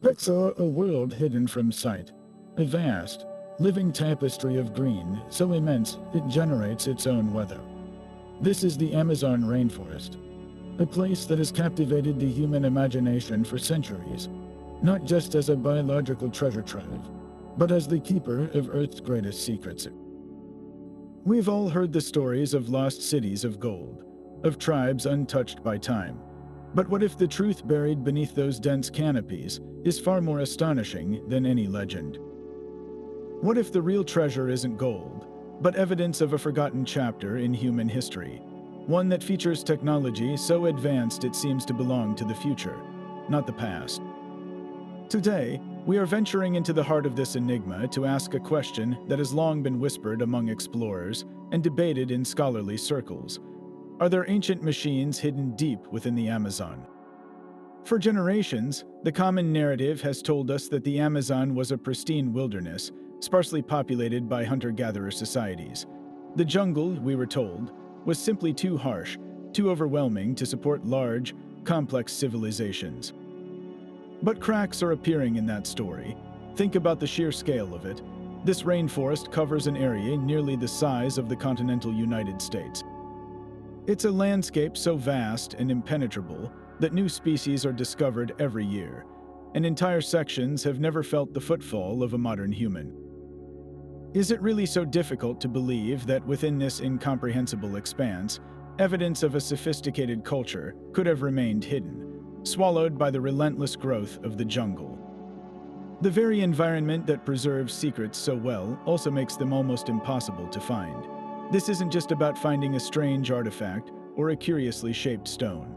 Picture a world hidden from sight, a vast, living tapestry of green so immense it generates its own weather. This is the Amazon rainforest, a place that has captivated the human imagination for centuries, not just as a biological treasure trove, but as the keeper of Earth's greatest secrets. We've all heard the stories of lost cities of gold, of tribes untouched by time. But what if the truth buried beneath those dense canopies is far more astonishing than any legend? What if the real treasure isn't gold, but evidence of a forgotten chapter in human history, one that features technology so advanced it seems to belong to the future, not the past? Today, we are venturing into the heart of this enigma to ask a question that has long been whispered among explorers and debated in scholarly circles. Are there ancient machines hidden deep within the Amazon? For generations, the common narrative has told us that the Amazon was a pristine wilderness, sparsely populated by hunter-gatherer societies. The jungle, we were told, was simply too harsh, too overwhelming to support large, complex civilizations. But cracks are appearing in that story. Think about the sheer scale of it. This rainforest covers an area nearly the size of the continental United States. It's a landscape so vast and impenetrable that new species are discovered every year, and entire sections have never felt the footfall of a modern human. Is it really so difficult to believe that within this incomprehensible expanse, evidence of a sophisticated culture could have remained hidden, swallowed by the relentless growth of the jungle? The very environment that preserves secrets so well also makes them almost impossible to find. This isn't just about finding a strange artifact or a curiously shaped stone.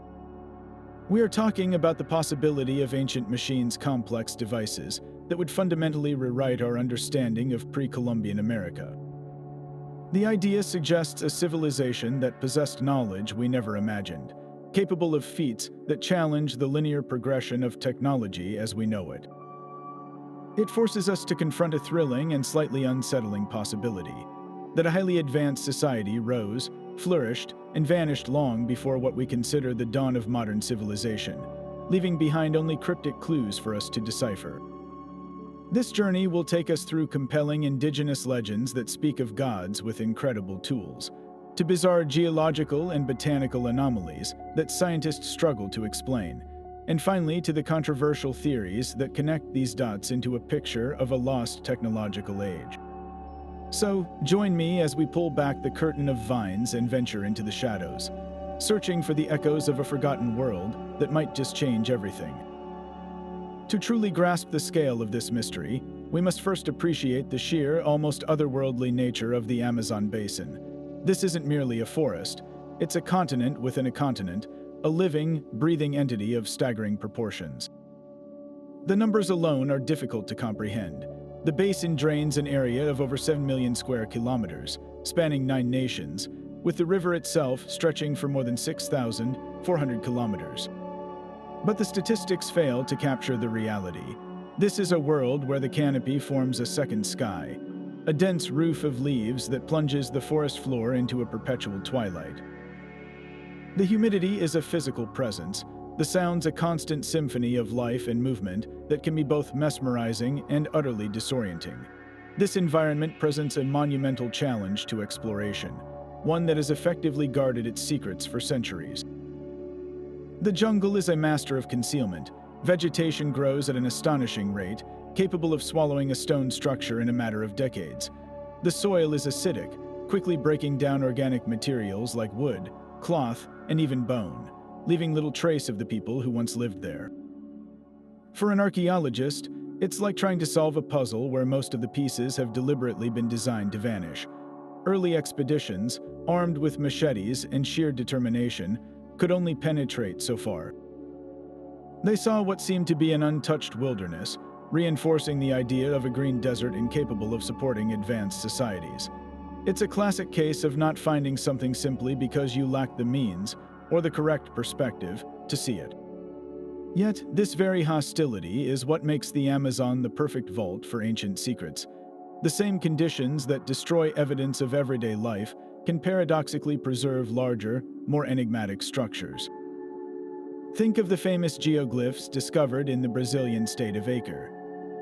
We are talking about the possibility of ancient machines' complex devices that would fundamentally rewrite our understanding of pre-Columbian America. The idea suggests a civilization that possessed knowledge we never imagined, capable of feats that challenge the linear progression of technology as we know it. It forces us to confront a thrilling and slightly unsettling possibility: that a highly advanced society rose, flourished, and vanished long before what we consider the dawn of modern civilization, leaving behind only cryptic clues for us to decipher. This journey will take us through compelling indigenous legends that speak of gods with incredible tools, to bizarre geological and botanical anomalies that scientists struggle to explain, and finally to the controversial theories that connect these dots into a picture of a lost technological age. So, join me as we pull back the curtain of vines and venture into the shadows, searching for the echoes of a forgotten world that might just change everything. To truly grasp the scale of this mystery, we must first appreciate the sheer, almost otherworldly nature of the Amazon basin. This isn't merely a forest, it's a continent within a continent, a living, breathing entity of staggering proportions. The numbers alone are difficult to comprehend. The basin drains an area of over 7 million square kilometers, spanning 9 nations, with the river itself stretching for more than 6,400 kilometers. But the statistics fail to capture the reality. This is a world where the canopy forms a second sky, a dense roof of leaves that plunges the forest floor into a perpetual twilight. The humidity is a physical presence, the sounds a constant symphony of life and movement that can be both mesmerizing and utterly disorienting. This environment presents a monumental challenge to exploration, one that has effectively guarded its secrets for centuries. The jungle is a master of concealment. Vegetation grows at an astonishing rate, capable of swallowing a stone structure in a matter of decades. The soil is acidic, quickly breaking down organic materials like wood, cloth, and even bone, leaving little trace of the people who once lived there. For an archaeologist, it's like trying to solve a puzzle where most of the pieces have deliberately been designed to vanish. Early expeditions, armed with machetes and sheer determination, could only penetrate so far. They saw what seemed to be an untouched wilderness, reinforcing the idea of a green desert incapable of supporting advanced societies. It's a classic case of not finding something simply because you lack the means or the correct perspective to see it. Yet, this very hostility is what makes the Amazon the perfect vault for ancient secrets. The same conditions that destroy evidence of everyday life can paradoxically preserve larger, more enigmatic structures. Think of the famous geoglyphs discovered in the Brazilian state of Acre.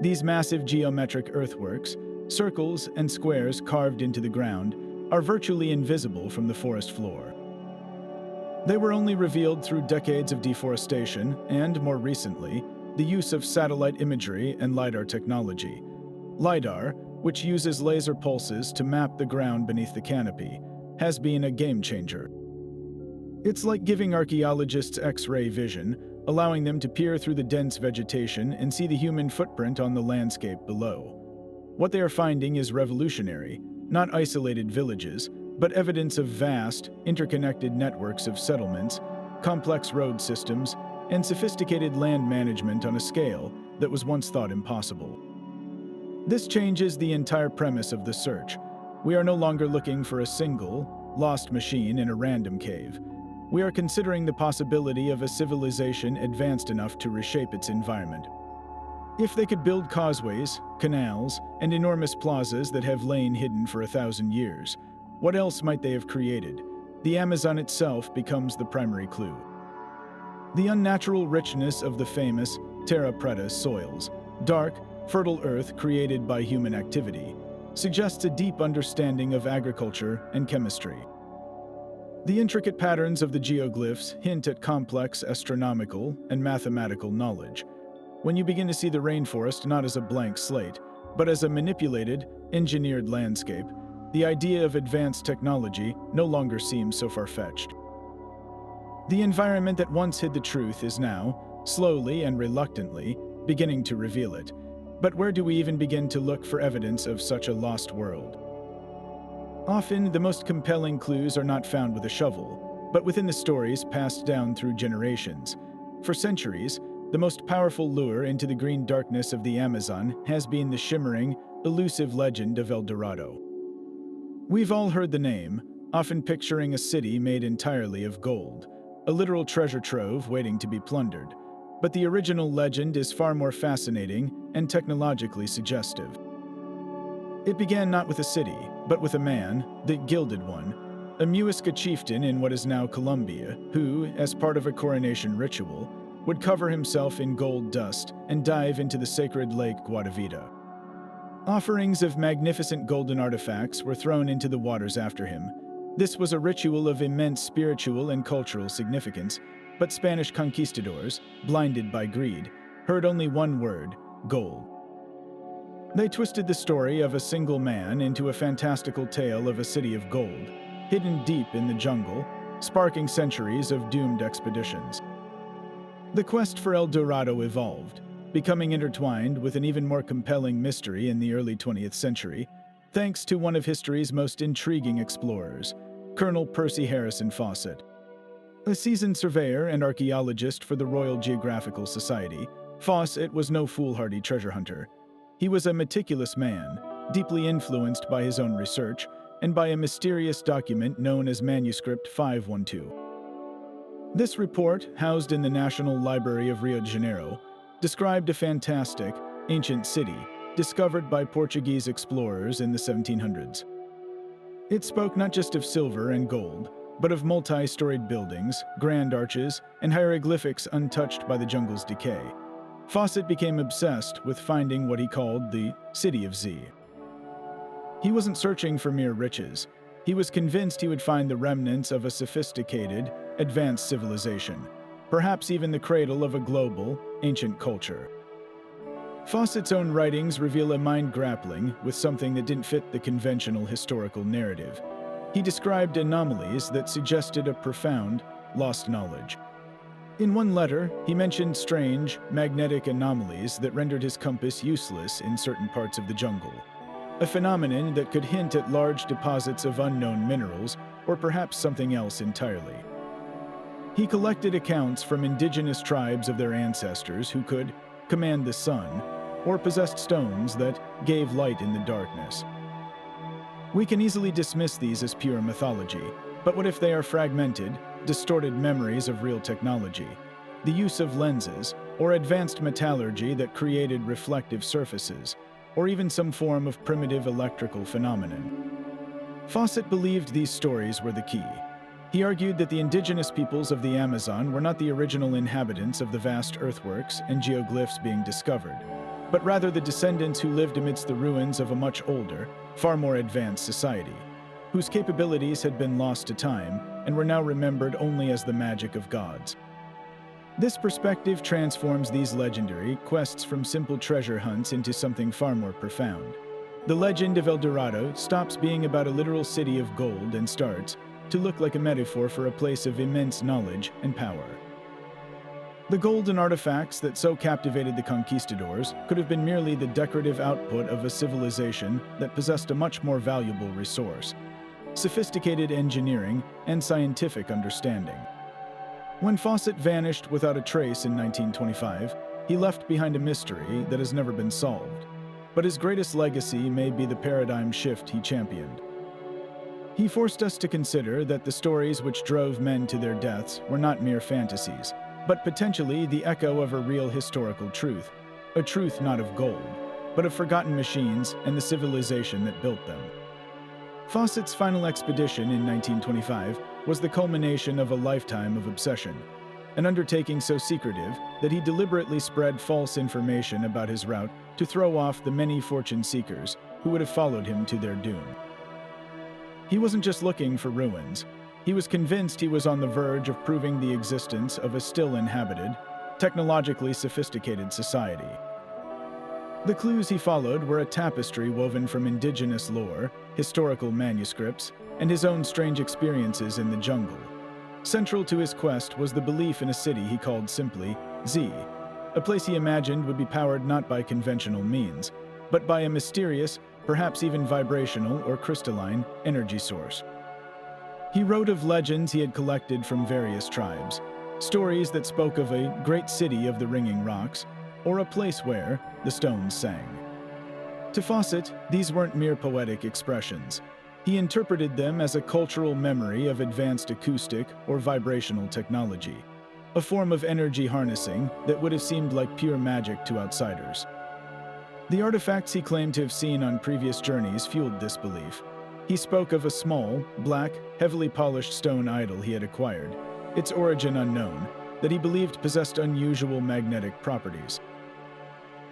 These massive geometric earthworks, circles and squares carved into the ground, are virtually invisible from the forest floor. They were only revealed through decades of deforestation and, more recently, the use of satellite imagery and LIDAR technology. LIDAR, which uses laser pulses to map the ground beneath the canopy, has been a game-changer. It's like giving archaeologists X-ray vision, allowing them to peer through the dense vegetation and see the human footprint on the landscape below. What they are finding is revolutionary, not isolated villages, but evidence of vast, interconnected networks of settlements, complex road systems, and sophisticated land management on a scale that was once thought impossible. This changes the entire premise of the search. We are no longer looking for a single, lost machine in a random cave. We are considering the possibility of a civilization advanced enough to reshape its environment. If they could build causeways, canals, and enormous plazas that have lain hidden for 1,000 years, what else might they have created? The Amazon itself becomes the primary clue. The unnatural richness of the famous terra preta soils, dark, fertile earth created by human activity, suggests a deep understanding of agriculture and chemistry. The intricate patterns of the geoglyphs hint at complex astronomical and mathematical knowledge. When you begin to see the rainforest not as a blank slate, but as a manipulated, engineered landscape, the idea of advanced technology no longer seems so far-fetched. The environment that once hid the truth is now, slowly and reluctantly, beginning to reveal it. But where do we even begin to look for evidence of such a lost world? Often, the most compelling clues are not found with a shovel, but within the stories passed down through generations. For centuries, the most powerful lure into the green darkness of the Amazon has been the shimmering, elusive legend of El Dorado. We've all heard the name, often picturing a city made entirely of gold, a literal treasure trove waiting to be plundered. But the original legend is far more fascinating and technologically suggestive. It began not with a city, but with a man, the Gilded One, a Muisca chieftain in what is now Colombia, who, as part of a coronation ritual, would cover himself in gold dust and dive into the sacred lake Guatavita. Offerings of magnificent golden artifacts were thrown into the waters after him. This was a ritual of immense spiritual and cultural significance, but Spanish conquistadors, blinded by greed, heard only one word: gold. They twisted the story of a single man into a fantastical tale of a city of gold, hidden deep in the jungle, sparking centuries of doomed expeditions. The quest for El Dorado evolved, becoming intertwined with an even more compelling mystery in the early 20th century, thanks to one of history's most intriguing explorers, Colonel Percy Fawcett. A seasoned surveyor and archaeologist for the Royal Geographical Society, Fawcett was no foolhardy treasure hunter. He was a meticulous man, deeply influenced by his own research and by a mysterious document known as Manuscript 512. This report, housed in the National Library of Rio de Janeiro, described a fantastic, ancient city discovered by Portuguese explorers in the 1700s. It spoke not just of silver and gold, but of multi-storied buildings, grand arches, and hieroglyphics untouched by the jungle's decay. Fawcett became obsessed with finding what he called the City of Z. He wasn't searching for mere riches. He was convinced he would find the remnants of a sophisticated, advanced civilization, perhaps even the cradle of a global, ancient culture. Fawcett's own writings reveal a mind grappling with something that didn't fit the conventional historical narrative. He described anomalies that suggested a profound, lost knowledge. In one letter, he mentioned strange, magnetic anomalies that rendered his compass useless in certain parts of the jungle, a phenomenon that could hint at large deposits of unknown minerals or perhaps something else entirely. He collected accounts from indigenous tribes of their ancestors who could command the sun or possessed stones that gave light in the darkness. We can easily dismiss these as pure mythology, but what if they are fragmented, distorted memories of real technology, the use of lenses, or advanced metallurgy that created reflective surfaces, or even some form of primitive electrical phenomenon? Fawcett believed these stories were the key. He argued that the indigenous peoples of the Amazon were not the original inhabitants of the vast earthworks and geoglyphs being discovered, but rather the descendants who lived amidst the ruins of a much older, far more advanced society, whose capabilities had been lost to time and were now remembered only as the magic of gods. This perspective transforms these legendary quests from simple treasure hunts into something far more profound. The legend of El Dorado stops being about a literal city of gold and starts to look like a metaphor for a place of immense knowledge and power. The golden artifacts that so captivated the conquistadors could have been merely the decorative output of a civilization that possessed a much more valuable resource: sophisticated engineering and scientific understanding. When Fawcett vanished without a trace in 1925, he left behind a mystery that has never been solved. But his greatest legacy may be the paradigm shift he championed. He forced us to consider that the stories which drove men to their deaths were not mere fantasies, but potentially the echo of a real historical truth, a truth not of gold, but of forgotten machines and the civilization that built them. Fawcett's final expedition in 1925 was the culmination of a lifetime of obsession, an undertaking so secretive that he deliberately spread false information about his route to throw off the many fortune seekers who would have followed him to their doom. He wasn't just looking for ruins. He was convinced he was on the verge of proving the existence of a still inhabited, technologically sophisticated society. The clues he followed were a tapestry woven from indigenous lore, historical manuscripts, and his own strange experiences in the jungle. Central to his quest was the belief in a city he called simply Z, a place he imagined would be powered not by conventional means, but by a mysterious, perhaps even vibrational or crystalline, energy source. He wrote of legends he had collected from various tribes, stories that spoke of a great city of the ringing rocks, or a place where the stones sang. To Fawcett, these weren't mere poetic expressions. He interpreted them as a cultural memory of advanced acoustic or vibrational technology, a form of energy harnessing that would have seemed like pure magic to outsiders. The artifacts he claimed to have seen on previous journeys fueled this belief. He spoke of a small, black, heavily polished stone idol he had acquired, its origin unknown, that he believed possessed unusual magnetic properties.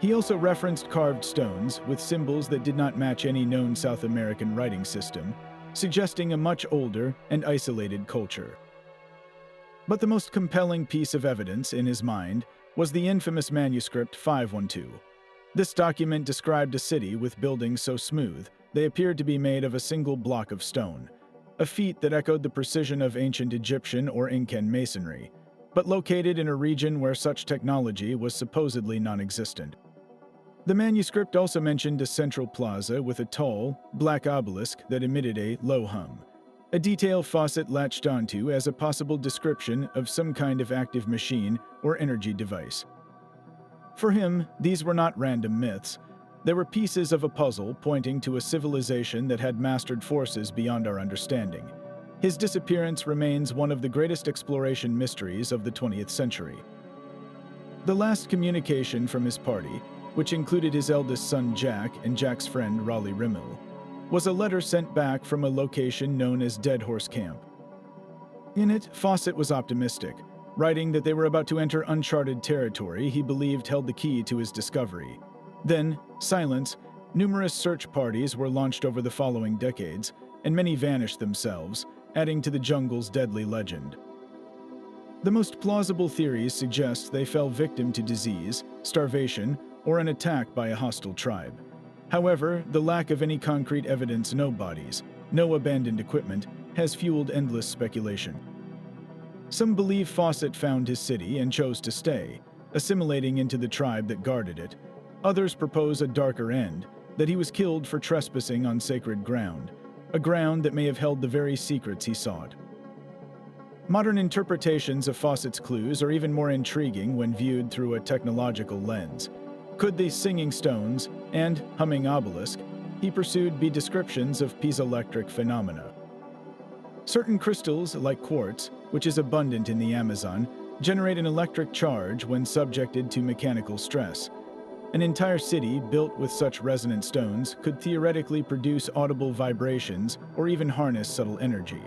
He also referenced carved stones with symbols that did not match any known South American writing system, suggesting a much older and isolated culture. But the most compelling piece of evidence in his mind was the infamous manuscript 512. This document described a city with buildings so smooth they appeared to be made of a single block of stone, a feat that echoed the precision of ancient Egyptian or Incan masonry, but located in a region where such technology was supposedly non-existent. The manuscript also mentioned a central plaza with a tall, black obelisk that emitted a low hum, a detail Fawcett latched onto as a possible description of some kind of active machine or energy device. For him, these were not random myths. They were pieces of a puzzle pointing to a civilization that had mastered forces beyond our understanding. His disappearance remains one of the greatest exploration mysteries of the 20th century. The last communication from his party, which included his eldest son Jack and Jack's friend Raleigh Rimmel, was a letter sent back from a location known as Dead Horse Camp. In it, Fawcett was optimistic, writing that they were about to enter uncharted territory he believed held the key to his discovery. Then, silence. Numerous search parties were launched over the following decades, and many vanished themselves, adding to the jungle's deadly legend. The most plausible theories suggest they fell victim to disease, starvation, or an attack by a hostile tribe. However, the lack of any concrete evidence, no bodies, no abandoned equipment, has fueled endless speculation. Some believe Fawcett found his city and chose to stay, assimilating into the tribe that guarded it. Others propose a darker end, that he was killed for trespassing on sacred ground, a ground that may have held the very secrets he sought. Modern interpretations of Fawcett's clues are even more intriguing when viewed through a technological lens. Could these singing stones and humming obelisk he pursued be descriptions of piezoelectric phenomena? Certain crystals, like quartz, which is abundant in the Amazon, generate an electric charge when subjected to mechanical stress. An entire city built with such resonant stones could theoretically produce audible vibrations or even harness subtle energy.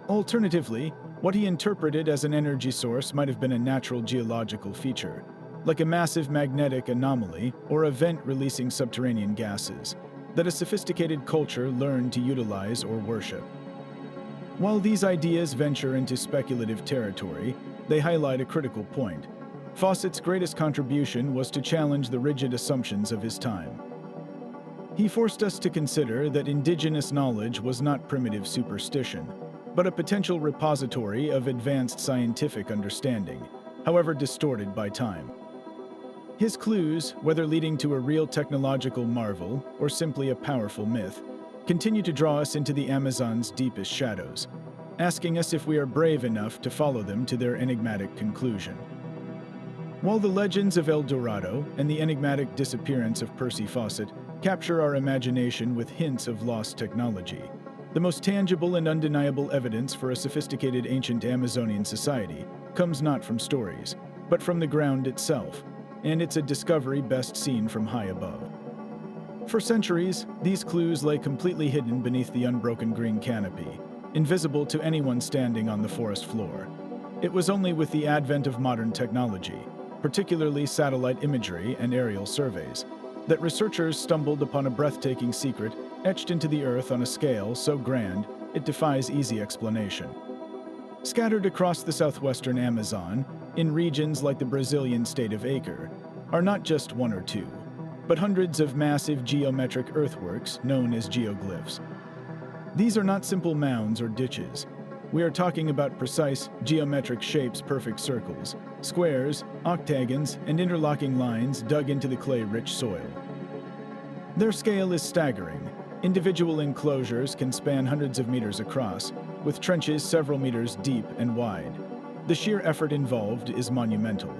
Alternatively, what he interpreted as an energy source might have been a natural geological feature, like a massive magnetic anomaly or a vent releasing subterranean gases, that a sophisticated culture learned to utilize or worship. While these ideas venture into speculative territory, they highlight a critical point. Fawcett's greatest contribution was to challenge the rigid assumptions of his time. He forced us to consider that indigenous knowledge was not primitive superstition, but a potential repository of advanced scientific understanding, however distorted by time. His clues, whether leading to a real technological marvel or simply a powerful myth, continue to draw us into the Amazon's deepest shadows, asking us if we are brave enough to follow them to their enigmatic conclusion. While the legends of El Dorado and the enigmatic disappearance of Percy Fawcett capture our imagination with hints of lost technology, the most tangible and undeniable evidence for a sophisticated ancient Amazonian society comes not from stories, but from the ground itself, and it's a discovery best seen from high above. For centuries, these clues lay completely hidden beneath the unbroken green canopy, invisible to anyone standing on the forest floor. It was only with the advent of modern technology, particularly satellite imagery and aerial surveys, that researchers stumbled upon a breathtaking secret etched into the earth on a scale so grand it defies easy explanation. Scattered across the southwestern Amazon, in regions like the Brazilian state of Acre, are not just one or two, but hundreds of massive geometric earthworks known as geoglyphs. These are not simple mounds or ditches. We are talking about precise geometric shapes, perfect circles, squares, octagons, and interlocking lines dug into the clay-rich soil. Their scale is staggering. Individual enclosures can span hundreds of meters across, with trenches several meters deep and wide. The sheer effort involved is monumental.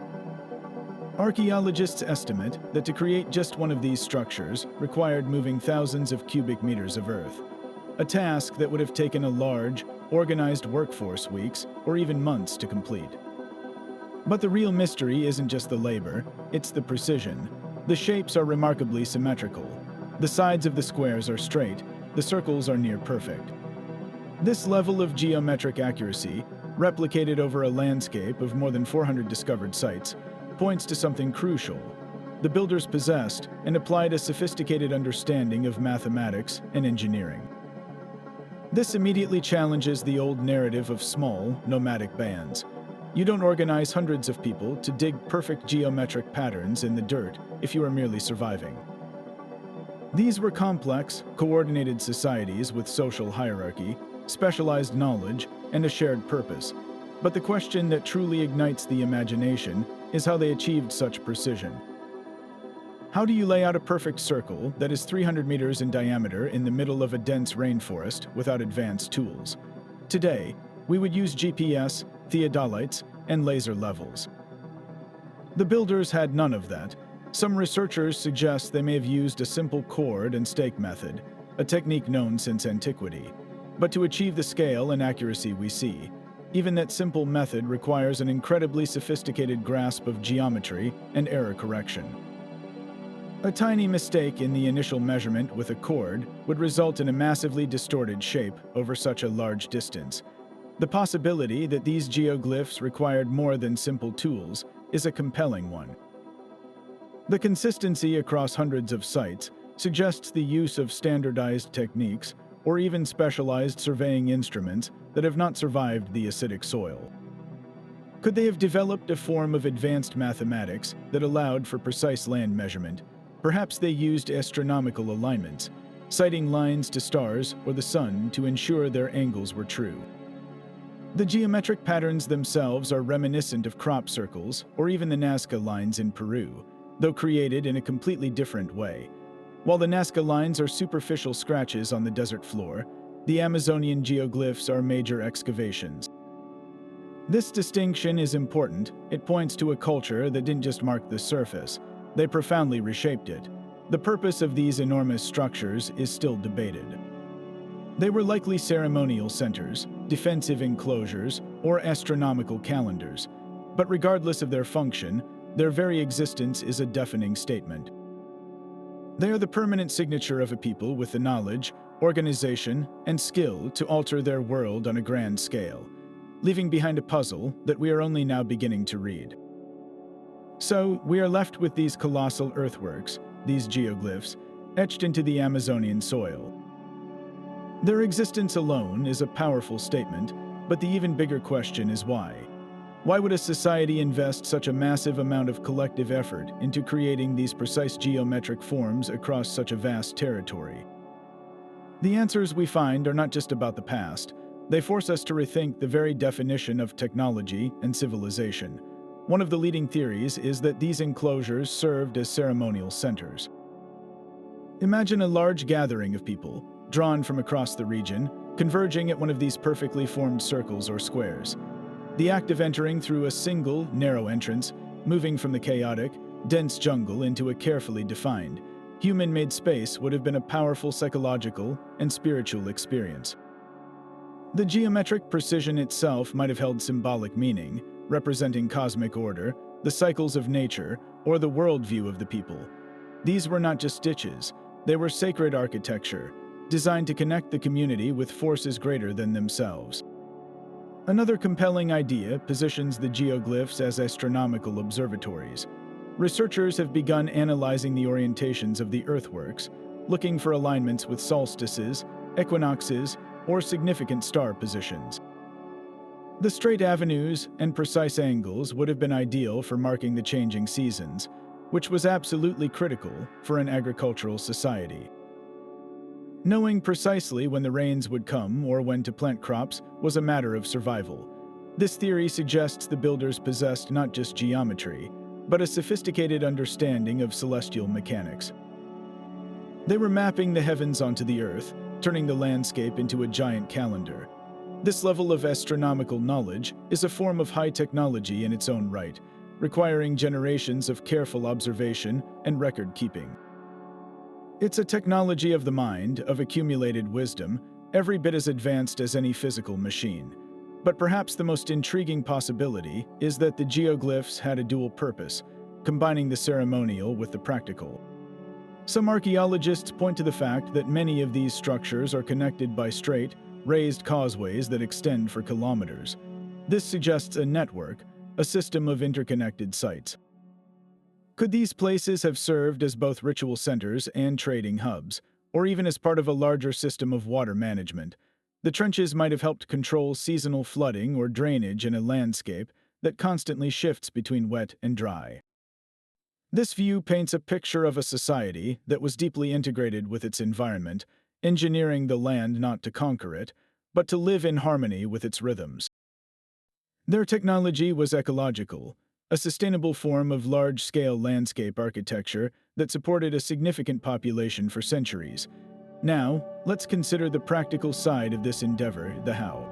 Archaeologists estimate that to create just one of these structures required moving thousands of cubic meters of earth, a task that would have taken a large, organized workforce weeks or even months to complete. But the real mystery isn't just the labor, it's the precision. The shapes are remarkably symmetrical. The sides of the squares are straight, the circles are near perfect. This level of geometric accuracy, replicated over a landscape of more than 400 discovered sites, points to something crucial. The builders possessed and applied a sophisticated understanding of mathematics and engineering. This immediately challenges the old narrative of small, nomadic bands. You don't organize hundreds of people to dig perfect geometric patterns in the dirt if you are merely surviving. These were complex, coordinated societies with social hierarchy, specialized knowledge, and a shared purpose. But the question that truly ignites the imagination is how they achieved such precision. How do you lay out a perfect circle that is 300 meters in diameter in the middle of a dense rainforest without advanced tools? Today, we would use GPS, theodolites, and laser levels. The builders had none of that. Some researchers suggest they may have used a simple cord and stake method, a technique known since antiquity. But to achieve the scale and accuracy we see, even that simple method requires an incredibly sophisticated grasp of geometry and error correction. A tiny mistake in the initial measurement with a cord would result in a massively distorted shape over such a large distance. The possibility that these geoglyphs required more than simple tools is a compelling one. The consistency across hundreds of sites suggests the use of standardized techniques or even specialized surveying instruments that have not survived the acidic soil. Could they have developed a form of advanced mathematics that allowed for precise land measurement? Perhaps they used astronomical alignments, sighting lines to stars or the sun to ensure their angles were true. The geometric patterns themselves are reminiscent of crop circles or even the Nazca lines in Peru, though created in a completely different way. While the Nazca lines are superficial scratches on the desert floor, the Amazonian geoglyphs are major excavations. This distinction is important. It points to a culture that didn't just mark the surface, they profoundly reshaped it. The purpose of these enormous structures is still debated. They were likely ceremonial centers, defensive enclosures, or astronomical calendars. But regardless of their function, their very existence is a deafening statement. They are the permanent signature of a people with the knowledge, organization, and skill to alter their world on a grand scale, leaving behind a puzzle that we are only now beginning to read. So, we are left with these colossal earthworks, these geoglyphs, etched into the Amazonian soil. Their existence alone is a powerful statement, but the even bigger question is why? Why would a society invest such a massive amount of collective effort into creating these precise geometric forms across such a vast territory? The answers we find are not just about the past. They force us to rethink the very definition of technology and civilization. One of the leading theories is that these enclosures served as ceremonial centers. Imagine a large gathering of people, drawn from across the region, converging at one of these perfectly formed circles or squares. The act of entering through a single, narrow entrance, moving from the chaotic, dense jungle into a carefully defined, human-made space would have been a powerful psychological and spiritual experience. The geometric precision itself might have held symbolic meaning, representing cosmic order, the cycles of nature, or the worldview of the people. These were not just ditches, they were sacred architecture, designed to connect the community with forces greater than themselves. Another compelling idea positions the geoglyphs as astronomical observatories. Researchers have begun analyzing the orientations of the earthworks, looking for alignments with solstices, equinoxes, or significant star positions. The straight avenues and precise angles would have been ideal for marking the changing seasons, which was absolutely critical for an agricultural society. Knowing precisely when the rains would come or when to plant crops was a matter of survival. This theory suggests the builders possessed not just geometry, but a sophisticated understanding of celestial mechanics. They were mapping the heavens onto the earth, turning the landscape into a giant calendar. This level of astronomical knowledge is a form of high technology in its own right, requiring generations of careful observation and record-keeping. It's a technology of the mind, of accumulated wisdom, every bit as advanced as any physical machine. But perhaps the most intriguing possibility is that the geoglyphs had a dual purpose, combining the ceremonial with the practical. Some archaeologists point to the fact that many of these structures are connected by straight, raised causeways that extend for kilometers. This suggests a network, a system of interconnected sites. Could these places have served as both ritual centers and trading hubs, or even as part of a larger system of water management? The trenches might have helped control seasonal flooding or drainage in a landscape that constantly shifts between wet and dry. This view paints a picture of a society that was deeply integrated with its environment, engineering the land not to conquer it, but to live in harmony with its rhythms. Their technology was ecological, a sustainable form of large-scale landscape architecture that supported a significant population for centuries. Now, let's consider the practical side of this endeavor, the how.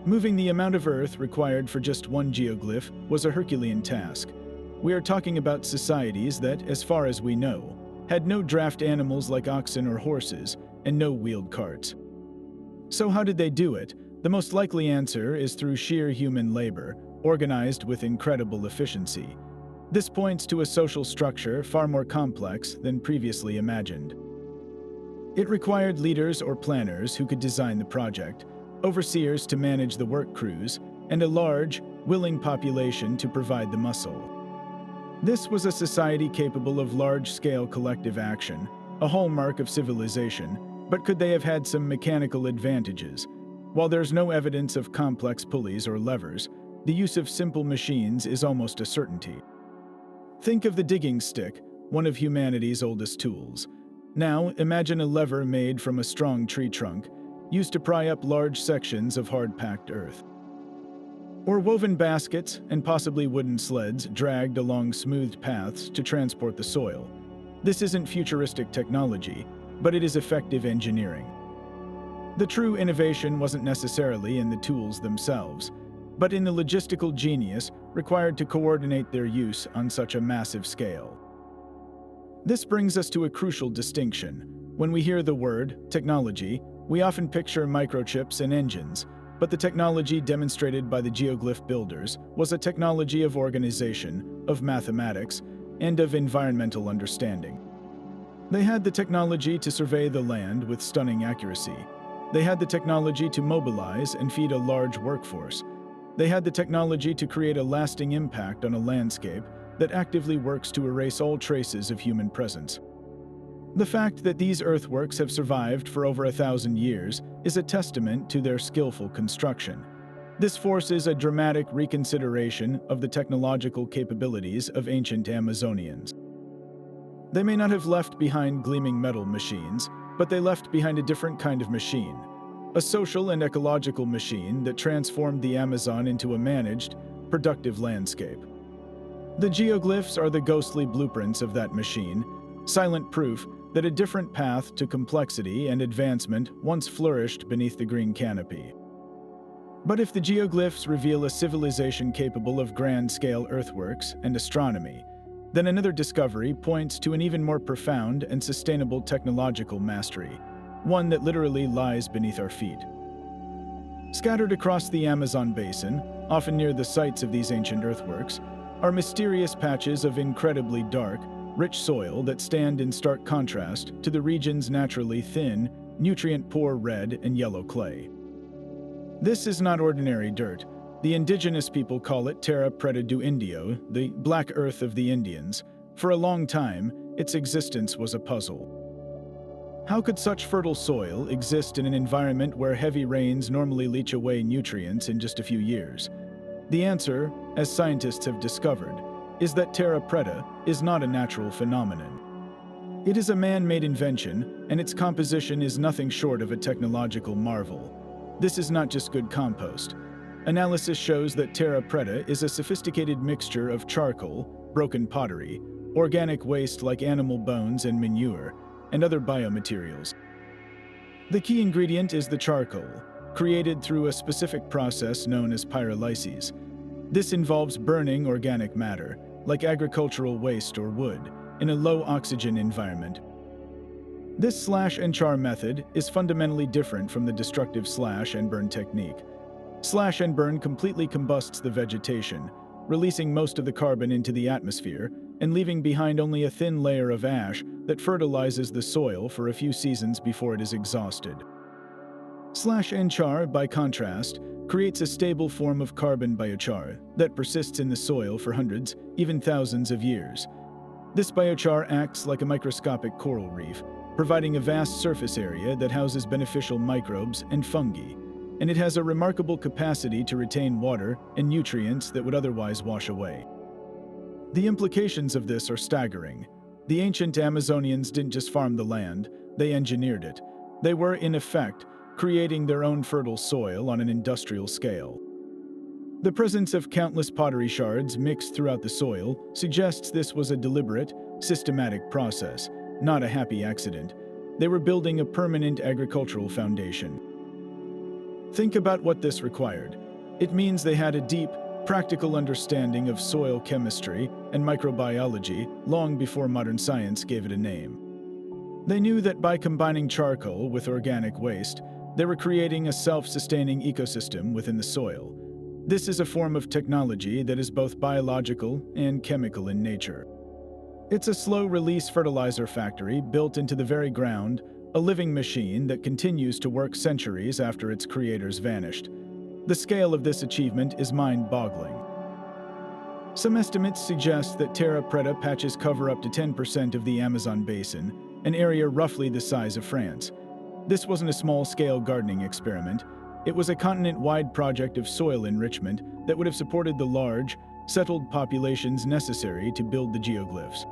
Moving the amount of earth required for just one geoglyph was a Herculean task. We are talking about societies that, as far as we know, had no draft animals like oxen or horses, and no wheeled carts. So how did they do it? The most likely answer is through sheer human labor, organized with incredible efficiency. This points to a social structure far more complex than previously imagined. It required leaders or planners who could design the project, overseers to manage the work crews, and a large, willing population to provide the muscle. This was a society capable of large-scale collective action, a hallmark of civilization, but could they have had some mechanical advantages? While there's no evidence of complex pulleys or levers, the use of simple machines is almost a certainty. Think of the digging stick, one of humanity's oldest tools. Now, imagine a lever made from a strong tree trunk, used to pry up large sections of hard-packed earth. Or woven baskets and possibly wooden sleds dragged along smoothed paths to transport the soil. This isn't futuristic technology, but it is effective engineering. The true innovation wasn't necessarily in the tools themselves, but in the logistical genius required to coordinate their use on such a massive scale. This brings us to a crucial distinction. When we hear the word technology, we often picture microchips and engines, but the technology demonstrated by the geoglyph builders was a technology of organization, of mathematics, and of environmental understanding. They had the technology to survey the land with stunning accuracy. They had the technology to mobilize and feed a large workforce. They had the technology to create a lasting impact on a landscape that actively works to erase all traces of human presence. The fact that these earthworks have survived for over 1,000 years is a testament to their skillful construction. This forces a dramatic reconsideration of the technological capabilities of ancient Amazonians. They may not have left behind gleaming metal machines, but they left behind a different kind of machine, a social and ecological machine that transformed the Amazon into a managed, productive landscape. The geoglyphs are the ghostly blueprints of that machine, silent proof that a different path to complexity and advancement once flourished beneath the green canopy. But if the geoglyphs reveal a civilization capable of grand-scale earthworks and astronomy, then another discovery points to an even more profound and sustainable technological mastery, one that literally lies beneath our feet. Scattered across the Amazon basin, often near the sites of these ancient earthworks, are mysterious patches of incredibly dark, rich soil that stand in stark contrast to the region's naturally thin, nutrient-poor red and yellow clay. This is not ordinary dirt. The indigenous people call it terra preta do Indio, the black earth of the Indians. For a long time, its existence was a puzzle. How could such fertile soil exist in an environment where heavy rains normally leach away nutrients in just a few years? The answer, as scientists have discovered, is that terra preta is not a natural phenomenon. It is a man-made invention, and its composition is nothing short of a technological marvel. This is not just good compost. Analysis shows that terra preta is a sophisticated mixture of charcoal, broken pottery, organic waste like animal bones and manure, and other biomaterials. The key ingredient is the charcoal, created through a specific process known as pyrolysis. This involves burning organic matter, like agricultural waste or wood, in a low-oxygen environment. This slash-and-char method is fundamentally different from the destructive slash-and-burn technique. Slash-and-burn completely combusts the vegetation, releasing most of the carbon into the atmosphere and leaving behind only a thin layer of ash that fertilizes the soil for a few seasons before it is exhausted. Slash-and-char, by contrast, creates a stable form of carbon biochar that persists in the soil for hundreds, even thousands of years. This biochar acts like a microscopic coral reef, providing a vast surface area that houses beneficial microbes and fungi, and it has a remarkable capacity to retain water and nutrients that would otherwise wash away. The implications of this are staggering. The ancient Amazonians didn't just farm the land, they engineered it. They were, in effect, creating their own fertile soil on an industrial scale. The presence of countless pottery shards mixed throughout the soil suggests this was a deliberate, systematic process, not a happy accident. They were building a permanent agricultural foundation. Think about what this required. It means they had a deep, practical understanding of soil chemistry and microbiology long before modern science gave it a name. They knew that by combining charcoal with organic waste, they were creating a self-sustaining ecosystem within the soil. This is a form of technology that is both biological and chemical in nature. It's a slow-release fertilizer factory built into the very ground, a living machine that continues to work centuries after its creators vanished. The scale of this achievement is mind-boggling. Some estimates suggest that terra preta patches cover up to 10% of the Amazon basin, an area roughly the size of France. This wasn't a small-scale gardening experiment. It was a continent-wide project of soil enrichment that would have supported the large, settled populations necessary to build the geoglyphs.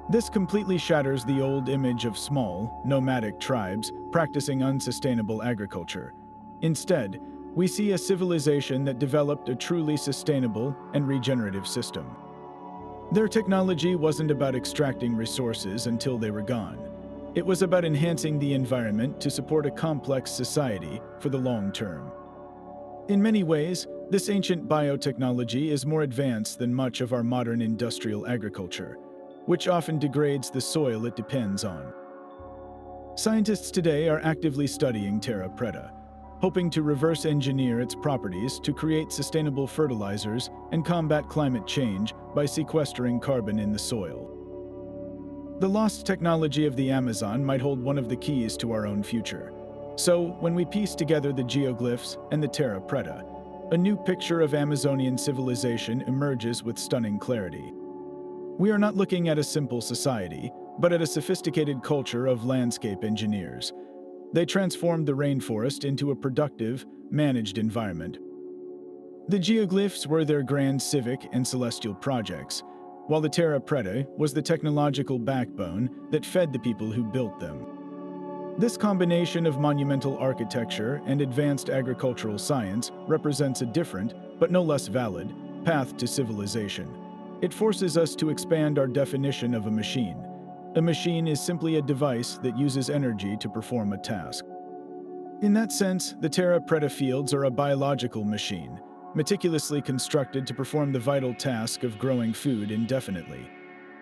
This completely shatters the old image of small, nomadic tribes practicing unsustainable agriculture. Instead, we see a civilization that developed a truly sustainable and regenerative system. Their technology wasn't about extracting resources until they were gone. It was about enhancing the environment to support a complex society for the long term. In many ways, this ancient biotechnology is more advanced than much of our modern industrial agriculture, which often degrades the soil it depends on. Scientists today are actively studying terra preta, hoping to reverse engineer its properties to create sustainable fertilizers and combat climate change by sequestering carbon in the soil. The lost technology of the Amazon might hold one of the keys to our own future. So, when we piece together the geoglyphs and the terra preta, a new picture of Amazonian civilization emerges with stunning clarity. We are not looking at a simple society, but at a sophisticated culture of landscape engineers. They transformed the rainforest into a productive, managed environment. The geoglyphs were their grand civic and celestial projects, while the terra preta was the technological backbone that fed the people who built them. This combination of monumental architecture and advanced agricultural science represents a different, but no less valid, path to civilization. It forces us to expand our definition of a machine. A machine is simply a device that uses energy to perform a task. In that sense, the terra preta fields are a biological machine, meticulously constructed to perform the vital task of growing food indefinitely.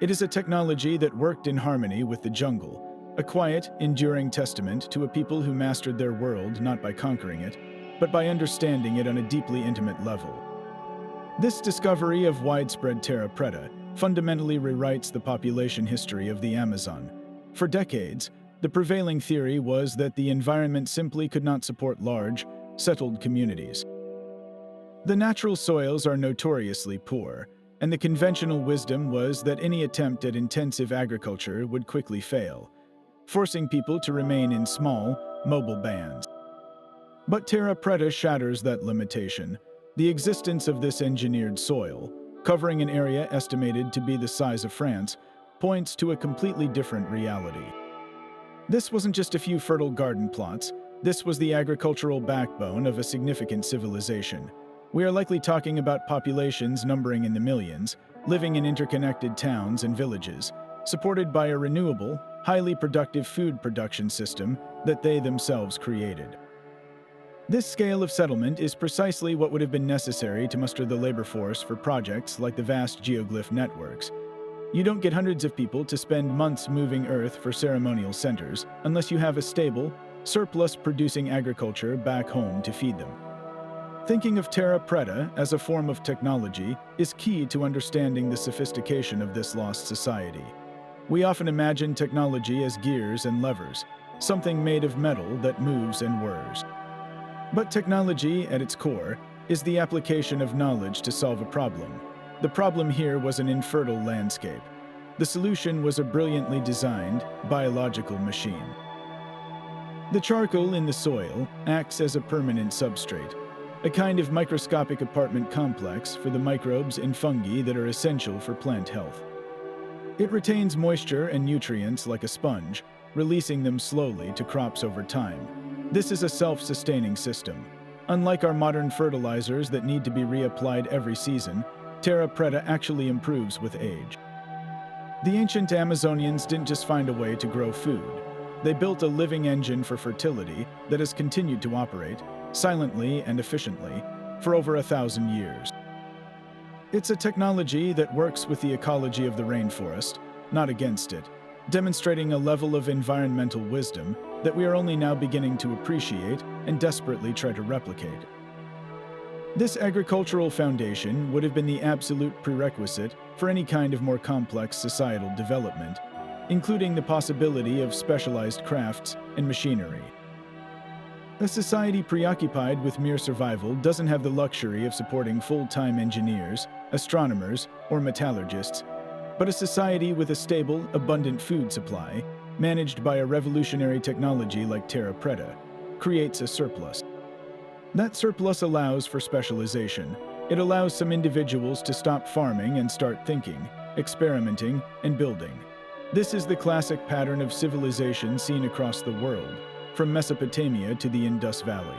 It is a technology that worked in harmony with the jungle, a quiet, enduring testament to a people who mastered their world not by conquering it, but by understanding it on a deeply intimate level. This discovery of widespread terra preta fundamentally rewrites the population history of the Amazon. For decades, the prevailing theory was that the environment simply could not support large, settled communities. The natural soils are notoriously poor, and the conventional wisdom was that any attempt at intensive agriculture would quickly fail, forcing people to remain in small, mobile bands. But terra preta shatters that limitation. The existence of this engineered soil, covering an area estimated to be the size of France, points to a completely different reality. This wasn't just a few fertile garden plots, this was the agricultural backbone of a significant civilization. We are likely talking about populations numbering in the millions, living in interconnected towns and villages, supported by a renewable, highly productive food production system that they themselves created. This scale of settlement is precisely what would have been necessary to muster the labor force for projects like the vast geoglyph networks. You don't get hundreds of people to spend months moving earth for ceremonial centers unless you have a stable, surplus-producing agriculture back home to feed them. Thinking of terra preta as a form of technology is key to understanding the sophistication of this lost society. We often imagine technology as gears and levers, something made of metal that moves and whirs. But technology, at its core, is the application of knowledge to solve a problem. The problem here was an infertile landscape. The solution was a brilliantly designed, biological machine. The charcoal in the soil acts as a permanent substrate, a kind of microscopic apartment complex for the microbes and fungi that are essential for plant health. It retains moisture and nutrients like a sponge, releasing them slowly to crops over time. This is a self-sustaining system. Unlike our modern fertilizers that need to be reapplied every season, terra preta actually improves with age. The ancient Amazonians didn't just find a way to grow food. They built a living engine for fertility that has continued to operate, silently and efficiently, for over 1,000 years. It's a technology that works with the ecology of the rainforest, not against it, demonstrating a level of environmental wisdom that we are only now beginning to appreciate and desperately try to replicate. This agricultural foundation would have been the absolute prerequisite for any kind of more complex societal development, including the possibility of specialized crafts and machinery. A society preoccupied with mere survival doesn't have the luxury of supporting full-time engineers, astronomers, or metallurgists, but a society with a stable, abundant food supply, managed by a revolutionary technology like terra preta, creates a surplus. That surplus allows for specialization. It allows some individuals to stop farming and start thinking, experimenting, and building. This is the classic pattern of civilization seen across the world, from Mesopotamia to the Indus Valley.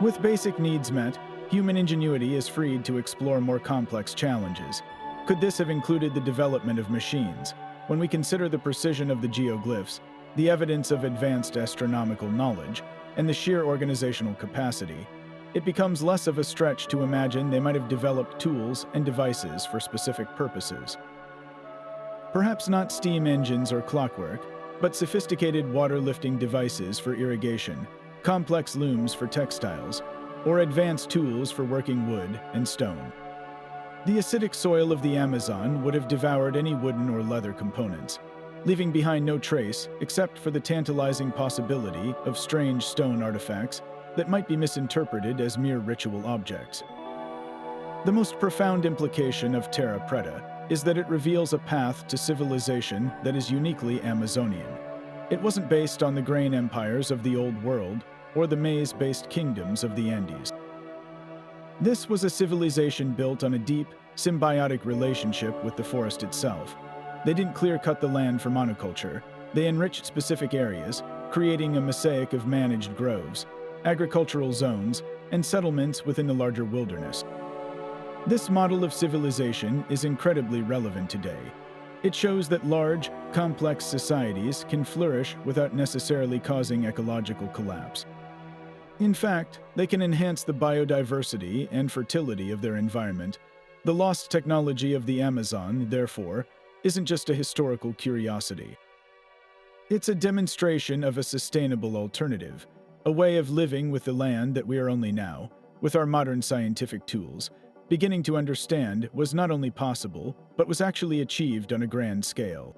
With basic needs met, human ingenuity is freed to explore more complex challenges. Could this have included the development of machines? When we consider the precision of the geoglyphs, the evidence of advanced astronomical knowledge, and the sheer organizational capacity, it becomes less of a stretch to imagine they might have developed tools and devices for specific purposes. Perhaps not steam engines or clockwork, but sophisticated water-lifting devices for irrigation, complex looms for textiles, or advanced tools for working wood and stone. The acidic soil of the Amazon would have devoured any wooden or leather components, leaving behind no trace except for the tantalizing possibility of strange stone artifacts that might be misinterpreted as mere ritual objects. The most profound implication of Terra Preta is that it reveals a path to civilization that is uniquely Amazonian. It wasn't based on the grain empires of the Old World or the maize-based kingdoms of the Andes. This was a civilization built on a deep, symbiotic relationship with the forest itself. They didn't clear-cut the land for monoculture. They enriched specific areas, creating a mosaic of managed groves, agricultural zones, and settlements within the larger wilderness. This model of civilization is incredibly relevant today. It shows that large, complex societies can flourish without necessarily causing ecological collapse. In fact, they can enhance the biodiversity and fertility of their environment. The lost technology of the Amazon, therefore, isn't just a historical curiosity. It's a demonstration of a sustainable alternative, a way of living with the land that we are only now, with our modern scientific tools, beginning to understand was not only possible, but was actually achieved on a grand scale.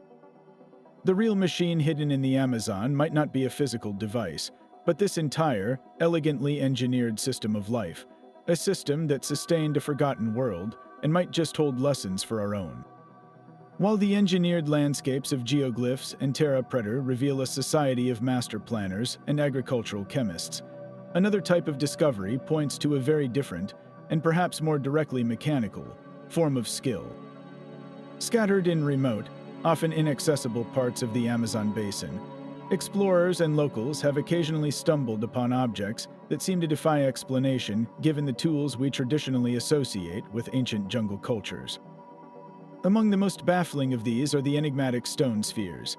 The real machine hidden in the Amazon might not be a physical device, but this entire, elegantly engineered system of life, a system that sustained a forgotten world and might just hold lessons for our own. While the engineered landscapes of geoglyphs and Terra Preta reveal a society of master planners and agricultural chemists, another type of discovery points to a very different, and perhaps more directly mechanical, form of skill. Scattered in remote, often inaccessible parts of the Amazon basin, explorers and locals have occasionally stumbled upon objects that seem to defy explanation given the tools we traditionally associate with ancient jungle cultures. Among the most baffling of these are the enigmatic stone spheres.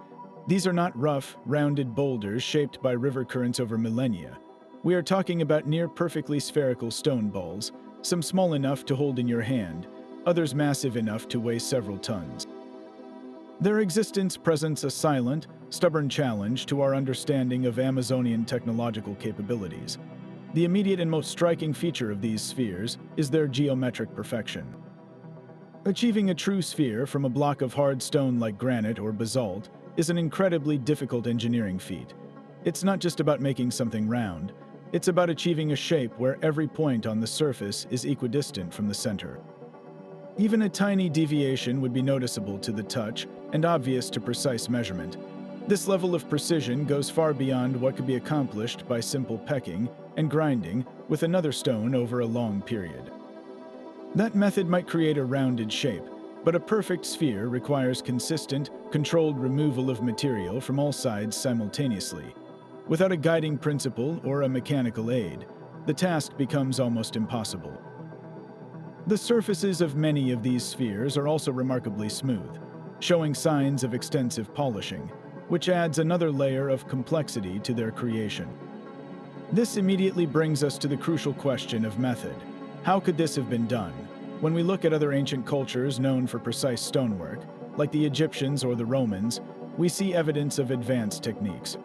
These are not rough, rounded boulders shaped by river currents over millennia. We are talking about near-perfectly spherical stone balls, some small enough to hold in your hand, others massive enough to weigh several tons. Their existence presents a silent, stubborn challenge to our understanding of Amazonian technological capabilities. The immediate and most striking feature of these spheres is their geometric perfection. Achieving a true sphere from a block of hard stone like granite or basalt is an incredibly difficult engineering feat. It's not just about making something round. It's about achieving a shape where every point on the surface is equidistant from the center. Even a tiny deviation would be noticeable to the touch and obvious to precise measurement. This level of precision goes far beyond what could be accomplished by simple pecking and grinding with another stone over a long period. That method might create a rounded shape, but a perfect sphere requires consistent, controlled removal of material from all sides simultaneously. Without a guiding principle or a mechanical aid, the task becomes almost impossible. The surfaces of many of these spheres are also remarkably smooth, showing signs of extensive polishing, which adds another layer of complexity to their creation. This immediately brings us to the crucial question of method. How could this have been done? When we look at other ancient cultures known for precise stonework, like the Egyptians or the Romans, we see evidence of advanced techniques.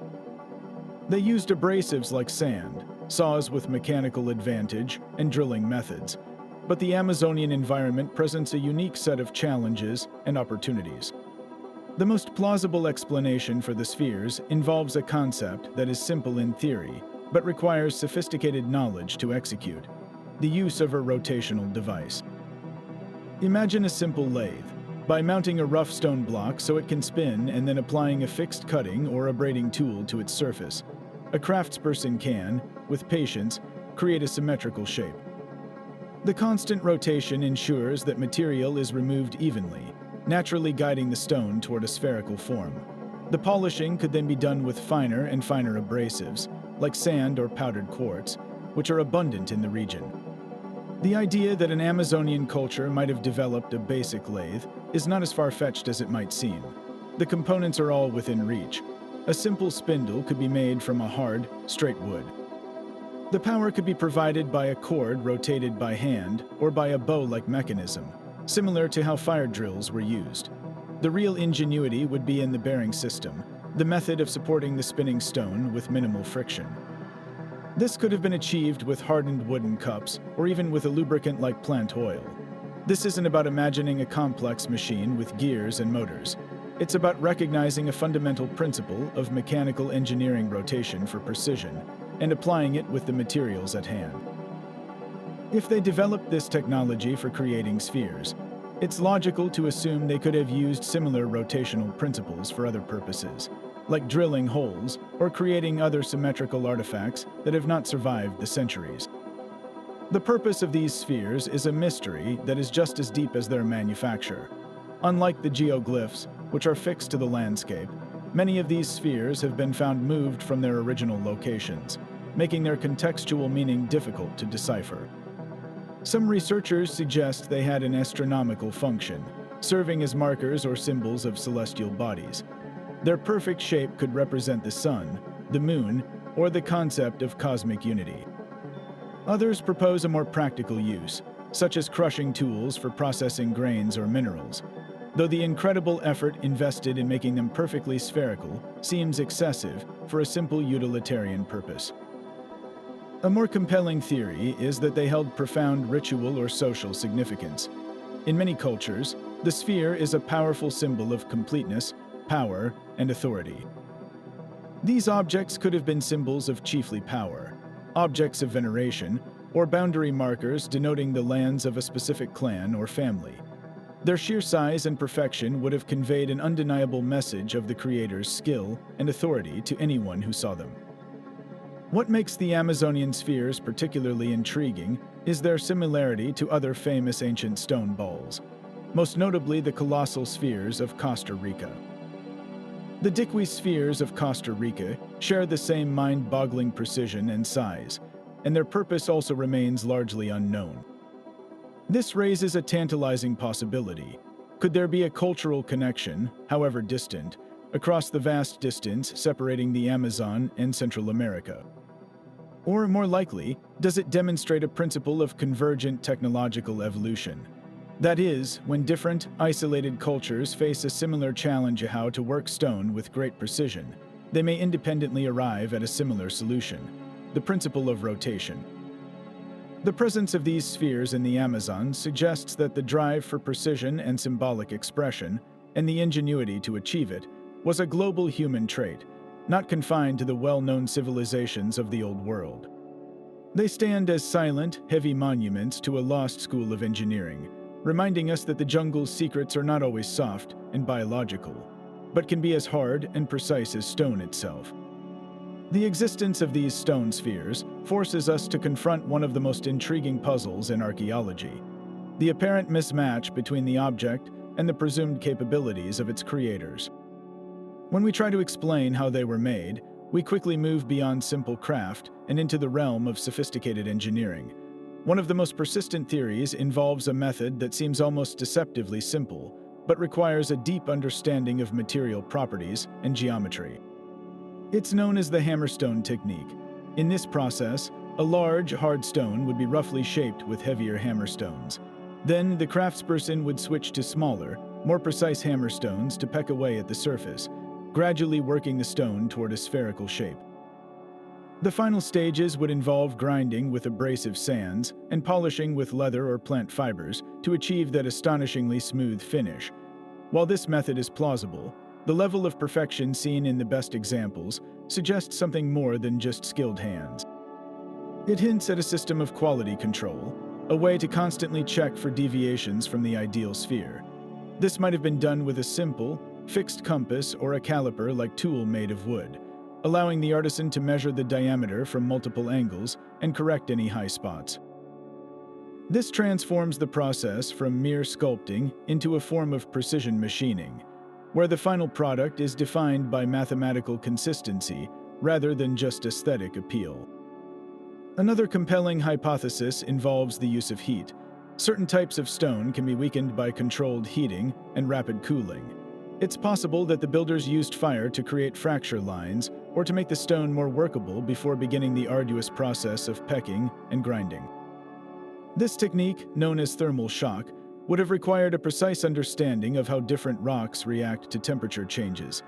They used abrasives like sand, saws with mechanical advantage, and drilling methods. But the Amazonian environment presents a unique set of challenges and opportunities. The most plausible explanation for the spheres involves a concept that is simple in theory, but requires sophisticated knowledge to execute: the use of a rotational device. Imagine a simple lathe. By mounting a rough stone block so it can spin and then applying a fixed cutting or abrading tool to its surface, a craftsperson can, with patience, create a symmetrical shape. The constant rotation ensures that material is removed evenly, naturally guiding the stone toward a spherical form. The polishing could then be done with finer and finer abrasives, like sand or powdered quartz, which are abundant in the region. The idea that an Amazonian culture might have developed a basic lathe is not as far-fetched as it might seem. The components are all within reach. A simple spindle could be made from a hard, straight wood. The power could be provided by a cord rotated by hand or by a bow-like mechanism, similar to how fire drills were used. The real ingenuity would be in the bearing system, the method of supporting the spinning stone with minimal friction. This could have been achieved with hardened wooden cups or even with a lubricant like plant oil. This isn't about imagining a complex machine with gears and motors. It's about recognizing a fundamental principle of mechanical engineering rotation for precision and applying it with the materials at hand. If they developed this technology for creating spheres, it's logical to assume they could have used similar rotational principles for other purposes, like drilling holes or creating other symmetrical artifacts that have not survived the centuries. The purpose of these spheres is a mystery that is just as deep as their manufacture. Unlike the geoglyphs, which are fixed to the landscape, many of these spheres have been found moved from their original locations, making their contextual meaning difficult to decipher. Some researchers suggest they had an astronomical function, serving as markers or symbols of celestial bodies. Their perfect shape could represent the sun, the moon, or the concept of cosmic unity. Others propose a more practical use, such as crushing tools for processing grains or minerals, though the incredible effort invested in making them perfectly spherical seems excessive for a simple utilitarian purpose. A more compelling theory is that they held profound ritual or social significance. In many cultures, the sphere is a powerful symbol of completeness, power, and authority. These objects could have been symbols of chiefly power, objects of veneration, or boundary markers denoting the lands of a specific clan or family. Their sheer size and perfection would have conveyed an undeniable message of the creator's skill and authority to anyone who saw them. What makes the Amazonian spheres particularly intriguing is their similarity to other famous ancient stone balls, most notably the colossal spheres of Costa Rica. The Diqui spheres of Costa Rica share the same mind-boggling precision and size, and their purpose also remains largely unknown. This raises a tantalizing possibility. Could there be a cultural connection, however distant, across the vast distance separating the Amazon and Central America? Or more likely, does it demonstrate a principle of convergent technological evolution? That is, when different, isolated cultures face a similar challenge of how to work stone with great precision, they may independently arrive at a similar solution: the principle of rotation. The presence of these spheres in the Amazon suggests that the drive for precision and symbolic expression, and the ingenuity to achieve it, was a global human trait, not confined to the well-known civilizations of the Old World. They stand as silent, heavy monuments to a lost school of engineering, reminding us that the jungle's secrets are not always soft and biological, but can be as hard and precise as stone itself. The existence of these stone spheres forces us to confront one of the most intriguing puzzles in archaeology: the apparent mismatch between the object and the presumed capabilities of its creators. When we try to explain how they were made, we quickly move beyond simple craft and into the realm of sophisticated engineering. One of the most persistent theories involves a method that seems almost deceptively simple, but requires a deep understanding of material properties and geometry. It's known as the hammerstone technique. In this process, a large, hard stone would be roughly shaped with heavier hammerstones. Then the craftsperson would switch to smaller, more precise hammerstones to peck away at the surface, gradually working the stone toward a spherical shape. The final stages would involve grinding with abrasive sands and polishing with leather or plant fibers to achieve that astonishingly smooth finish. While this method is plausible, the level of perfection seen in the best examples suggests something more than just skilled hands. It hints at a system of quality control, a way to constantly check for deviations from the ideal sphere. This might have been done with a simple, fixed compass or a caliper-like tool made of wood, allowing the artisan to measure the diameter from multiple angles and correct any high spots. This transforms the process from mere sculpting into a form of precision machining, where the final product is defined by mathematical consistency rather than just aesthetic appeal. Another compelling hypothesis involves the use of heat. Certain types of stone can be weakened by controlled heating and rapid cooling. It's possible that the builders used fire to create fracture lines or to make the stone more workable before beginning the arduous process of pecking and grinding. This technique, known as thermal shock, would have required a precise understanding of how different rocks react to temperature changes.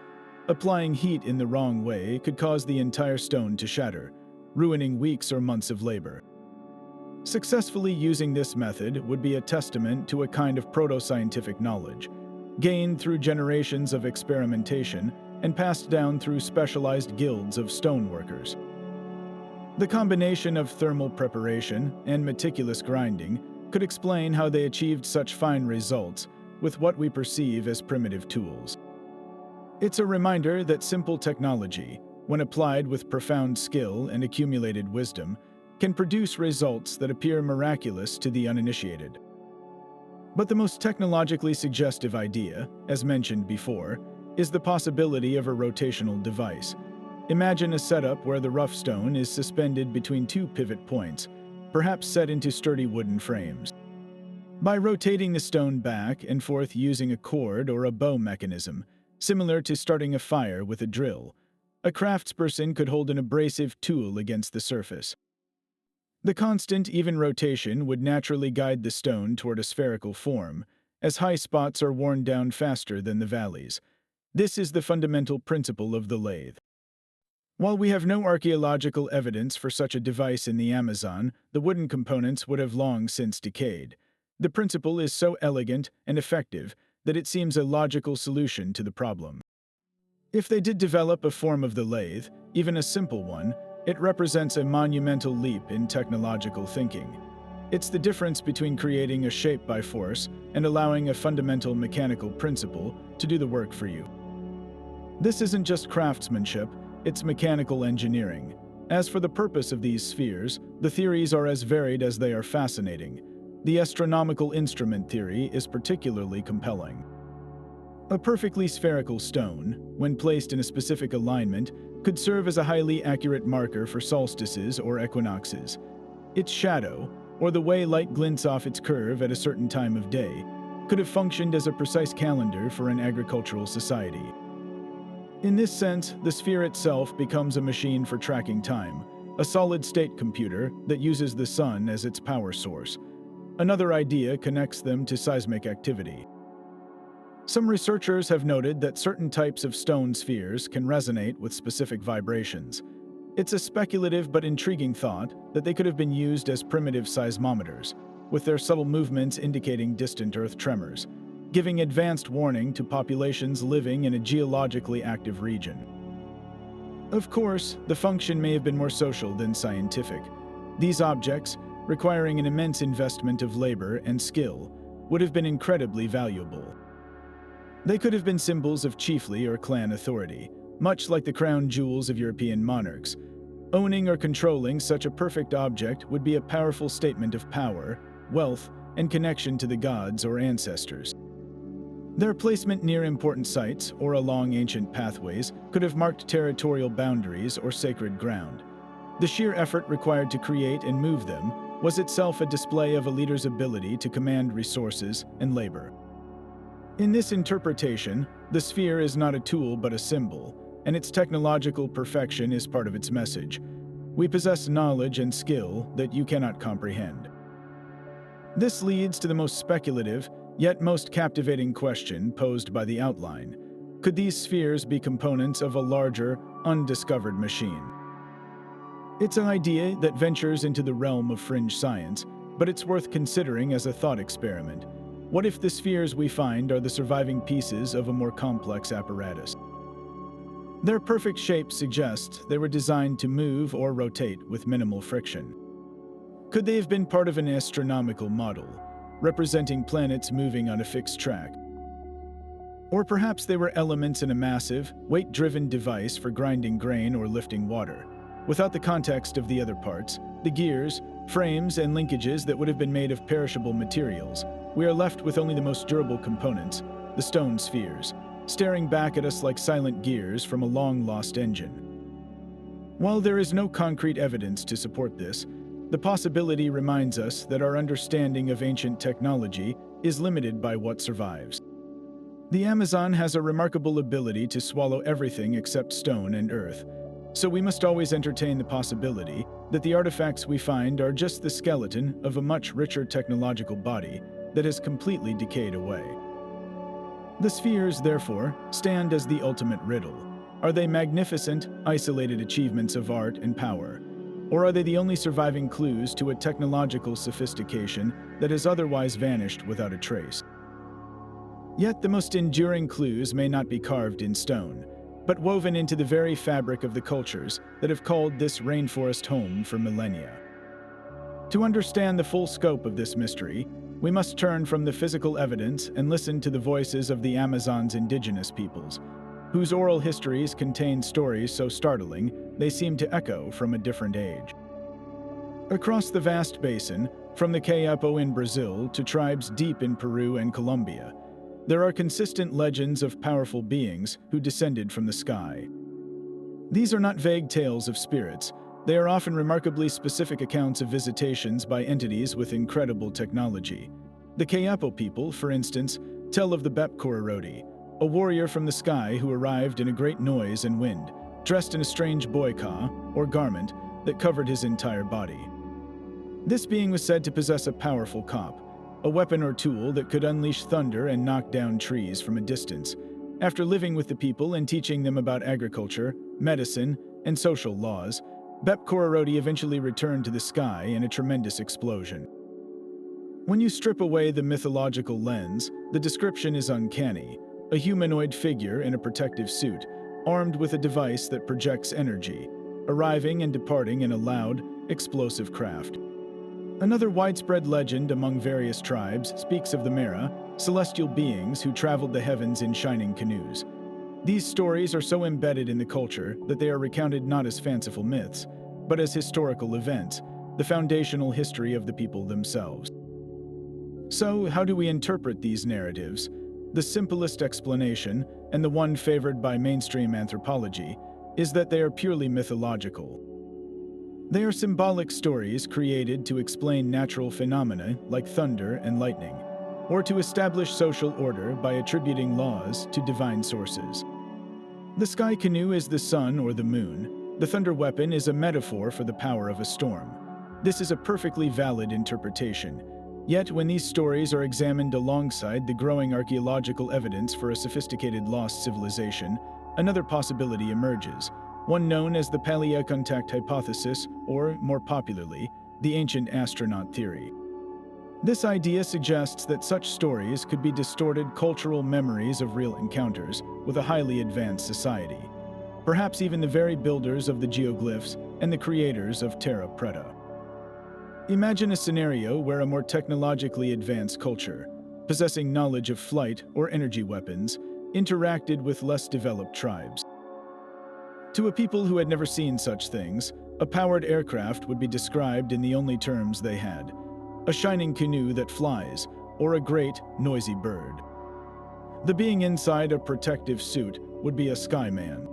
Applying heat in the wrong way could cause the entire stone to shatter, ruining weeks or months of labor. Successfully using this method would be a testament to a kind of proto-scientific knowledge, gained through generations of experimentation and passed down through specialized guilds of stoneworkers. The combination of thermal preparation and meticulous grinding could explain how they achieved such fine results with what we perceive as primitive tools. It's a reminder that simple technology, when applied with profound skill and accumulated wisdom, can produce results that appear miraculous to the uninitiated. But the most technologically suggestive idea, as mentioned before, is the possibility of a rotational device. Imagine a setup where the rough stone is suspended between two pivot points, perhaps set into sturdy wooden frames. By rotating the stone back and forth using a cord or a bow mechanism, similar to starting a fire with a drill, a craftsperson could hold an abrasive tool against the surface. The constant, even rotation would naturally guide the stone toward a spherical form, as high spots are worn down faster than the valleys. This is the fundamental principle of the lathe. While we have no archaeological evidence for such a device in the Amazon, the wooden components would have long since decayed. The principle is so elegant and effective that it seems a logical solution to the problem. If they did develop a form of the lathe, even a simple one, it represents a monumental leap in technological thinking. It's the difference between creating a shape by force and allowing a fundamental mechanical principle to do the work for you. This isn't just craftsmanship, it's mechanical engineering. As for the purpose of these spheres, the theories are as varied as they are fascinating. The astronomical instrument theory is particularly compelling. A perfectly spherical stone, when placed in a specific alignment, could serve as a highly accurate marker for solstices or equinoxes. Its shadow, or the way light glints off its curve at a certain time of day, could have functioned as a precise calendar for an agricultural society. In this sense, the sphere itself becomes a machine for tracking time, a solid-state computer that uses the sun as its power source. Another idea connects them to seismic activity. Some researchers have noted that certain types of stone spheres can resonate with specific vibrations. It's a speculative but intriguing thought that they could have been used as primitive seismometers, with their subtle movements indicating distant Earth tremors, giving advanced warning to populations living in a geologically active region. Of course, the function may have been more social than scientific. These objects, requiring an immense investment of labor and skill, would have been incredibly valuable. They could have been symbols of chiefly or clan authority, much like the crown jewels of European monarchs. Owning or controlling such a perfect object would be a powerful statement of power, wealth, and connection to the gods or ancestors. Their placement near important sites or along ancient pathways could have marked territorial boundaries or sacred ground. The sheer effort required to create and move them was itself a display of a leader's ability to command resources and labor. In this interpretation, the sphere is not a tool but a symbol, and its technological perfection is part of its message. We possess knowledge and skill that you cannot comprehend. This leads to the most speculative, yet most captivating question posed by the outline. Could these spheres be components of a larger, undiscovered machine? It's an idea that ventures into the realm of fringe science, but it's worth considering as a thought experiment. What if the spheres we find are the surviving pieces of a more complex apparatus? Their perfect shape suggests they were designed to move or rotate with minimal friction. Could they have been part of an astronomical model, representing planets moving on a fixed track? Or perhaps they were elements in a massive, weight-driven device for grinding grain or lifting water. Without the context of the other parts, the gears, frames, and linkages that would have been made of perishable materials, we are left with only the most durable components, the stone spheres, staring back at us like silent gears from a long-lost engine. While there is no concrete evidence to support this, the possibility reminds us that our understanding of ancient technology is limited by what survives. The Amazon has a remarkable ability to swallow everything except stone and earth, so we must always entertain the possibility that the artifacts we find are just the skeleton of a much richer technological body that has completely decayed away. The spheres, therefore, stand as the ultimate riddle. Are they magnificent, isolated achievements of art and power? Or are they the only surviving clues to a technological sophistication that has otherwise vanished without a trace? Yet the most enduring clues may not be carved in stone, but woven into the very fabric of the cultures that have called this rainforest home for millennia. To understand the full scope of this mystery, we must turn from the physical evidence and listen to the voices of the Amazon's indigenous peoples, whose oral histories contain stories so startling they seem to echo from a different age. Across the vast basin, from the Queyapo in Brazil to tribes deep in Peru and Colombia, there are consistent legends of powerful beings who descended from the sky. These are not vague tales of spirits. They are often remarkably specific accounts of visitations by entities with incredible technology. The Queyapo people, for instance, tell of the Bepkororoti, a warrior from the sky who arrived in a great noise and wind, dressed in a strange boyka, or garment, that covered his entire body. This being was said to possess a powerful kop, a weapon or tool that could unleash thunder and knock down trees from a distance. After living with the people and teaching them about agriculture, medicine, and social laws, Bepkororoti eventually returned to the sky in a tremendous explosion. When you strip away the mythological lens, the description is uncanny: a humanoid figure in a protective suit, armed with a device that projects energy, arriving and departing in a loud, explosive craft. Another widespread legend among various tribes speaks of the Mera, celestial beings who traveled the heavens in shining canoes. These stories are so embedded in the culture that they are recounted not as fanciful myths, but as historical events, the foundational history of the people themselves. So, how do we interpret these narratives? The simplest explanation, and the one favored by mainstream anthropology, is that they are purely mythological. They are symbolic stories created to explain natural phenomena like thunder and lightning, or to establish social order by attributing laws to divine sources. The sky canoe is the sun or the moon. The thunder weapon is a metaphor for the power of a storm. This is a perfectly valid interpretation. Yet, when these stories are examined alongside the growing archaeological evidence for a sophisticated lost civilization, another possibility emerges, one known as the paleocontact hypothesis, or, more popularly, the ancient astronaut theory. This idea suggests that such stories could be distorted cultural memories of real encounters with a highly advanced society, perhaps even the very builders of the geoglyphs and the creators of Terra Preta. Imagine a scenario where a more technologically advanced culture, possessing knowledge of flight or energy weapons, interacted with less developed tribes. To a people who had never seen such things, a powered aircraft would be described in the only terms they had: a shining canoe that flies, or a great, noisy bird. The being inside a protective suit would be a skyman.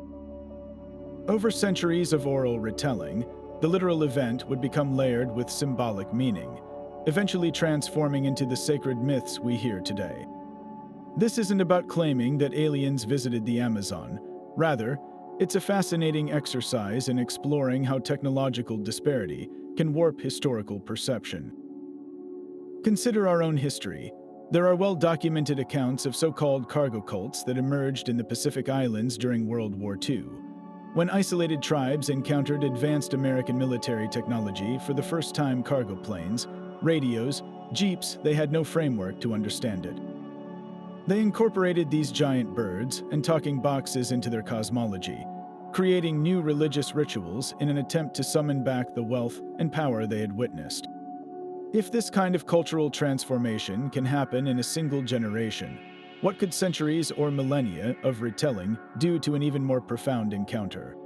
Over centuries of oral retelling, the literal event would become layered with symbolic meaning, eventually transforming into the sacred myths we hear today. This isn't about claiming that aliens visited the Amazon. Rather, it's a fascinating exercise in exploring how technological disparity can warp historical perception. Consider our own history. There are well-documented accounts of so-called cargo cults that emerged in the Pacific Islands during World War II. When isolated tribes encountered advanced American military technology for the first time, cargo planes, radios, jeeps, they had no framework to understand it. They incorporated these giant birds and talking boxes into their cosmology, creating new religious rituals in an attempt to summon back the wealth and power they had witnessed. If this kind of cultural transformation can happen in a single generation, what could centuries or millennia of retelling do to an even more profound encounter?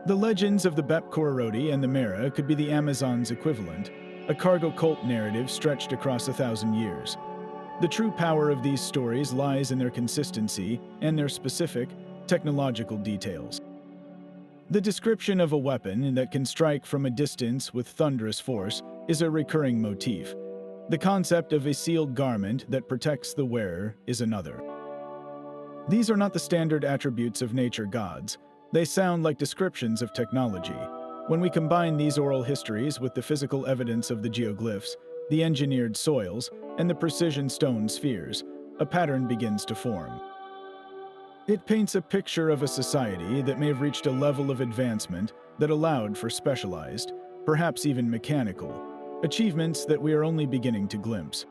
The legends of the Bepkororoti and the Mera could be the Amazon's equivalent, a cargo cult narrative stretched across 1,000 years. The true power of these stories lies in their consistency and their specific, technological details. The description of a weapon that can strike from a distance with thunderous force is a recurring motif. The concept of a sealed garment that protects the wearer is another. These are not the standard attributes of nature gods. They sound like descriptions of technology. When we combine these oral histories with the physical evidence of the geoglyphs, the engineered soils, and the precision stone spheres, a pattern begins to form. It paints a picture of a society that may have reached a level of advancement that allowed for specialized, perhaps even mechanical, achievements that we are only beginning to glimpse.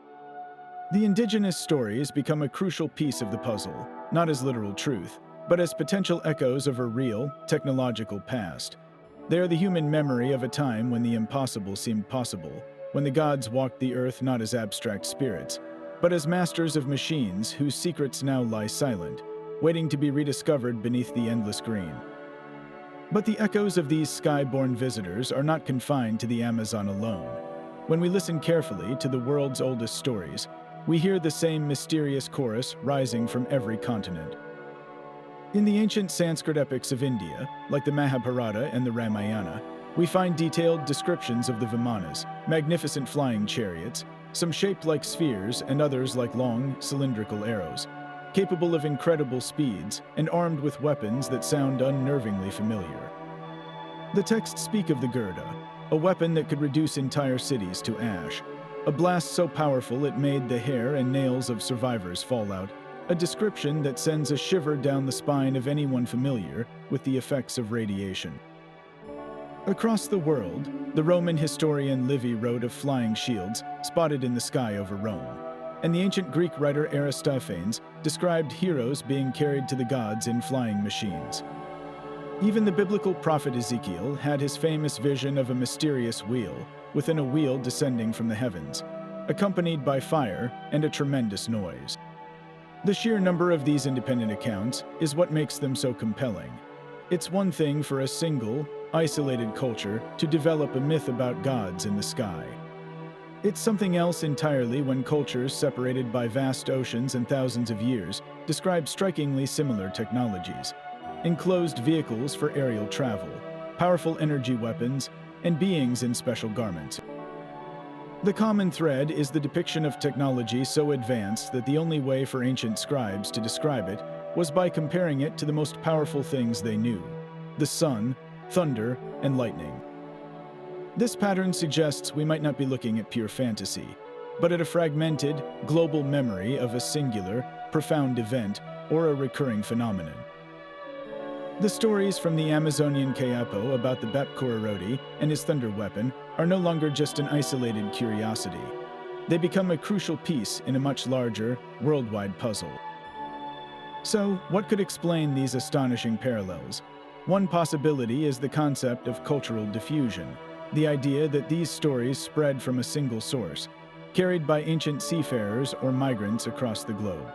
The indigenous stories become a crucial piece of the puzzle, not as literal truth, but as potential echoes of a real, technological past. They are the human memory of a time when the impossible seemed possible, when the gods walked the earth not as abstract spirits, but as masters of machines whose secrets now lie silent, waiting to be rediscovered beneath the endless green. But the echoes of these sky-born visitors are not confined to the Amazon alone. When we listen carefully to the world's oldest stories, we hear the same mysterious chorus rising from every continent. In the ancient Sanskrit epics of India, like the Mahabharata and the Ramayana, we find detailed descriptions of the Vimanas, magnificent flying chariots, some shaped like spheres and others like long, cylindrical arrows, capable of incredible speeds and armed with weapons that sound unnervingly familiar. The texts speak of the Gurda, a weapon that could reduce entire cities to ash, a blast so powerful it made the hair and nails of survivors fall out, a description that sends a shiver down the spine of anyone familiar with the effects of radiation. Across the world, the Roman historian Livy wrote of flying shields spotted in the sky over Rome, and the ancient Greek writer Aristophanes described heroes being carried to the gods in flying machines. Even the biblical prophet Ezekiel had his famous vision of a mysterious wheel within a wheel descending from the heavens, accompanied by fire and a tremendous noise. The sheer number of these independent accounts is what makes them so compelling. It's one thing for a single, isolated culture to develop a myth about gods in the sky. It's something else entirely when cultures separated by vast oceans and thousands of years describe strikingly similar technologies: enclosed vehicles for aerial travel, powerful energy weapons, and beings in special garments. The common thread is the depiction of technology so advanced that the only way for ancient scribes to describe it was by comparing it to the most powerful things they knew: the sun, thunder, and lightning. This pattern suggests we might not be looking at pure fantasy, but at a fragmented, global memory of a singular, profound event or a recurring phenomenon. The stories from the Amazonian Kayapo about the Bapkororoti and his thunder weapon are no longer just an isolated curiosity. They become a crucial piece in a much larger, worldwide puzzle. So, what could explain these astonishing parallels? One possibility is the concept of cultural diffusion, the idea that these stories spread from a single source, carried by ancient seafarers or migrants across the globe.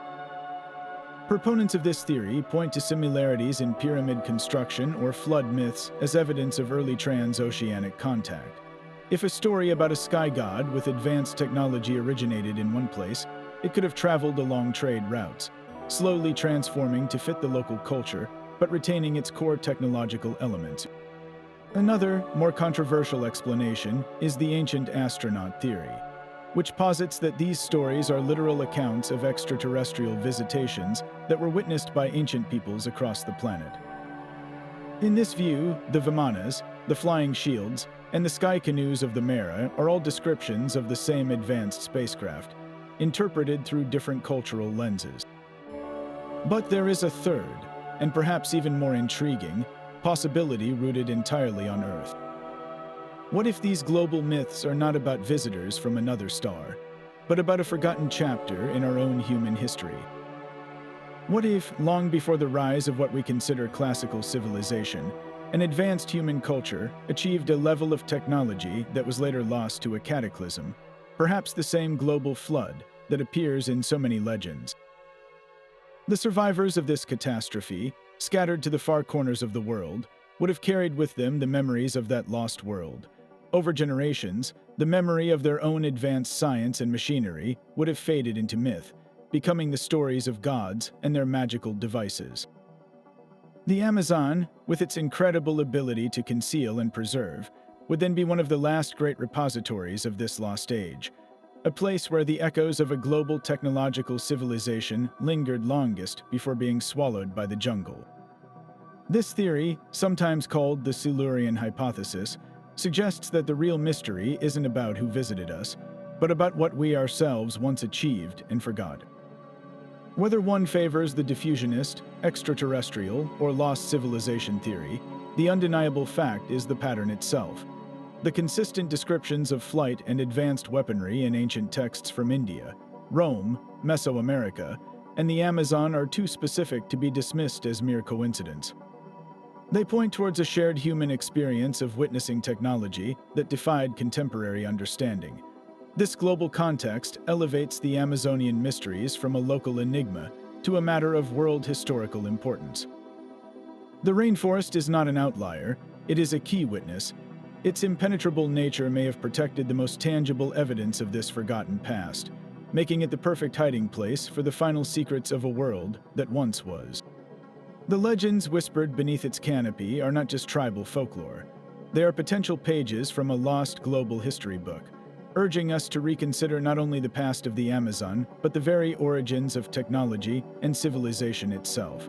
Proponents of this theory point to similarities in pyramid construction or flood myths as evidence of early transoceanic contact. If a story about a sky god with advanced technology originated in one place, it could have traveled along trade routes, slowly transforming to fit the local culture, but retaining its core technological elements. Another, more controversial explanation is the ancient astronaut theory, which posits that these stories are literal accounts of extraterrestrial visitations that were witnessed by ancient peoples across the planet. In this view, the Vimanas, the flying shields, and the sky canoes of the Mara are all descriptions of the same advanced spacecraft, interpreted through different cultural lenses. But there is a third, and perhaps even more intriguing, possibility rooted entirely on Earth. What if these global myths are not about visitors from another star, but about a forgotten chapter in our own human history? What if, long before the rise of what we consider classical civilization, an advanced human culture achieved a level of technology that was later lost to a cataclysm, perhaps the same global flood that appears in so many legends? The survivors of this catastrophe, scattered to the far corners of the world, would have carried with them the memories of that lost world. Over generations, the memory of their own advanced science and machinery would have faded into myth, becoming the stories of gods and their magical devices. The Amazon, with its incredible ability to conceal and preserve, would then be one of the last great repositories of this lost age, a place where the echoes of a global technological civilization lingered longest before being swallowed by the jungle. This theory, sometimes called the Silurian hypothesis, suggests that the real mystery isn't about who visited us, but about what we ourselves once achieved and forgot. Whether one favors the diffusionist, extraterrestrial, or lost civilization theory, The undeniable fact is the pattern itself. The consistent descriptions of flight and advanced weaponry in ancient texts from India, Rome, Mesoamerica, and the Amazon are too specific to be dismissed as mere coincidence. They point towards a shared human experience of witnessing technology that defied contemporary understanding. This global context elevates the Amazonian mysteries from a local enigma to a matter of world historical importance. The rainforest is not an outlier, it is a key witness. Its impenetrable nature may have protected the most tangible evidence of this forgotten past, making it the perfect hiding place for the final secrets of a world that once was. The legends whispered beneath its canopy are not just tribal folklore. They are potential pages from a lost global history book, urging us to reconsider not only the past of the Amazon, but the very origins of technology and civilization itself.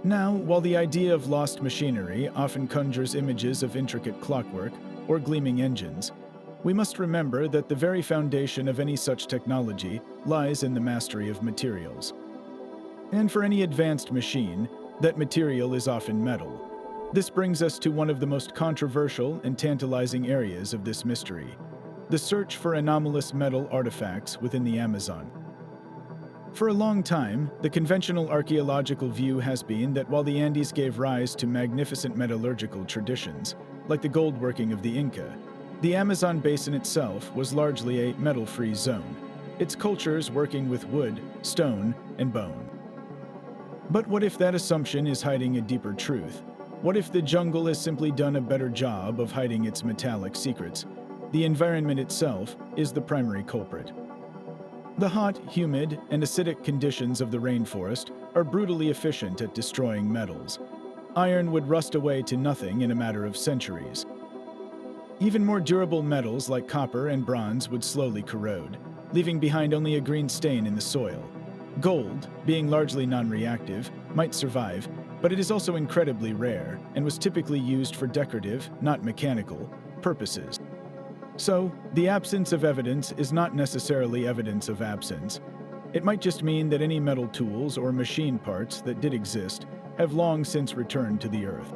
Now, while the idea of lost machinery often conjures images of intricate clockwork or gleaming engines, we must remember that the very foundation of any such technology lies in the mastery of materials. And for any advanced machine, that material is often metal. This brings us to one of the most controversial and tantalizing areas of this mystery: the search for anomalous metal artifacts within the Amazon. For a long time, the conventional archaeological view has been that while the Andes gave rise to magnificent metallurgical traditions, like the gold working of the Inca, the Amazon basin itself was largely a metal-free zone, its cultures working with wood, stone, and bone. But what if that assumption is hiding a deeper truth? What if the jungle has simply done a better job of hiding its metallic secrets? The environment itself is the primary culprit. The hot, humid, and acidic conditions of the rainforest are brutally efficient at destroying metals. Iron would rust away to nothing in a matter of centuries. Even more durable metals like copper and bronze would slowly corrode, leaving behind only a green stain in the soil. Gold, being largely non-reactive, might survive, but it is also incredibly rare and was typically used for decorative, not mechanical, purposes. So, the absence of evidence is not necessarily evidence of absence. It might just mean that any metal tools or machine parts that did exist have long since returned to the Earth.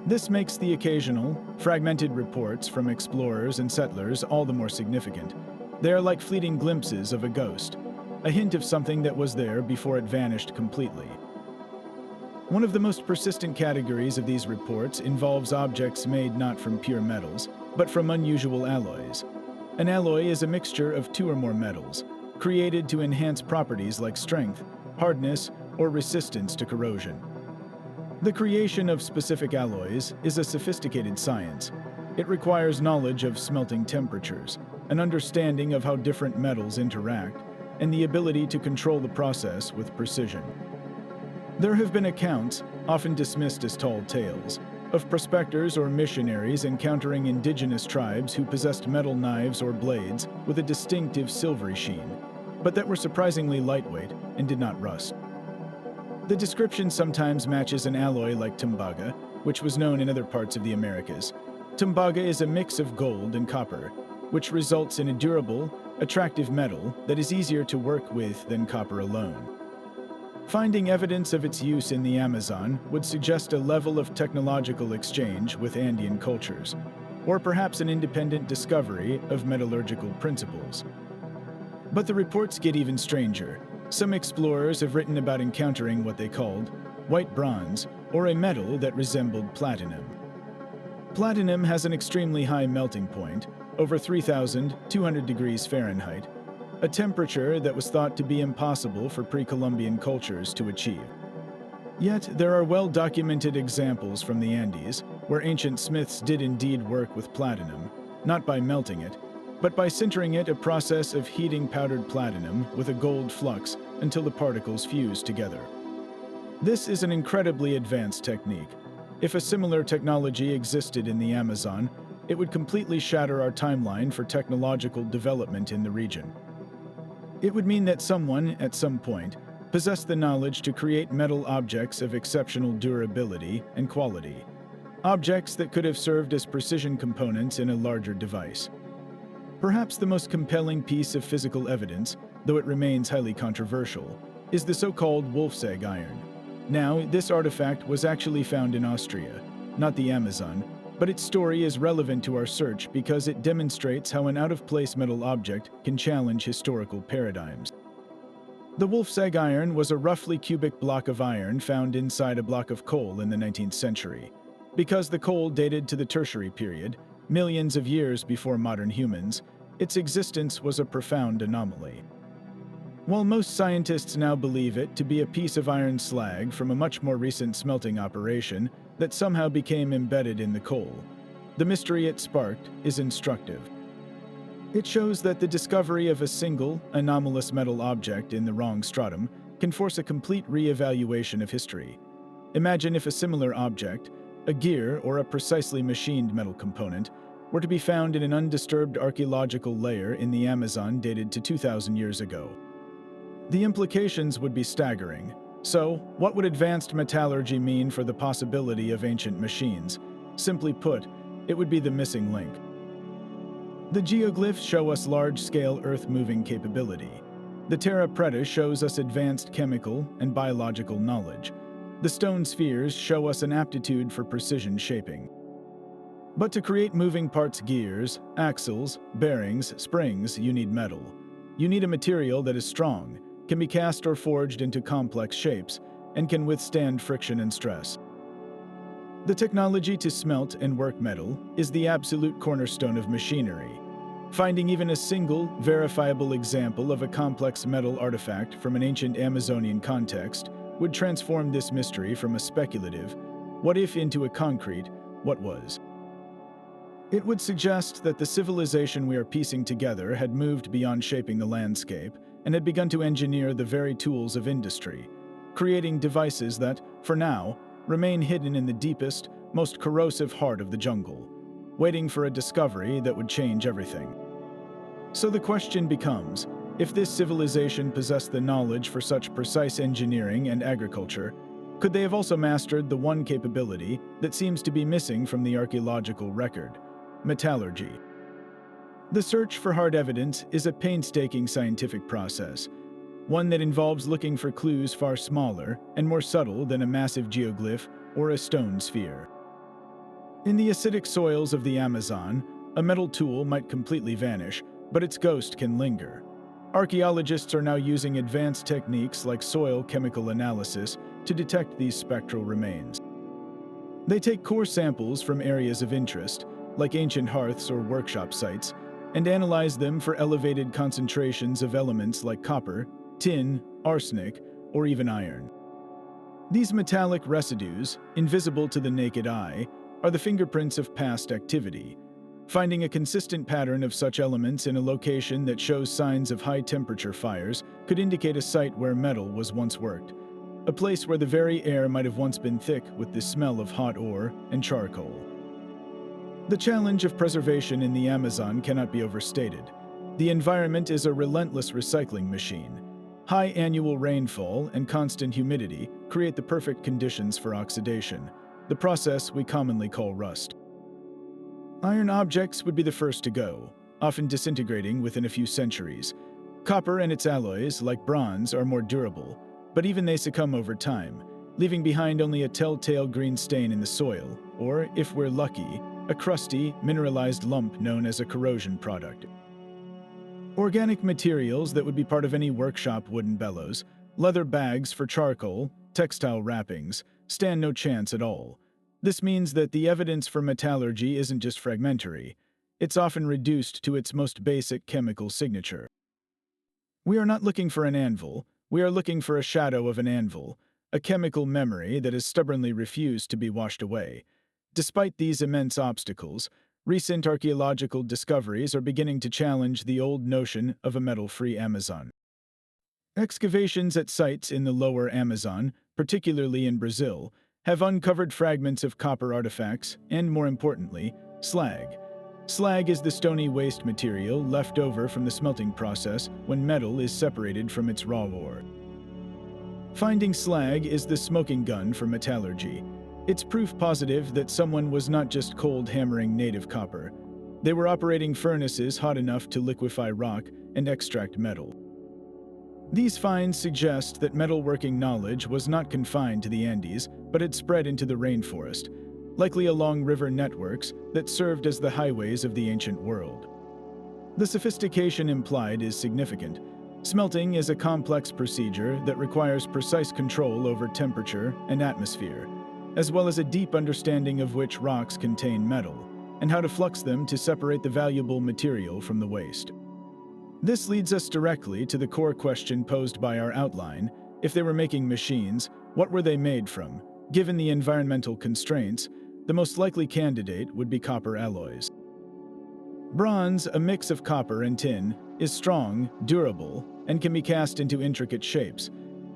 This makes the occasional, fragmented reports from explorers and settlers all the more significant. They are like fleeting glimpses of a ghost, a hint of something that was there before it vanished completely. One of the most persistent categories of these reports involves objects made not from pure metals, but from unusual alloys. An alloy is a mixture of two or more metals, created to enhance properties like strength, hardness, or resistance to corrosion. The creation of specific alloys is a sophisticated science. It requires knowledge of smelting temperatures, an understanding of how different metals interact, and the ability to control the process with precision. There have been accounts, often dismissed as tall tales, of prospectors or missionaries encountering indigenous tribes who possessed metal knives or blades with a distinctive silvery sheen, but that were surprisingly lightweight and did not rust. The description sometimes matches an alloy like tembaga, which was known in other parts of the Americas. Tembaga is a mix of gold and copper, which results in a durable, attractive metal that is easier to work with than copper alone. Finding evidence of its use in the Amazon would suggest a level of technological exchange with Andean cultures, or perhaps an independent discovery of metallurgical principles. But the reports get even stranger. Some explorers have written about encountering what they called white bronze, or a metal that resembled platinum. Platinum has an extremely high melting point, over 3,200 degrees Fahrenheit, a temperature that was thought to be impossible for pre-Columbian cultures to achieve. Yet, there are well-documented examples from the Andes where ancient smiths did indeed work with platinum, not by melting it, but by sintering it, a process of heating powdered platinum with a gold flux until the particles fuse together. This is an incredibly advanced technique. If a similar technology existed in the Amazon, it would completely shatter our timeline for technological development in the region. It would mean that someone, at some point, possessed the knowledge to create metal objects of exceptional durability and quality, objects that could have served as precision components in a larger device. Perhaps the most compelling piece of physical evidence, though it remains highly controversial, is the so-called wolf's egg iron. Now, this artifact was actually found in Austria, not the Amazon, but its story is relevant to our search because it demonstrates how an out-of-place metal object can challenge historical paradigms. The wolf's egg iron was a roughly cubic block of iron found inside a block of coal in the 19th century. Because the coal dated to the Tertiary period, millions of years before modern humans, its existence was a profound anomaly. While most scientists now believe it to be a piece of iron slag from a much more recent smelting operation that somehow became embedded in the coal, the mystery it sparked is instructive. It shows that the discovery of a single, anomalous metal object in the wrong stratum can force a complete re-evaluation of history. Imagine if a similar object, a gear or a precisely machined metal component, were to be found in an undisturbed archaeological layer in the Amazon dated to 2,000 years ago. The implications would be staggering. So, what would advanced metallurgy mean for the possibility of ancient machines? Simply put, it would be the missing link. The geoglyphs show us large-scale earth-moving capability. The terra preta shows us advanced chemical and biological knowledge. The stone spheres show us an aptitude for precision shaping. But to create moving parts, gears, axles, bearings, springs, you need metal. You need a material that is strong, can be cast or forged into complex shapes, and can withstand friction and stress. The technology to smelt and work metal is the absolute cornerstone of machinery. Finding even a single, verifiable example of a complex metal artifact from an ancient Amazonian context would transform this mystery from a speculative, what if, into a concrete, what was. It would suggest that the civilization we are piecing together had moved beyond shaping the landscape and had begun to engineer the very tools of industry, creating devices that, for now, remain hidden in the deepest, most corrosive heart of the jungle, waiting for a discovery that would change everything. So the question becomes, if this civilization possessed the knowledge for such precise engineering and agriculture, could they have also mastered the one capability that seems to be missing from the archaeological record: metallurgy? The search for hard evidence is a painstaking scientific process, one that involves looking for clues far smaller and more subtle than a massive geoglyph or a stone sphere. In the acidic soils of the Amazon, a metal tool might completely vanish, but its ghost can linger. Archaeologists are now using advanced techniques like soil chemical analysis to detect these spectral remains. They take core samples from areas of interest, like ancient hearths or workshop sites, and analyze them for elevated concentrations of elements like copper, tin, arsenic, or even iron. These metallic residues, invisible to the naked eye, are the fingerprints of past activity. Finding a consistent pattern of such elements in a location that shows signs of high-temperature fires could indicate a site where metal was once worked, a place where the very air might have once been thick with the smell of hot ore and charcoal. The challenge of preservation in the Amazon cannot be overstated. The environment is a relentless recycling machine. High annual rainfall and constant humidity create the perfect conditions for oxidation, the process we commonly call rust. Iron objects would be the first to go, often disintegrating within a few centuries. Copper and its alloys, like bronze, are more durable, but even they succumb over time, leaving behind only a telltale green stain in the soil, or, if we're lucky, a crusty, mineralized lump known as a corrosion product. Organic materials that would be part of any workshop wooden bellows, leather bags for charcoal, textile wrappings, stand no chance at all. This means that the evidence for metallurgy isn't just fragmentary. It's often reduced to its most basic chemical signature. We are not looking for an anvil, we are looking for a shadow of an anvil, a chemical memory that has stubbornly refused to be washed away. Despite these immense obstacles, recent archaeological discoveries are beginning to challenge the old notion of a metal-free Amazon. Excavations at sites in the lower Amazon, particularly in Brazil, have uncovered fragments of copper artifacts and, more importantly, slag. Slag is the stony waste material left over from the smelting process when metal is separated from its raw ore. Finding slag is the smoking gun for metallurgy. It's proof positive that someone was not just cold hammering native copper. They were operating furnaces hot enough to liquefy rock and extract metal. These finds suggest that metalworking knowledge was not confined to the Andes, but had spread into the rainforest. likely along river networks that served as the highways of the ancient world. The sophistication implied is significant. Smelting is a complex procedure that requires precise control over temperature and atmosphere, as well as a deep understanding of which rocks contain metal, and how to flux them to separate the valuable material from the waste. This leads us directly to the core question posed by our outline. If they were making machines, what were they made from? Given the environmental constraints, the most likely candidate would be copper alloys. Bronze, a mix of copper and tin, is strong, durable, and can be cast into intricate shapes.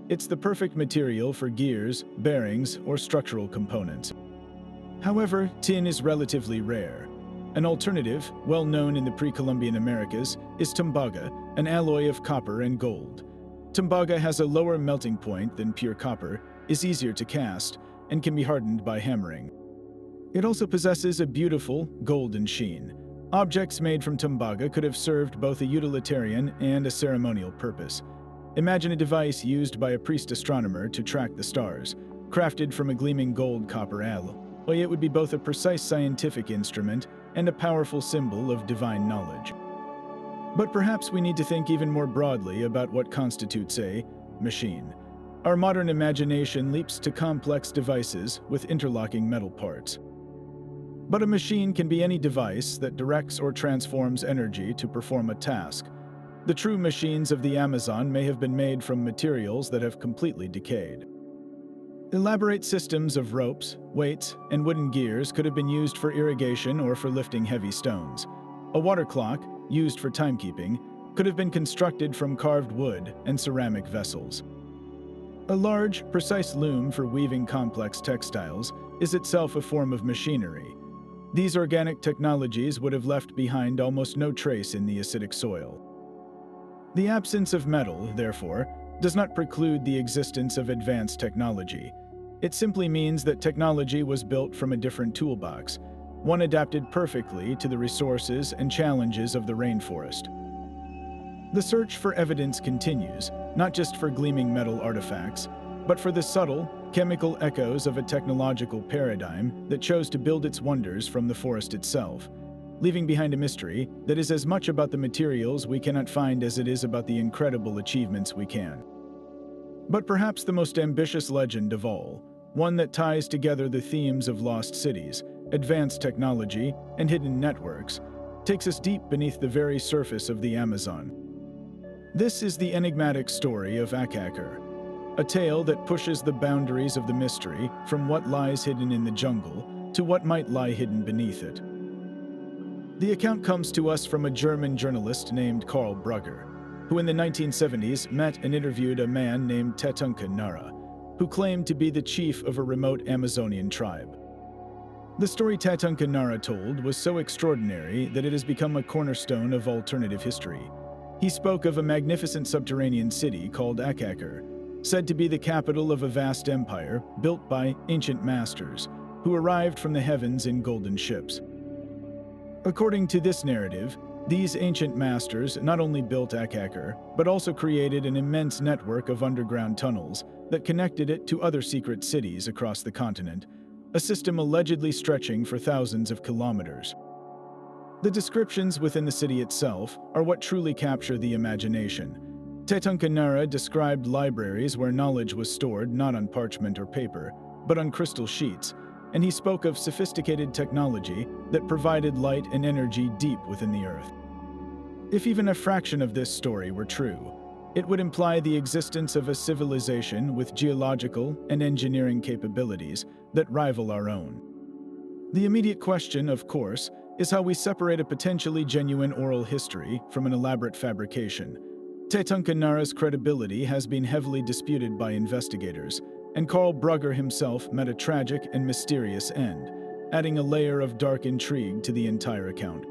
It's the perfect material for gears, bearings, or structural components. However, tin is relatively rare. An alternative, well known in the pre-Columbian Americas, is tembaga, an alloy of copper and gold. Tembaga has a lower melting point than pure copper, is easier to cast, and can be hardened by hammering. It also possesses a beautiful, golden sheen. Objects made from tembaga could have served both a utilitarian and a ceremonial purpose. Imagine a device used by a priest astronomer to track the stars, crafted from a gleaming gold-copper alloy. It would be both a precise scientific instrument and a powerful symbol of divine knowledge. But perhaps we need to think even more broadly about what constitutes a machine. Our modern imagination leaps to complex devices with interlocking metal parts. But a machine can be any device that directs or transforms energy to perform a task. The true machines of the Amazon may have been made from materials that have completely decayed. Elaborate systems of ropes, weights, and wooden gears could have been used for irrigation or for lifting heavy stones. A water clock, used for timekeeping, could have been constructed from carved wood and ceramic vessels. A large, precise loom for weaving complex textiles is itself a form of machinery. These organic technologies would have left behind almost no trace in the acidic soil. The absence of metal, therefore, does not preclude the existence of advanced technology. It simply means that technology was built from a different toolbox, one adapted perfectly to the resources and challenges of the rainforest. The search for evidence continues, not just for gleaming metal artifacts, but for the subtle, chemical echoes of a technological paradigm that chose to build its wonders from the forest itself, leaving behind a mystery that is as much about the materials we cannot find as it is about the incredible achievements we can. But perhaps the most ambitious legend of all, one that ties together the themes of lost cities, advanced technology, and hidden networks, takes us deep beneath the very surface of the Amazon. This is the enigmatic story of Akakor, a tale that pushes the boundaries of the mystery from what lies hidden in the jungle to what might lie hidden beneath it. The account comes to us from a German journalist named Karl Brugger, who in the 1970s met and interviewed a man named Tetunka Nara, who claimed to be the chief of a remote Amazonian tribe. The story Tetunka Nara told was so extraordinary that it has become a cornerstone of alternative history. He spoke of a magnificent subterranean city called Akakor, said to be the capital of a vast empire built by ancient masters who arrived from the heavens in golden ships. According to this narrative, these ancient masters not only built Akakor, but also created an immense network of underground tunnels that connected it to other secret cities across the continent, a system allegedly stretching for thousands of kilometers. The descriptions within the city itself are what truly capture the imagination. Tetunka Nara described libraries where knowledge was stored not on parchment or paper, but on crystal sheets, and he spoke of sophisticated technology that provided light and energy deep within the earth. If even a fraction of this story were true, it would imply the existence of a civilization with geological and engineering capabilities that rival our own. The immediate question, of course, is how we separate a potentially genuine oral history from an elaborate fabrication. Tetunka Nara's credibility has been heavily disputed by investigators, and Karl Brugger himself met a tragic and mysterious end, adding a layer of dark intrigue to the entire account.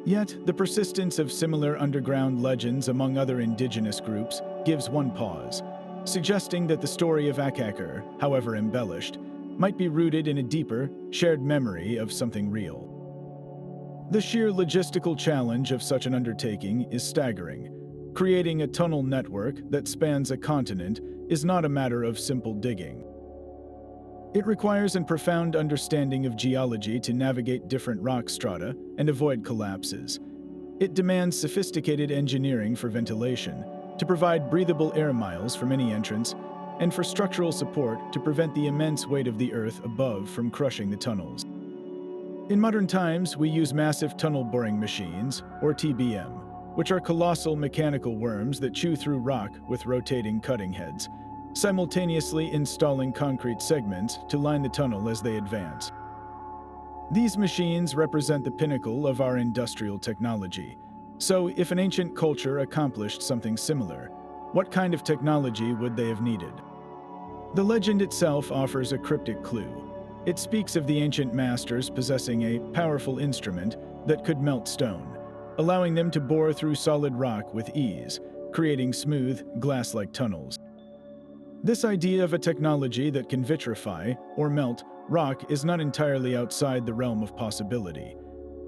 Yet, the persistence of similar underground legends among other indigenous groups gives one pause, suggesting that the story of Akakor, however embellished, might be rooted in a deeper, shared memory of something real. The sheer logistical challenge of such an undertaking is staggering. Creating a tunnel network that spans a continent is not a matter of simple digging. It requires a profound understanding of geology to navigate different rock strata and avoid collapses. It demands sophisticated engineering for ventilation, to provide breathable air miles from any entrance, and for structural support to prevent the immense weight of the earth above from crushing the tunnels. In modern times, we use massive tunnel boring machines, or TBM, which are colossal mechanical worms that chew through rock with rotating cutting heads, simultaneously installing concrete segments to line the tunnel as they advance. These machines represent the pinnacle of our industrial technology. So, if an ancient culture accomplished something similar, what kind of technology would they have needed? The legend itself offers a cryptic clue. It speaks of the ancient masters possessing a powerful instrument that could melt stone, allowing them to bore through solid rock with ease, creating smooth, glass-like tunnels. This idea of a technology that can vitrify, or melt, rock is not entirely outside the realm of possibility.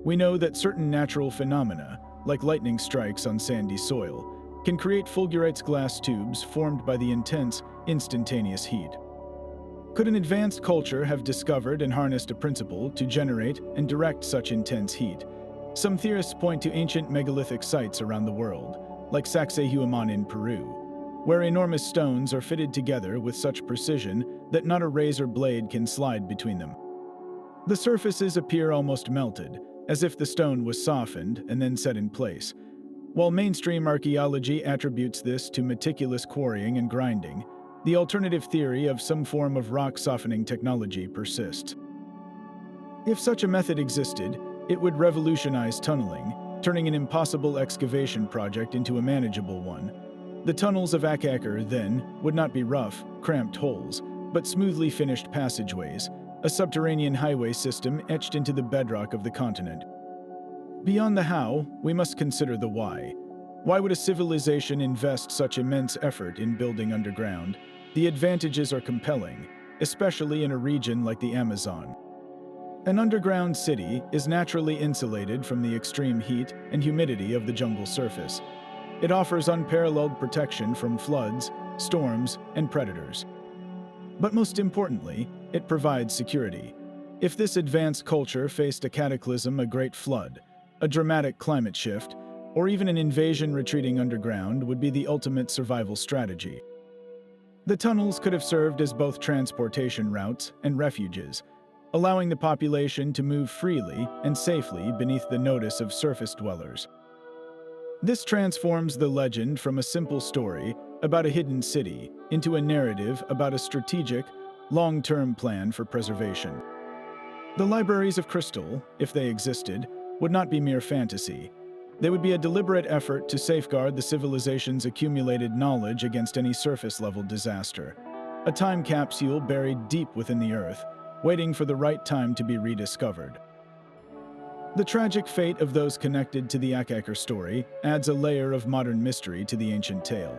We know that certain natural phenomena, like lightning strikes on sandy soil, can create fulgurates glass tubes formed by the intense, instantaneous heat. Could an advanced culture have discovered and harnessed a principle to generate and direct such intense heat? Some theorists point to ancient megalithic sites around the world, like Sacsayhuaman in Peru, where enormous stones are fitted together with such precision that not a razor blade can slide between them. The surfaces appear almost melted, as if the stone was softened and then set in place. While mainstream archaeology attributes this to meticulous quarrying and grinding, the alternative theory of some form of rock softening technology persists. If such a method existed, it would revolutionize tunneling, turning an impossible excavation project into a manageable one. The tunnels of Akakor, then, would not be rough, cramped holes, but smoothly finished passageways, a subterranean highway system etched into the bedrock of the continent. Beyond the how, we must consider the why. Why would a civilization invest such immense effort in building underground? The advantages are compelling, especially in a region like the Amazon. An underground city is naturally insulated from the extreme heat and humidity of the jungle surface. It offers unparalleled protection from floods, storms, and predators. But most importantly, it provides security. If this advanced culture faced a cataclysm, a great flood, a dramatic climate shift, or even an invasion, retreating underground would be the ultimate survival strategy. The tunnels could have served as both transportation routes and refuges, allowing the population to move freely and safely beneath the notice of surface dwellers. This transforms the legend from a simple story about a hidden city into a narrative about a strategic, long-term plan for preservation. The libraries of crystal, if they existed, would not be mere fantasy. They would be a deliberate effort to safeguard the civilization's accumulated knowledge against any surface-level disaster. A time capsule buried deep within the earth, waiting for the right time to be rediscovered. The tragic fate of those connected to the Akakor story adds a layer of modern mystery to the ancient tale.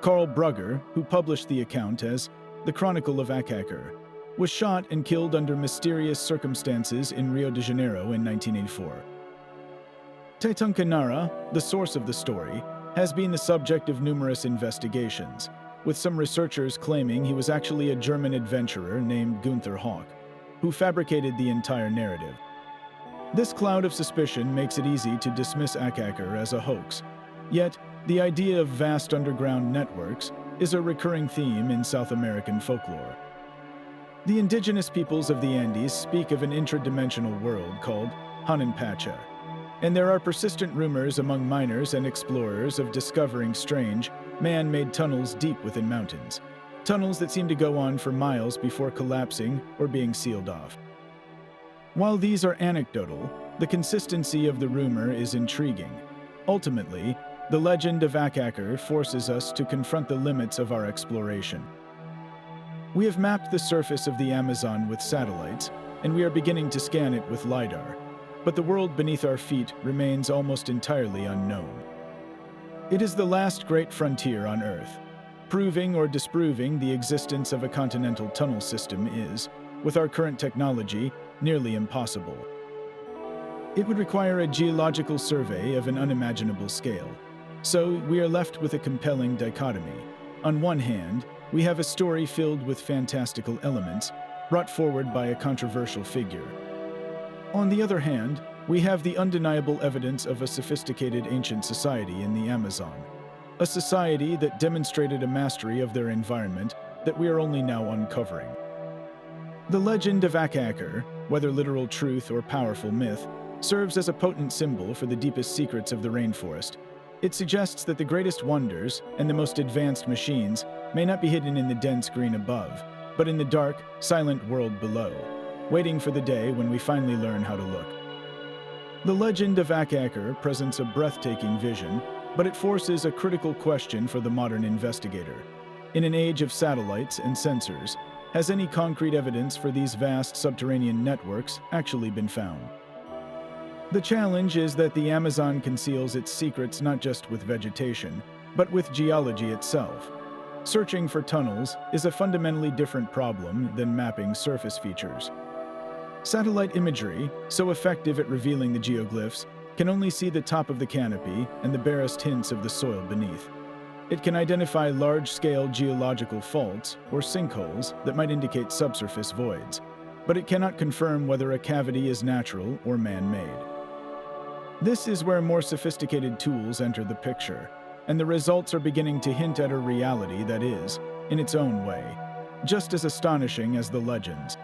Carl Brugger, who published the account as The Chronicle of Akakor, was shot and killed under mysterious circumstances in Rio de Janeiro in 1984. Taitungkanara, the source of the story, has been the subject of numerous investigations, with some researchers claiming he was actually a German adventurer named Gunther Hawk, who fabricated the entire narrative. This cloud of suspicion makes it easy to dismiss Akakor as a hoax. Yet, the idea of vast underground networks is a recurring theme in South American folklore. The indigenous peoples of the Andes speak of an intradimensional world called Hananpacha, and there are persistent rumors among miners and explorers of discovering strange, man-made tunnels deep within mountains, tunnels that seem to go on for miles before collapsing or being sealed off. While these are anecdotal, the consistency of the rumor is intriguing. Ultimately, the legend of Akakor forces us to confront the limits of our exploration. We have mapped the surface of the Amazon with satellites, and we are beginning to scan it with LIDAR, but the world beneath our feet remains almost entirely unknown. It is the last great frontier on Earth. Proving or disproving the existence of a continental tunnel system is, with our current technology, nearly impossible. It would require a geological survey of an unimaginable scale. So we are left with a compelling dichotomy. On one hand, we have a story filled with fantastical elements, brought forward by a controversial figure. On the other hand, we have the undeniable evidence of a sophisticated ancient society in the Amazon, a society that demonstrated a mastery of their environment that we are only now uncovering. The legend of Akakor, whether literal truth or powerful myth, serves as a potent symbol for the deepest secrets of the rainforest. It suggests that the greatest wonders and the most advanced machines may not be hidden in the dense green above, but in the dark, silent world below, waiting for the day when we finally learn how to look. The legend of Akakor presents a breathtaking vision, but it forces a critical question for the modern investigator. In an age of satellites and sensors, has any concrete evidence for these vast subterranean networks actually been found? The challenge is that the Amazon conceals its secrets not just with vegetation, but with geology itself. Searching for tunnels is a fundamentally different problem than mapping surface features. Satellite imagery, so effective at revealing the geoglyphs, can only see the top of the canopy and the barest hints of the soil beneath. It can identify large-scale geological faults or sinkholes that might indicate subsurface voids, but it cannot confirm whether a cavity is natural or man-made. This is where more sophisticated tools enter the picture, and the results are beginning to hint at a reality that is, in its own way, just as astonishing as the legends.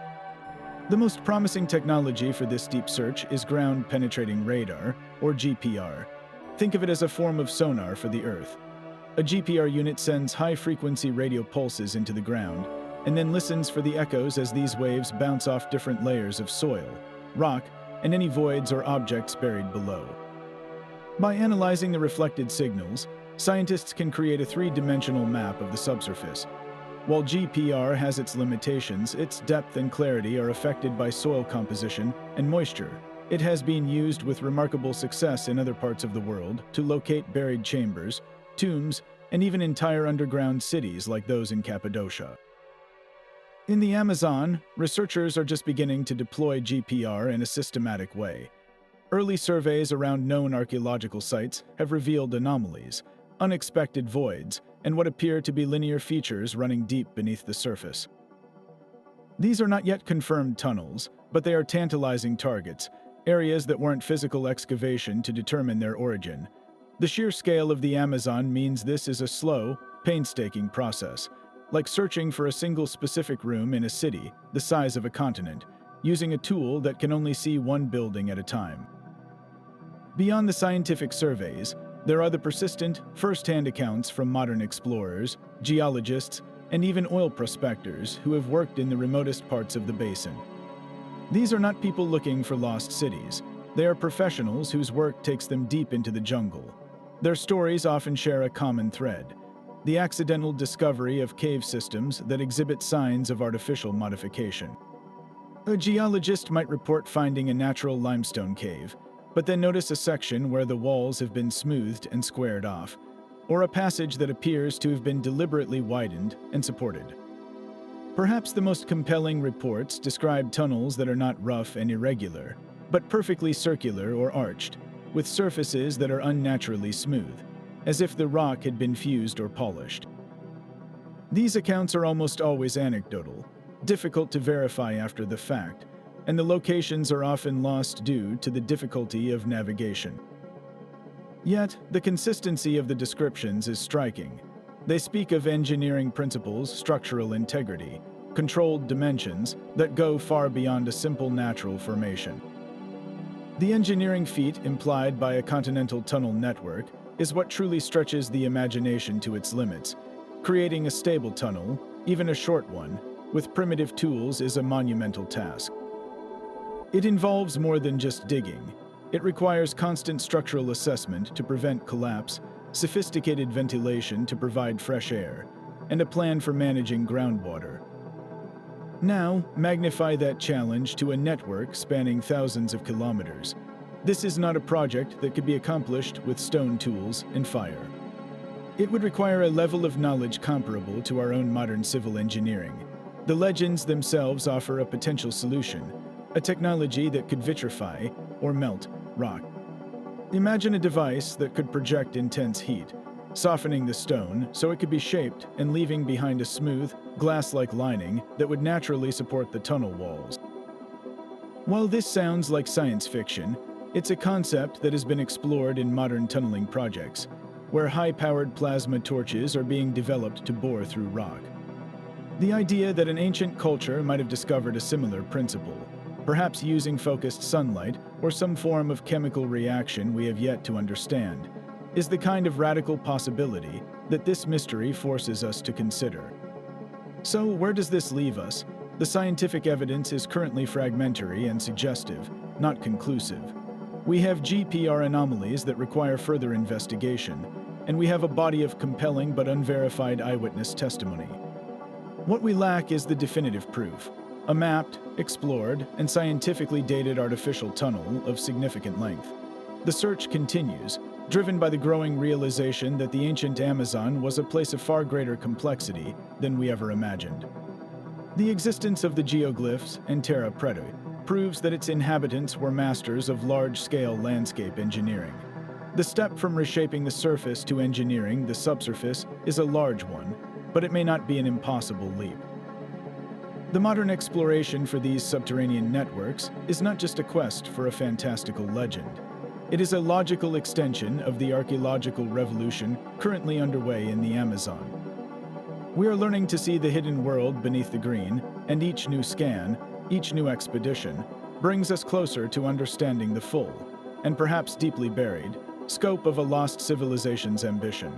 The most promising technology for this deep search is ground-penetrating radar, or GPR. Think of it as a form of sonar for the Earth. A GPR unit sends high-frequency radio pulses into the ground, and then listens for the echoes as these waves bounce off different layers of soil, rock, and any voids or objects buried below. By analyzing the reflected signals, scientists can create a three-dimensional map of the subsurface. While GPR has its limitations, its depth and clarity are affected by soil composition and moisture. It has been used with remarkable success in other parts of the world to locate buried chambers, tombs, and even entire underground cities like those in Cappadocia. In the Amazon, researchers are just beginning to deploy GPR in a systematic way. Early surveys around known archaeological sites have revealed anomalies, unexpected voids, and what appear to be linear features running deep beneath the surface. These are not yet confirmed tunnels, but they are tantalizing targets, areas that warrant physical excavation to determine their origin. The sheer scale of the Amazon means this is a slow, painstaking process, like searching for a single specific room in a city the size of a continent, using a tool that can only see one building at a time. Beyond the scientific surveys, there are the persistent, first-hand accounts from modern explorers, geologists, and even oil prospectors who have worked in the remotest parts of the basin. These are not people looking for lost cities. They are professionals whose work takes them deep into the jungle. Their stories often share a common thread: the accidental discovery of cave systems that exhibit signs of artificial modification. A geologist might report finding a natural limestone cave, but then notice a section where the walls have been smoothed and squared off, or a passage that appears to have been deliberately widened and supported. Perhaps the most compelling reports describe tunnels that are not rough and irregular, but perfectly circular or arched, with surfaces that are unnaturally smooth, as if the rock had been fused or polished. These accounts are almost always anecdotal, difficult to verify after the fact, and the locations are often lost due to the difficulty of navigation. Yet, the consistency of the descriptions is striking. They speak of engineering principles, structural integrity, controlled dimensions that go far beyond a simple natural formation. The engineering feat implied by a continental tunnel network is what truly stretches the imagination to its limits. Creating a stable tunnel, even a short one, with primitive tools is a monumental task. It involves more than just digging. It requires constant structural assessment to prevent collapse, sophisticated ventilation to provide fresh air, and a plan for managing groundwater. Now, magnify that challenge to a network spanning thousands of kilometers. This is not a project that could be accomplished with stone tools and fire. It would require a level of knowledge comparable to our own modern civil engineering. The legends themselves offer a potential solution, a technology that could vitrify, or melt, rock. Imagine a device that could project intense heat, softening the stone so it could be shaped and leaving behind a smooth, glass-like lining that would naturally support the tunnel walls. While this sounds like science fiction, it's a concept that has been explored in modern tunneling projects, where high-powered plasma torches are being developed to bore through rock. The idea that an ancient culture might have discovered a similar principle, perhaps using focused sunlight or some form of chemical reaction we have yet to understand, is the kind of radical possibility that this mystery forces us to consider. So, where does this leave us? The scientific evidence is currently fragmentary and suggestive, not conclusive. We have GPR anomalies that require further investigation, and we have a body of compelling but unverified eyewitness testimony. What we lack is the definitive proof, a mapped, explored, and scientifically dated artificial tunnel of significant length. The search continues, driven by the growing realization that the ancient Amazon was a place of far greater complexity than we ever imagined. The existence of the geoglyphs and terra preta proves that its inhabitants were masters of large-scale landscape engineering. The step from reshaping the surface to engineering the subsurface is a large one, but it may not be an impossible leap. The modern exploration for these subterranean networks is not just a quest for a fantastical legend. It is a logical extension of the archaeological revolution currently underway in the Amazon. We are learning to see the hidden world beneath the green, and each new scan, each new expedition, brings us closer to understanding the full, and perhaps deeply buried, scope of a lost civilization's ambition.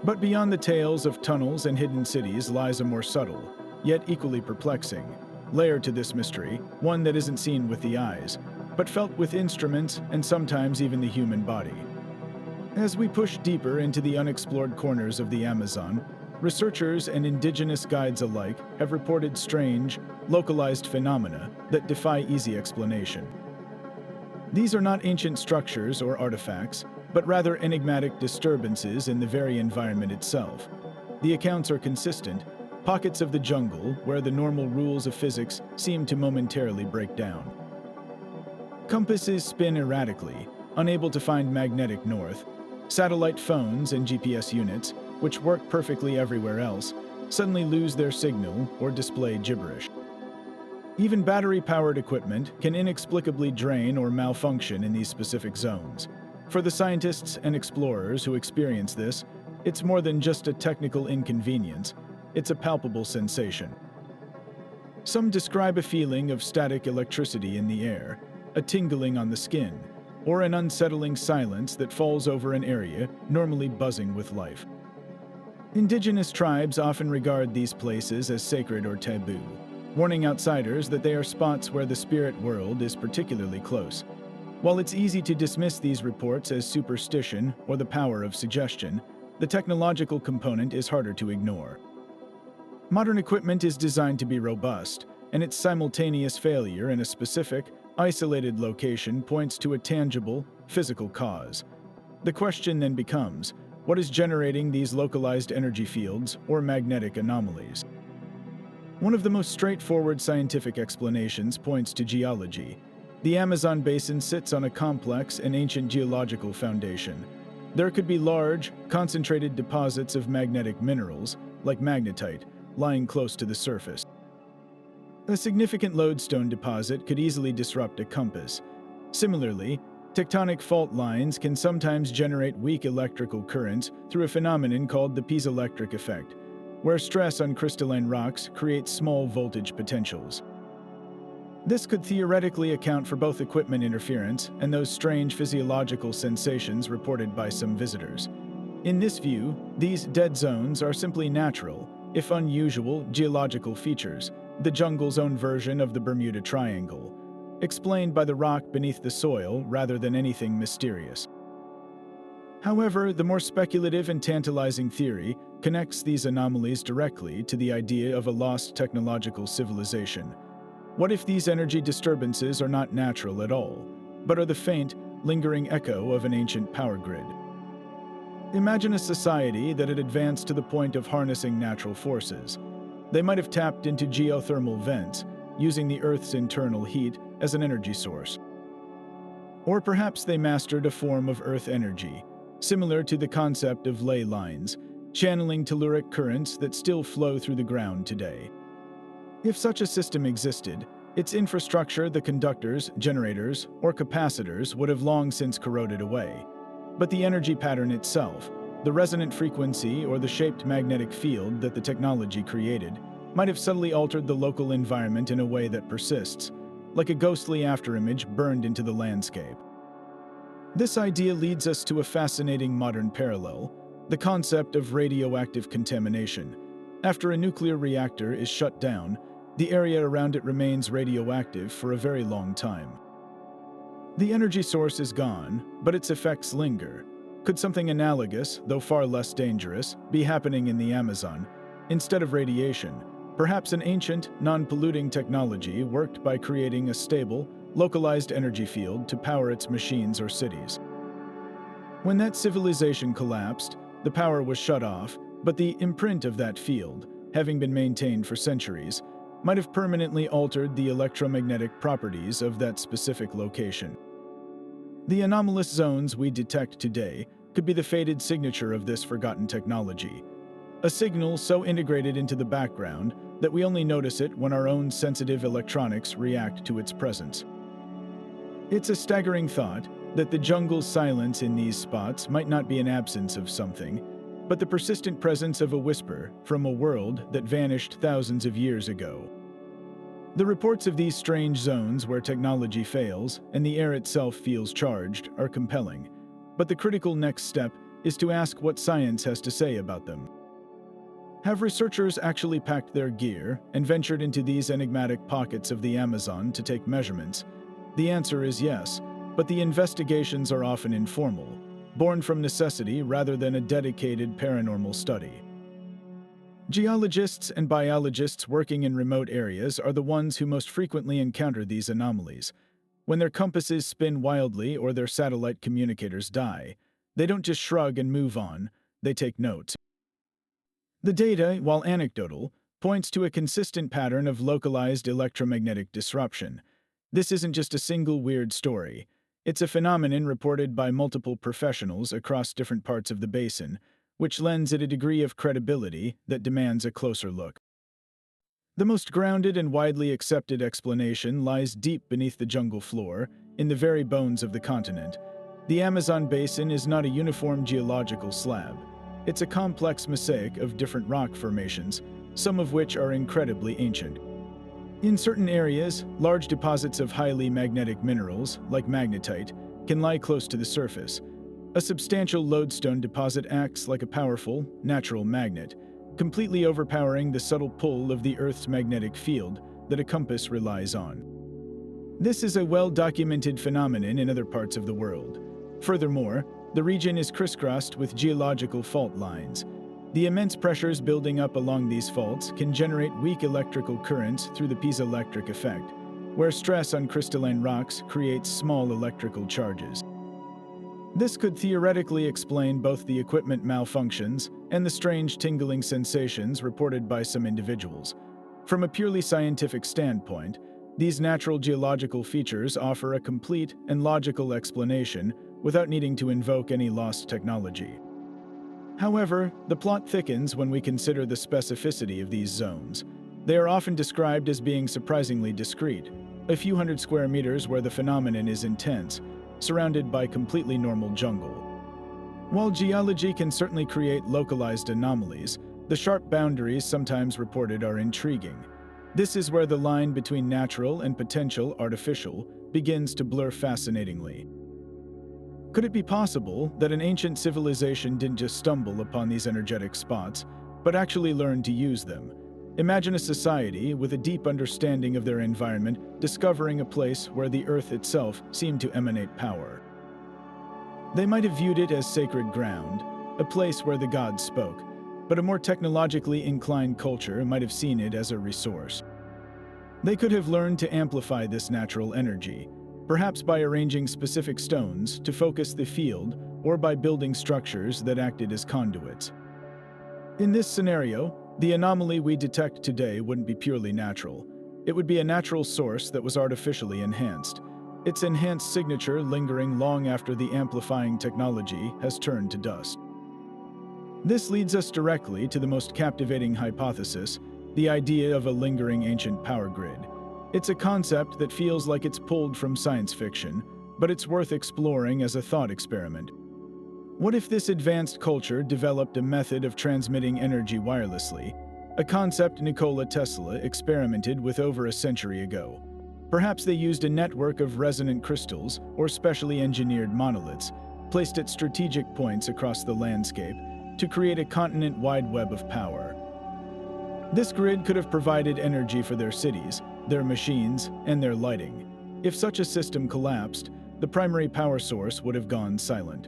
But beyond the tales of tunnels and hidden cities lies a more subtle, yet equally perplexing, layer to this mystery, one that isn't seen with the eyes, but felt with instruments and sometimes even the human body. As we push deeper into the unexplored corners of the Amazon, researchers and indigenous guides alike have reported strange, localized phenomena that defy easy explanation. These are not ancient structures or artifacts, but rather enigmatic disturbances in the very environment itself. The accounts are consistent, pockets of the jungle where the normal rules of physics seem to momentarily break down. Compasses spin erratically, unable to find magnetic north. Satellite phones and GPS units, which work perfectly everywhere else, suddenly lose their signal or display gibberish. Even battery-powered equipment can inexplicably drain or malfunction in these specific zones. For the scientists and explorers who experience this, it's more than just a technical inconvenience, it's a palpable sensation. Some describe a feeling of static electricity in the air, a tingling on the skin, or an unsettling silence that falls over an area normally buzzing with life. Indigenous tribes often regard these places as sacred or taboo, warning outsiders that they are spots where the spirit world is particularly close. While it's easy to dismiss these reports as superstition or the power of suggestion, the technological component is harder to ignore. Modern equipment is designed to be robust, and its simultaneous failure in a specific, isolated location points to a tangible, physical cause. The question then becomes, what is generating these localized energy fields or magnetic anomalies? One of the most straightforward scientific explanations points to geology. The Amazon basin sits on a complex and ancient geological foundation. There could be large, concentrated deposits of magnetic minerals, like magnetite, lying close to the surface. A significant lodestone deposit could easily disrupt a compass. Similarly, tectonic fault lines can sometimes generate weak electrical currents through a phenomenon called the piezoelectric effect, where stress on crystalline rocks creates small voltage potentials. This could theoretically account for both equipment interference and those strange physiological sensations reported by some visitors. In this view, these dead zones are simply natural, if unusual, geological features, the jungle's own version of the Bermuda Triangle, explained by the rock beneath the soil rather than anything mysterious. However, the more speculative and tantalizing theory connects these anomalies directly to the idea of a lost technological civilization. What if these energy disturbances are not natural at all, but are the faint, lingering echo of an ancient power grid? Imagine a society that had advanced to the point of harnessing natural forces. They might have tapped into geothermal vents, using the Earth's internal heat as an energy source. Or perhaps they mastered a form of Earth energy, similar to the concept of ley lines, channeling telluric currents that still flow through the ground today. If such a system existed, its infrastructure, the conductors, generators, or capacitors, would have long since corroded away. But the energy pattern itself, the resonant frequency or the shaped magnetic field that the technology created, might have subtly altered the local environment in a way that persists, like a ghostly afterimage burned into the landscape. This idea leads us to a fascinating modern parallel, the concept of radioactive contamination. After a nuclear reactor is shut down, the area around it remains radioactive for a very long time. The energy source is gone, but its effects linger. Could something analogous, though far less dangerous, be happening in the Amazon? Instead of radiation, perhaps an ancient, non-polluting technology worked by creating a stable, localized energy field to power its machines or cities. When that civilization collapsed, the power was shut off, but the imprint of that field, having been maintained for centuries, might have permanently altered the electromagnetic properties of that specific location. The anomalous zones we detect today could be the faded signature of this forgotten technology, a signal so integrated into the background that we only notice it when our own sensitive electronics react to its presence. It's a staggering thought that the jungle's silence in these spots might not be an absence of something, but the persistent presence of a whisper from a world that vanished thousands of years ago. The reports of these strange zones where technology fails and the air itself feels charged are compelling, but the critical next step is to ask what science has to say about them. Have researchers actually packed their gear and ventured into these enigmatic pockets of the Amazon to take measurements? The answer is yes, but the investigations are often informal, born from necessity rather than a dedicated paranormal study. Geologists and biologists working in remote areas are the ones who most frequently encounter these anomalies. When their compasses spin wildly or their satellite communicators die, they don't just shrug and move on, they take notes. The data, while anecdotal, points to a consistent pattern of localized electromagnetic disruption. This isn't just a single weird story. It's a phenomenon reported by multiple professionals across different parts of the basin, which lends it a degree of credibility that demands a closer look. The most grounded and widely accepted explanation lies deep beneath the jungle floor, in the very bones of the continent. The Amazon basin is not a uniform geological slab. It's a complex mosaic of different rock formations, some of which are incredibly ancient. In certain areas, large deposits of highly magnetic minerals, like magnetite, can lie close to the surface. A substantial lodestone deposit acts like a powerful, natural magnet, completely overpowering the subtle pull of the Earth's magnetic field that a compass relies on. This is a well-documented phenomenon in other parts of the world. Furthermore, the region is crisscrossed with geological fault lines. The immense pressures building up along these faults can generate weak electrical currents through the piezoelectric effect, where stress on crystalline rocks creates small electrical charges. This could theoretically explain both the equipment malfunctions and the strange tingling sensations reported by some individuals. From a purely scientific standpoint, these natural geological features offer a complete and logical explanation without needing to invoke any lost technology. However, the plot thickens when we consider the specificity of these zones. They are often described as being surprisingly discrete, a few hundred square meters where the phenomenon is intense, surrounded by completely normal jungle. While geology can certainly create localized anomalies, the sharp boundaries sometimes reported are intriguing. This is where the line between natural and potential artificial begins to blur fascinatingly. Could it be possible that an ancient civilization didn't just stumble upon these energetic spots, but actually learned to use them? Imagine a society with a deep understanding of their environment discovering a place where the Earth itself seemed to emanate power. They might have viewed it as sacred ground, a place where the gods spoke, but a more technologically inclined culture might have seen it as a resource. They could have learned to amplify this natural energy, perhaps by arranging specific stones to focus the field or by building structures that acted as conduits. In this scenario, the anomaly we detect today wouldn't be purely natural. It would be a natural source that was artificially enhanced, its enhanced signature lingering long after the amplifying technology has turned to dust. This leads us directly to the most captivating hypothesis, the idea of a lingering ancient power grid. It's a concept that feels like it's pulled from science fiction, but it's worth exploring as a thought experiment. What if this advanced culture developed a method of transmitting energy wirelessly, a concept Nikola Tesla experimented with over a century ago? Perhaps they used a network of resonant crystals or specially engineered monoliths, placed at strategic points across the landscape, to create a continent-wide web of power. This grid could have provided energy for their cities, their machines, and their lighting. If such a system collapsed, the primary power source would have gone silent.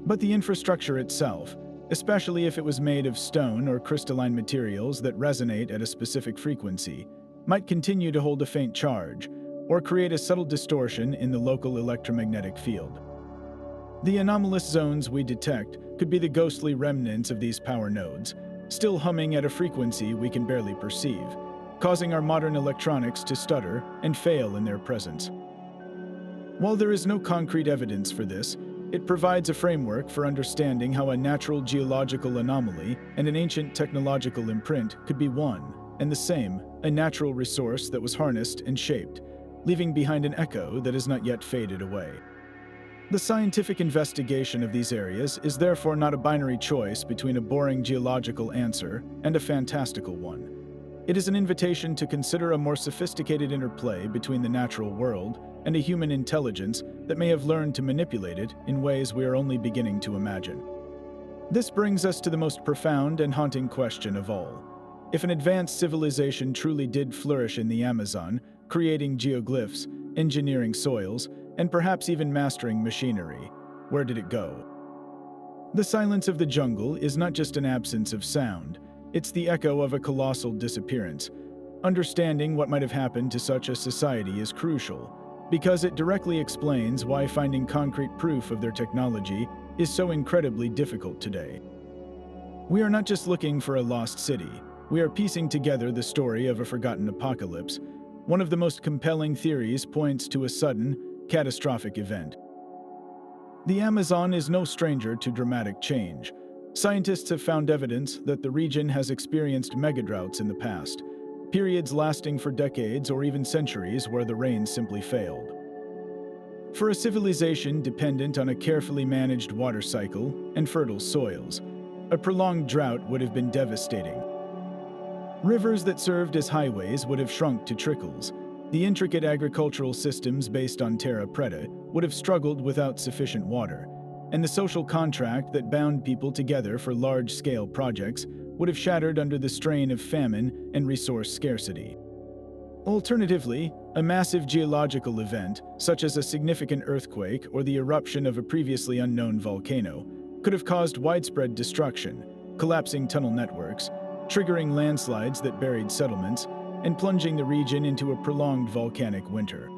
But the infrastructure itself, especially if it was made of stone or crystalline materials that resonate at a specific frequency, might continue to hold a faint charge, or create a subtle distortion in the local electromagnetic field. The anomalous zones we detect could be the ghostly remnants of these power nodes, still humming at a frequency we can barely perceive, causing our modern electronics to stutter and fail in their presence. While there is no concrete evidence for this, it provides a framework for understanding how a natural geological anomaly and an ancient technological imprint could be one and the same, a natural resource that was harnessed and shaped, leaving behind an echo that has not yet faded away. The scientific investigation of these areas is therefore not a binary choice between a boring geological answer and a fantastical one. It is an invitation to consider a more sophisticated interplay between the natural world and a human intelligence that may have learned to manipulate it in ways we are only beginning to imagine. This brings us to the most profound and haunting question of all. If an advanced civilization truly did flourish in the Amazon, creating geoglyphs, engineering soils, and perhaps even mastering machinery, where did it go? The silence of the jungle is not just an absence of sound, it's the echo of a colossal disappearance. Understanding what might have happened to such a society is crucial, because it directly explains why finding concrete proof of their technology is so incredibly difficult today. We are not just looking for a lost city, we are piecing together the story of a forgotten apocalypse. One of the most compelling theories points to a sudden, catastrophic event. The Amazon is no stranger to dramatic change. Scientists have found evidence that the region has experienced megadroughts in the past, periods lasting for decades or even centuries where the rain simply failed. For a civilization dependent on a carefully managed water cycle and fertile soils, a prolonged drought would have been devastating. Rivers that served as highways would have shrunk to trickles. The intricate agricultural systems based on terra preta would have struggled without sufficient water, and the social contract that bound people together for large-scale projects would have shattered under the strain of famine and resource scarcity. Alternatively, a massive geological event, such as a significant earthquake or the eruption of a previously unknown volcano, could have caused widespread destruction, collapsing tunnel networks, triggering landslides that buried settlements, and plunging the region into a prolonged volcanic winter.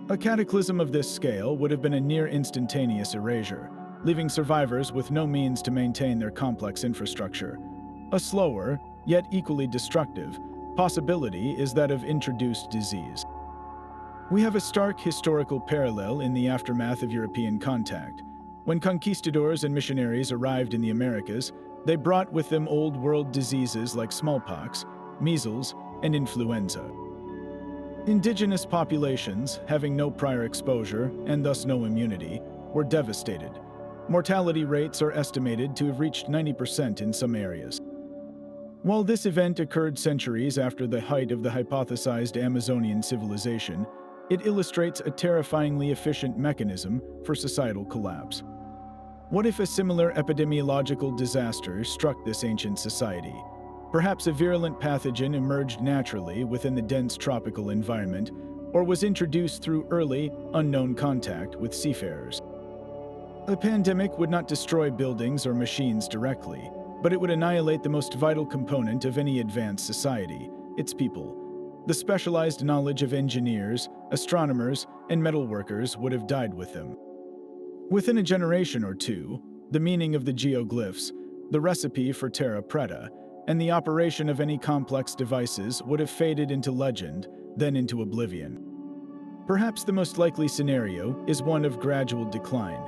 A cataclysm of this scale would have been a near-instantaneous erasure, leaving survivors with no means to maintain their complex infrastructure. A slower, yet equally destructive, possibility is that of introduced disease. We have a stark historical parallel in the aftermath of European contact. When conquistadors and missionaries arrived in the Americas, they brought with them old-world diseases like smallpox, measles, and influenza. Indigenous populations, having no prior exposure and thus no immunity, were devastated. Mortality rates are estimated to have reached 90% in some areas. While this event occurred centuries after the height of the hypothesized Amazonian civilization, it illustrates a terrifyingly efficient mechanism for societal collapse. What if a similar epidemiological disaster struck this ancient society? Perhaps a virulent pathogen emerged naturally within the dense tropical environment, or was introduced through early, unknown contact with seafarers. A pandemic would not destroy buildings or machines directly, but it would annihilate the most vital component of any advanced society, its people. The specialized knowledge of engineers, astronomers, and metalworkers would have died with them. Within a generation or two, the meaning of the geoglyphs, the recipe for terra preta, and the operation of any complex devices would have faded into legend, then into oblivion. Perhaps the most likely scenario is one of gradual decline,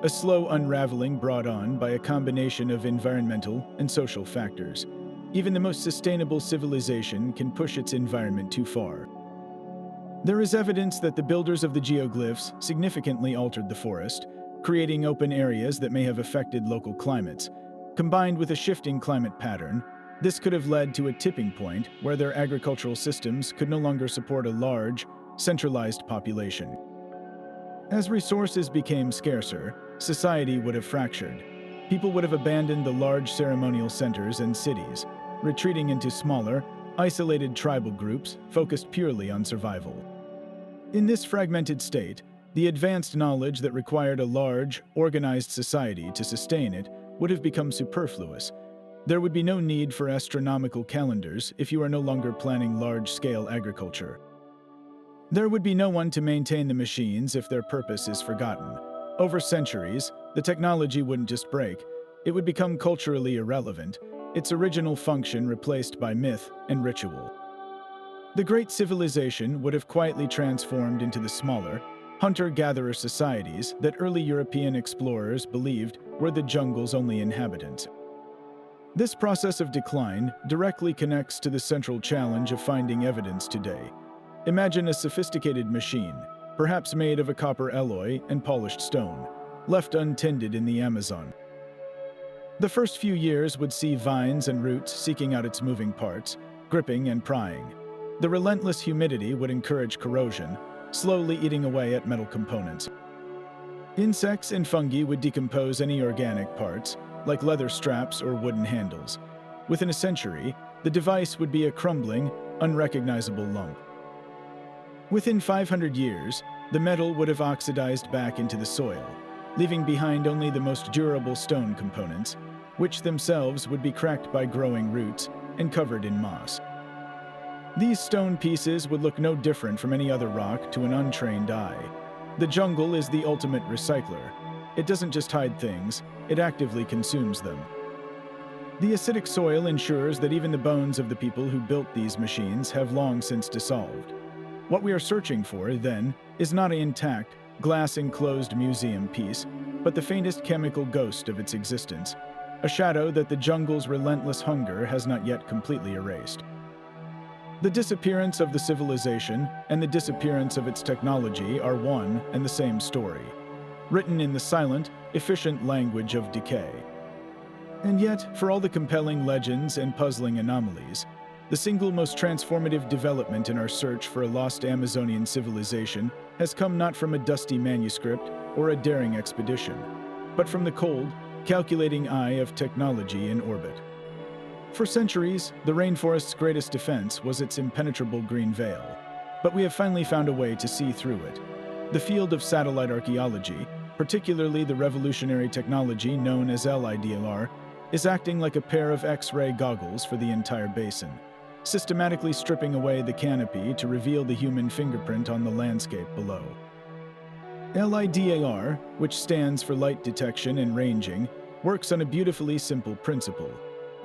a slow unraveling brought on by a combination of environmental and social factors. Even the most sustainable civilization can push its environment too far. There is evidence that the builders of the geoglyphs significantly altered the forest, creating open areas that may have affected local climates. Combined with a shifting climate pattern, this could have led to a tipping point where their agricultural systems could no longer support a large, centralized population. As resources became scarcer, society would have fractured. People would have abandoned the large ceremonial centers and cities, retreating into smaller, isolated tribal groups focused purely on survival. In this fragmented state, the advanced knowledge that required a large, organized society to sustain it would have become superfluous. There would be no need for astronomical calendars if you are no longer planning large-scale agriculture. There would be no one to maintain the machines if their purpose is forgotten. Over centuries, the technology wouldn't just break, it would become culturally irrelevant, its original function replaced by myth and ritual. The great civilization would have quietly transformed into the smaller, hunter-gatherer societies that early European explorers believed were the jungle's only inhabitants. This process of decline directly connects to the central challenge of finding evidence today. Imagine a sophisticated machine, perhaps made of a copper alloy and polished stone, left untended in the Amazon. The first few years would see vines and roots seeking out its moving parts, gripping and prying. The relentless humidity would encourage corrosion, slowly eating away at metal components. Insects and fungi would decompose any organic parts, like leather straps or wooden handles. Within a century, the device would be a crumbling, unrecognizable lump. Within 500 years, the metal would have oxidized back into the soil, leaving behind only the most durable stone components, which themselves would be cracked by growing roots and covered in moss. These stone pieces would look no different from any other rock to an untrained eye. The jungle is the ultimate recycler. It doesn't just hide things, it actively consumes them. The acidic soil ensures that even the bones of the people who built these machines have long since dissolved. What we are searching for, then, is not an intact, glass-enclosed museum piece, but the faintest chemical ghost of its existence, a shadow that the jungle's relentless hunger has not yet completely erased. The disappearance of the civilization and the disappearance of its technology are one and the same story, written in the silent, efficient language of decay. And yet, for all the compelling legends and puzzling anomalies, the single most transformative development in our search for a lost Amazonian civilization has come not from a dusty manuscript or a daring expedition, but from the cold, calculating eye of technology in orbit. For centuries, the rainforest's greatest defense was its impenetrable green veil, but we have finally found a way to see through it. The field of satellite archaeology, particularly the revolutionary technology known as LIDAR, is acting like a pair of X-ray goggles for the entire basin, systematically stripping away the canopy to reveal the human fingerprint on the landscape below. LIDAR, which stands for light detection and ranging, works on a beautifully simple principle.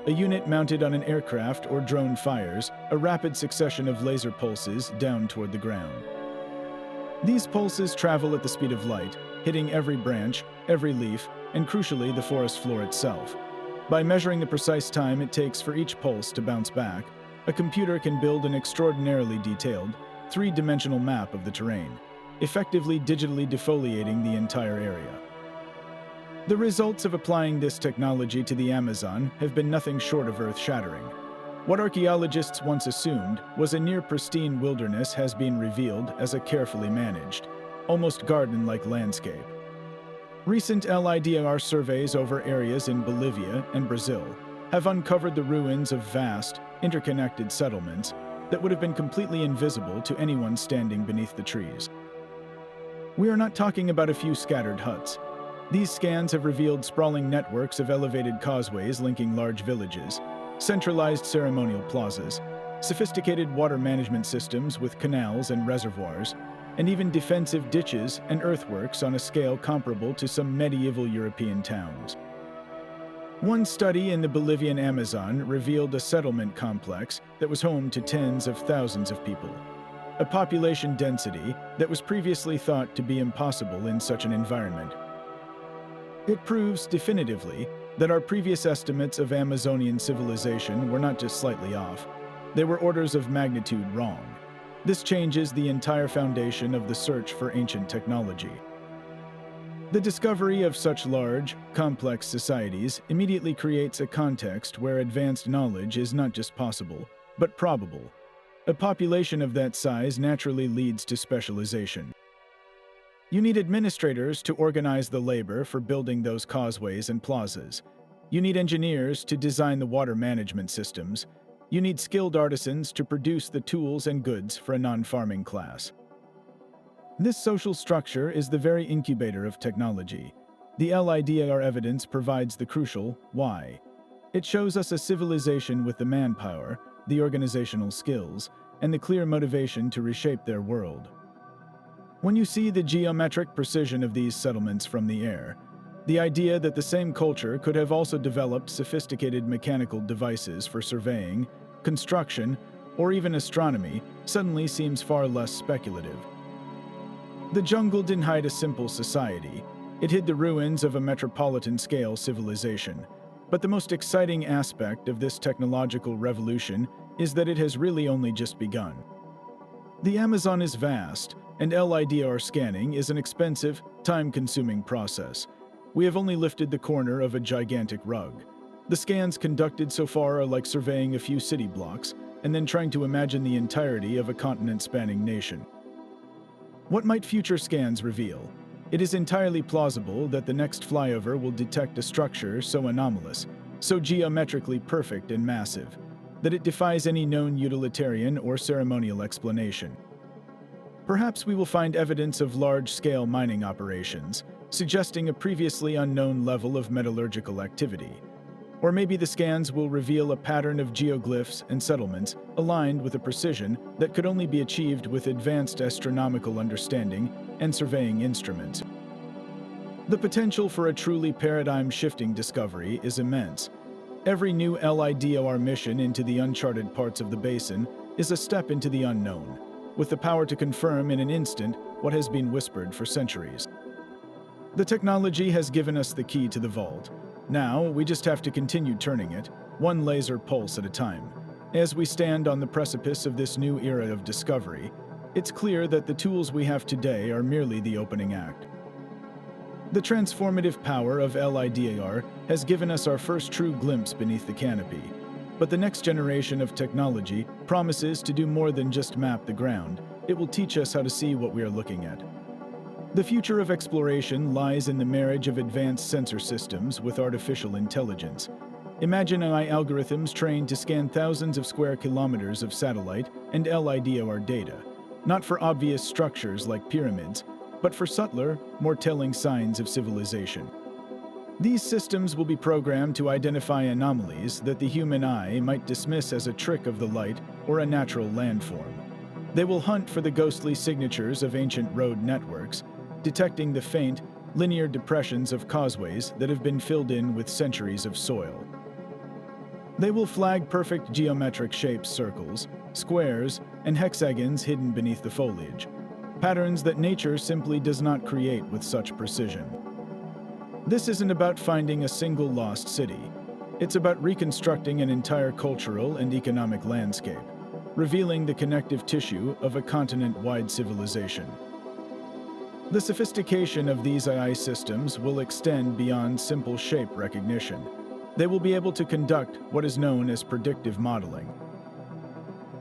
A unit mounted on an aircraft or drone fires a rapid succession of laser pulses down toward the ground. These pulses travel at the speed of light, hitting every branch, every leaf, and crucially the forest floor itself. By measuring the precise time it takes for each pulse to bounce back, a computer can build an extraordinarily detailed, three-dimensional map of the terrain, effectively digitally defoliating the entire area. The results of applying this technology to the Amazon have been nothing short of earth-shattering. What archaeologists once assumed was a near-pristine wilderness has been revealed as a carefully managed, almost garden-like landscape. Recent LIDAR surveys over areas in Bolivia and Brazil have uncovered the ruins of vast, interconnected settlements that would have been completely invisible to anyone standing beneath the trees. We are not talking about a few scattered huts. These scans have revealed sprawling networks of elevated causeways linking large villages, centralized ceremonial plazas, sophisticated water management systems with canals and reservoirs, and even defensive ditches and earthworks on a scale comparable to some medieval European towns. One study in the Bolivian Amazon revealed a settlement complex that was home to tens of thousands of people, a population density that was previously thought to be impossible in such an environment. It proves definitively that our previous estimates of Amazonian civilization were not just slightly off, they were orders of magnitude wrong. This changes the entire foundation of the search for ancient technology. The discovery of such large, complex societies immediately creates a context where advanced knowledge is not just possible, but probable. A population of that size naturally leads to specialization. You need administrators to organize the labor for building those causeways and plazas. You need engineers to design the water management systems. You need skilled artisans to produce the tools and goods for a non-farming class. This social structure is the very incubator of technology. The LIDAR evidence provides the crucial why. It shows us a civilization with the manpower, the organizational skills, and the clear motivation to reshape their world. When you see the geometric precision of these settlements from the air, the idea that the same culture could have also developed sophisticated mechanical devices for surveying, construction, or even astronomy suddenly seems far less speculative. The jungle didn't hide a simple society. It hid the ruins of a metropolitan-scale civilization. But the most exciting aspect of this technological revolution is that it has really only just begun. The Amazon is vast, and LIDAR scanning is an expensive, time-consuming process. We have only lifted the corner of a gigantic rug. The scans conducted so far are like surveying a few city blocks, and then trying to imagine the entirety of a continent-spanning nation. What might future scans reveal? It is entirely plausible that the next flyover will detect a structure so anomalous, so geometrically perfect and massive, that it defies any known utilitarian or ceremonial explanation. Perhaps we will find evidence of large-scale mining operations, suggesting a previously unknown level of metallurgical activity. Or maybe the scans will reveal a pattern of geoglyphs and settlements aligned with a precision that could only be achieved with advanced astronomical understanding and surveying instruments. The potential for a truly paradigm-shifting discovery is immense. Every new LIDAR mission into the uncharted parts of the basin is a step into the unknown, with the power to confirm in an instant what has been whispered for centuries. The technology has given us the key to the vault. Now, we just have to continue turning it, one laser pulse at a time. As we stand on the precipice of this new era of discovery, it's clear that the tools we have today are merely the opening act. The transformative power of LIDAR has given us our first true glimpse beneath the canopy, but the next generation of technology promises to do more than just map the ground. It will teach us how to see what we are looking at. The future of exploration lies in the marriage of advanced sensor systems with artificial intelligence. Imagine AI algorithms trained to scan thousands of square kilometers of satellite and LIDAR data, not for obvious structures like pyramids, but for subtler, more telling signs of civilization. These systems will be programmed to identify anomalies that the human eye might dismiss as a trick of the light or a natural landform. They will hunt for the ghostly signatures of ancient road networks, detecting the faint, linear depressions of causeways that have been filled in with centuries of soil. They will flag perfect geometric shaped circles, squares, and hexagons hidden beneath the foliage, patterns that nature simply does not create with such precision. This isn't about finding a single lost city. It's about reconstructing an entire cultural and economic landscape, revealing the connective tissue of a continent-wide civilization. The sophistication of these AI systems will extend beyond simple shape recognition. They will be able to conduct what is known as predictive modeling.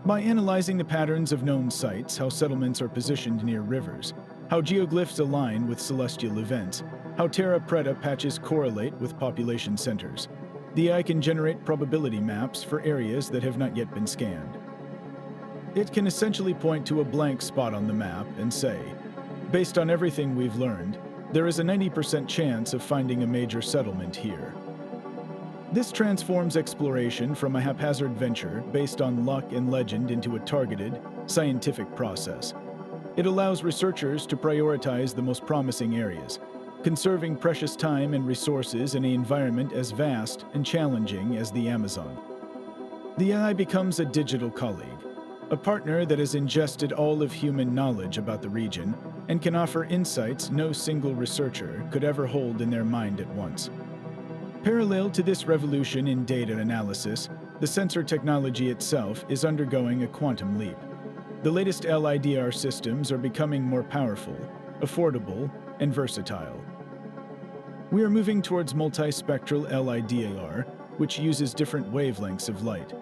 By analyzing the patterns of known sites, how settlements are positioned near rivers, how geoglyphs align with celestial events, how terra preta patches correlate with population centers, the AI can generate probability maps for areas that have not yet been scanned. It can essentially point to a blank spot on the map and say, based on everything we've learned, there is a 90% chance of finding a major settlement here. This transforms exploration from a haphazard venture based on luck and legend into a targeted, scientific process. It allows researchers to prioritize the most promising areas, conserving precious time and resources in an environment as vast and challenging as the Amazon. The AI becomes a digital colleague, a partner that has ingested all of human knowledge about the region and can offer insights no single researcher could ever hold in their mind at once. Parallel to this revolution in data analysis, the sensor technology itself is undergoing a quantum leap. The latest LIDAR systems are becoming more powerful, affordable, and versatile. We are moving towards multispectral LIDAR, which uses different wavelengths of light.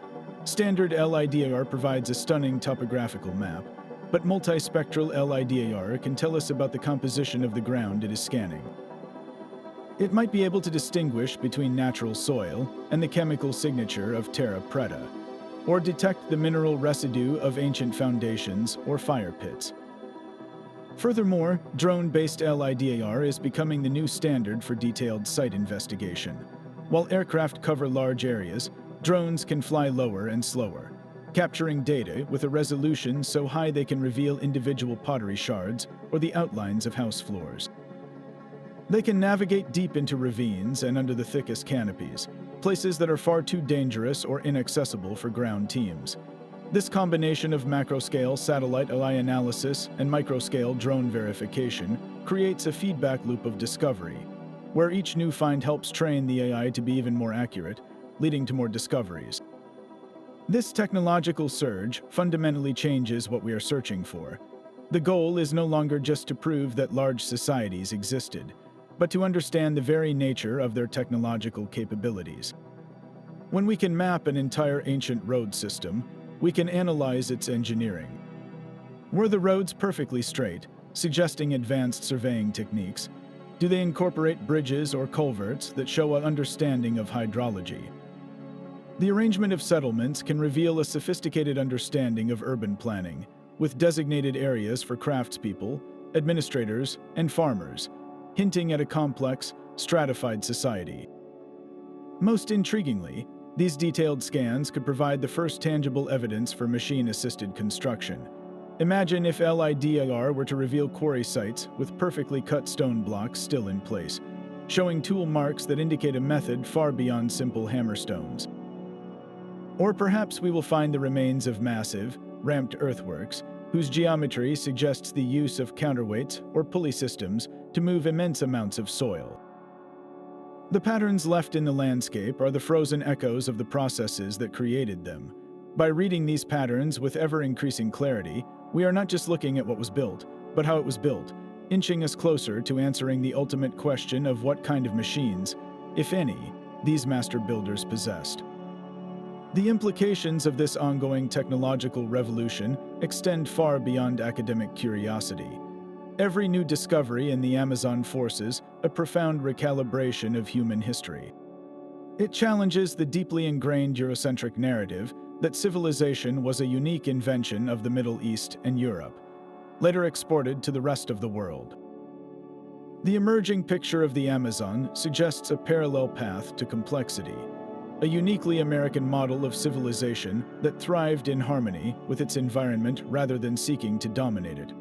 Standard LIDAR provides a stunning topographical map, but multispectral LIDAR can tell us about the composition of the ground it is scanning. It might be able to distinguish between natural soil and the chemical signature of terra preta, or detect the mineral residue of ancient foundations or fire pits. Furthermore, drone-based LIDAR is becoming the new standard for detailed site investigation. While aircraft cover large areas, drones can fly lower and slower, capturing data with a resolution so high they can reveal individual pottery shards or the outlines of house floors. They can navigate deep into ravines and under the thickest canopies, places that are far too dangerous or inaccessible for ground teams. This combination of macro-scale satellite AI analysis and micro-scale drone verification creates a feedback loop of discovery, where each new find helps train the AI to be even more accurate, leading to more discoveries. This technological surge fundamentally changes what we are searching for. The goal is no longer just to prove that large societies existed, but to understand the very nature of their technological capabilities. When we can map an entire ancient road system, we can analyze its engineering. Were the roads perfectly straight, suggesting advanced surveying techniques? Do they incorporate bridges or culverts that show an understanding of hydrology? The arrangement of settlements can reveal a sophisticated understanding of urban planning, with designated areas for craftspeople, administrators, and farmers, hinting at a complex, stratified society. Most intriguingly, these detailed scans could provide the first tangible evidence for machine-assisted construction. Imagine if LIDAR were to reveal quarry sites with perfectly cut stone blocks still in place, showing tool marks that indicate a method far beyond simple hammerstones. Or perhaps we will find the remains of massive, ramped earthworks, whose geometry suggests the use of counterweights or pulley systems to move immense amounts of soil. The patterns left in the landscape are the frozen echoes of the processes that created them. By reading these patterns with ever-increasing clarity, we are not just looking at what was built, but how it was built, inching us closer to answering the ultimate question of what kind of machines, if any, these master builders possessed. The implications of this ongoing technological revolution extend far beyond academic curiosity. Every new discovery in the Amazon forces a profound recalibration of human history. It challenges the deeply ingrained Eurocentric narrative that civilization was a unique invention of the Middle East and Europe, later exported to the rest of the world. The emerging picture of the Amazon suggests a parallel path to complexity, a uniquely American model of civilization that thrived in harmony with its environment rather than seeking to dominate it.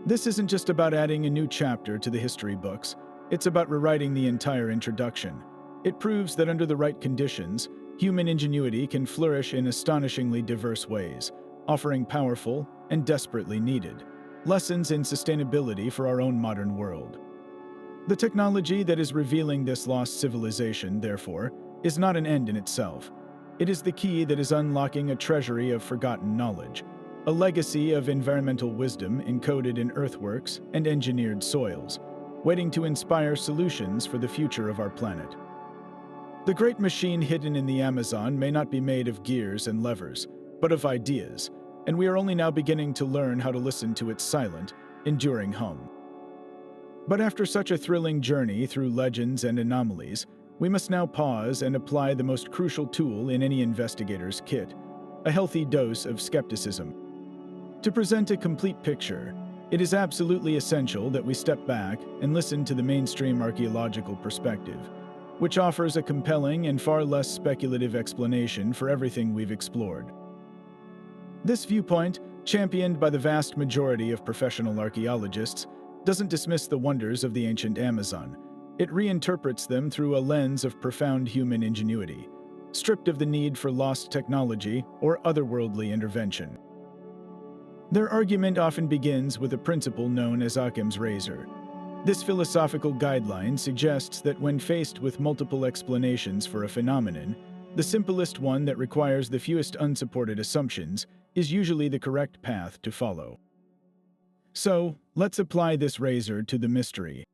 This isn't just about adding a new chapter to the history books, it's about rewriting the entire introduction. It proves that under the right conditions, human ingenuity can flourish in astonishingly diverse ways, offering powerful and desperately needed lessons in sustainability for our own modern world. The technology that is revealing this lost civilization, therefore, is not an end in itself. It is the key that is unlocking a treasury of forgotten knowledge, a legacy of environmental wisdom encoded in earthworks and engineered soils, waiting to inspire solutions for the future of our planet. The great machine hidden in the Amazon may not be made of gears and levers, but of ideas, and we are only now beginning to learn how to listen to its silent, enduring hum. But after such a thrilling journey through legends and anomalies, we must now pause and apply the most crucial tool in any investigator's kit, a healthy dose of skepticism. To present a complete picture, it is absolutely essential that we step back and listen to the mainstream archaeological perspective, which offers a compelling and far less speculative explanation for everything we've explored. This viewpoint, championed by the vast majority of professional archaeologists, doesn't dismiss the wonders of the ancient Amazon. It reinterprets them through a lens of profound human ingenuity. stripped of the need for lost technology or otherworldly intervention. Their argument often begins with a principle known as Occam's razor. This philosophical guideline suggests that when faced with multiple explanations for a phenomenon, the simplest one that requires the fewest unsupported assumptions is usually the correct path to follow. So, let's apply this razor to the mystery.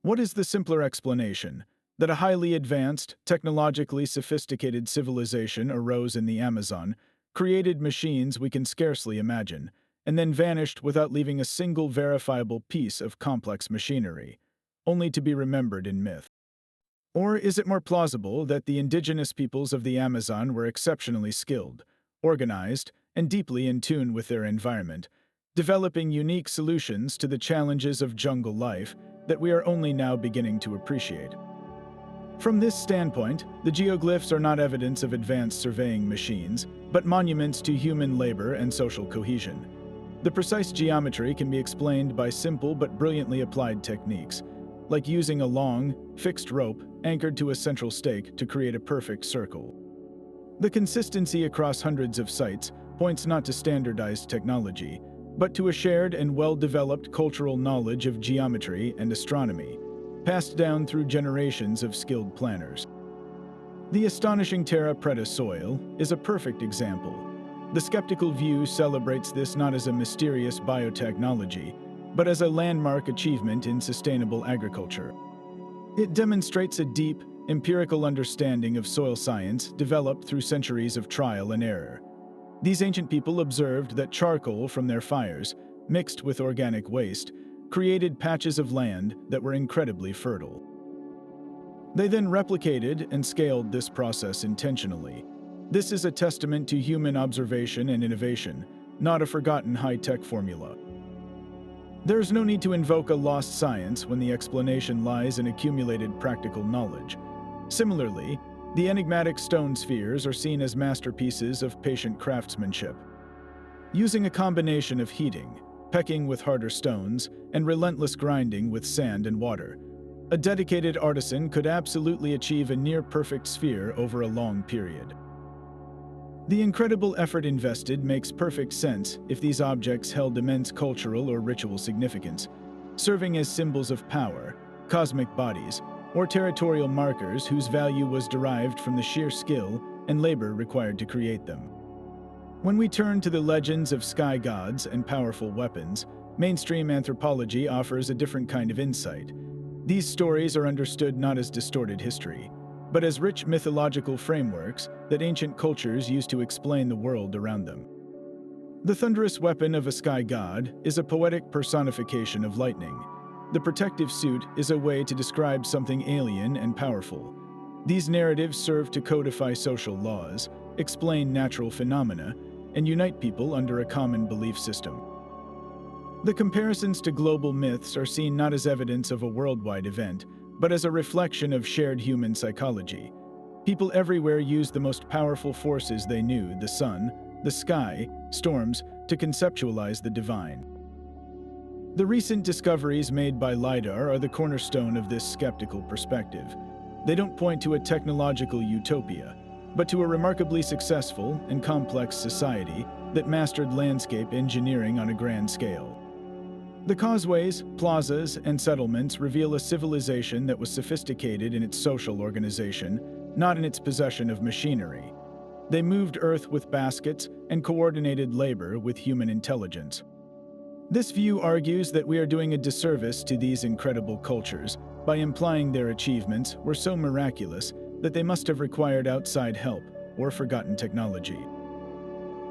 What is the simpler explanation? That a highly advanced, technologically sophisticated civilization arose in the Amazon, created machines we can scarcely imagine, and then vanished without leaving a single verifiable piece of complex machinery, only to be remembered in myth? Or is it more plausible that the indigenous peoples of the Amazon were exceptionally skilled, organized, and deeply in tune with their environment, developing unique solutions to the challenges of jungle life that we are only now beginning to appreciate? From this standpoint, the geoglyphs are not evidence of advanced surveying machines, but monuments to human labor and social cohesion. The precise geometry can be explained by simple but brilliantly applied techniques, like using a long, fixed rope anchored to a central stake to create a perfect circle. The consistency across hundreds of sites points not to standardized technology, but to a shared and well-developed cultural knowledge of geometry and astronomy, passed down through generations of skilled planners. The astonishing terra preta soil is a perfect example. The skeptical view celebrates this not as a mysterious biotechnology, but as a landmark achievement in sustainable agriculture. It demonstrates a deep, empirical understanding of soil science developed through centuries of trial and error. These ancient people observed that charcoal from their fires, mixed with organic waste, created patches of land that were incredibly fertile. They then replicated and scaled this process intentionally. This is a testament to human observation and innovation, not a forgotten high-tech formula. There's no need to invoke a lost science when the explanation lies in accumulated practical knowledge. Similarly, the enigmatic stone spheres are seen as masterpieces of patient craftsmanship. Using a combination of heating, pecking with harder stones, and relentless grinding with sand and water, a dedicated artisan could absolutely achieve a near-perfect sphere over a long period. The incredible effort invested makes perfect sense if these objects held immense cultural or ritual significance, serving as symbols of power, cosmic bodies, or territorial markers whose value was derived from the sheer skill and labor required to create them. When we turn to the legends of sky gods and powerful weapons, mainstream anthropology offers a different kind of insight. These stories are understood not as distorted history, but as rich mythological frameworks that ancient cultures used to explain the world around them. The thunderous weapon of a sky god is a poetic personification of lightning. The protective suit is a way to describe something alien and powerful. These narratives serve to codify social laws, explain natural phenomena, and unite people under a common belief system. The comparisons to global myths are seen not as evidence of a worldwide event, but as a reflection of shared human psychology. People everywhere used the most powerful forces they knew, the sun, the sky, storms, to conceptualize the divine. The recent discoveries made by LIDAR are the cornerstone of this skeptical perspective. They don't point to a technological utopia, but to a remarkably successful and complex society that mastered landscape engineering on a grand scale. The causeways, plazas, and settlements reveal a civilization that was sophisticated in its social organization, not in its possession of machinery. They moved earth with baskets and coordinated labor with human intelligence. This view argues that we are doing a disservice to these incredible cultures by implying their achievements were so miraculous that they must have required outside help or forgotten technology.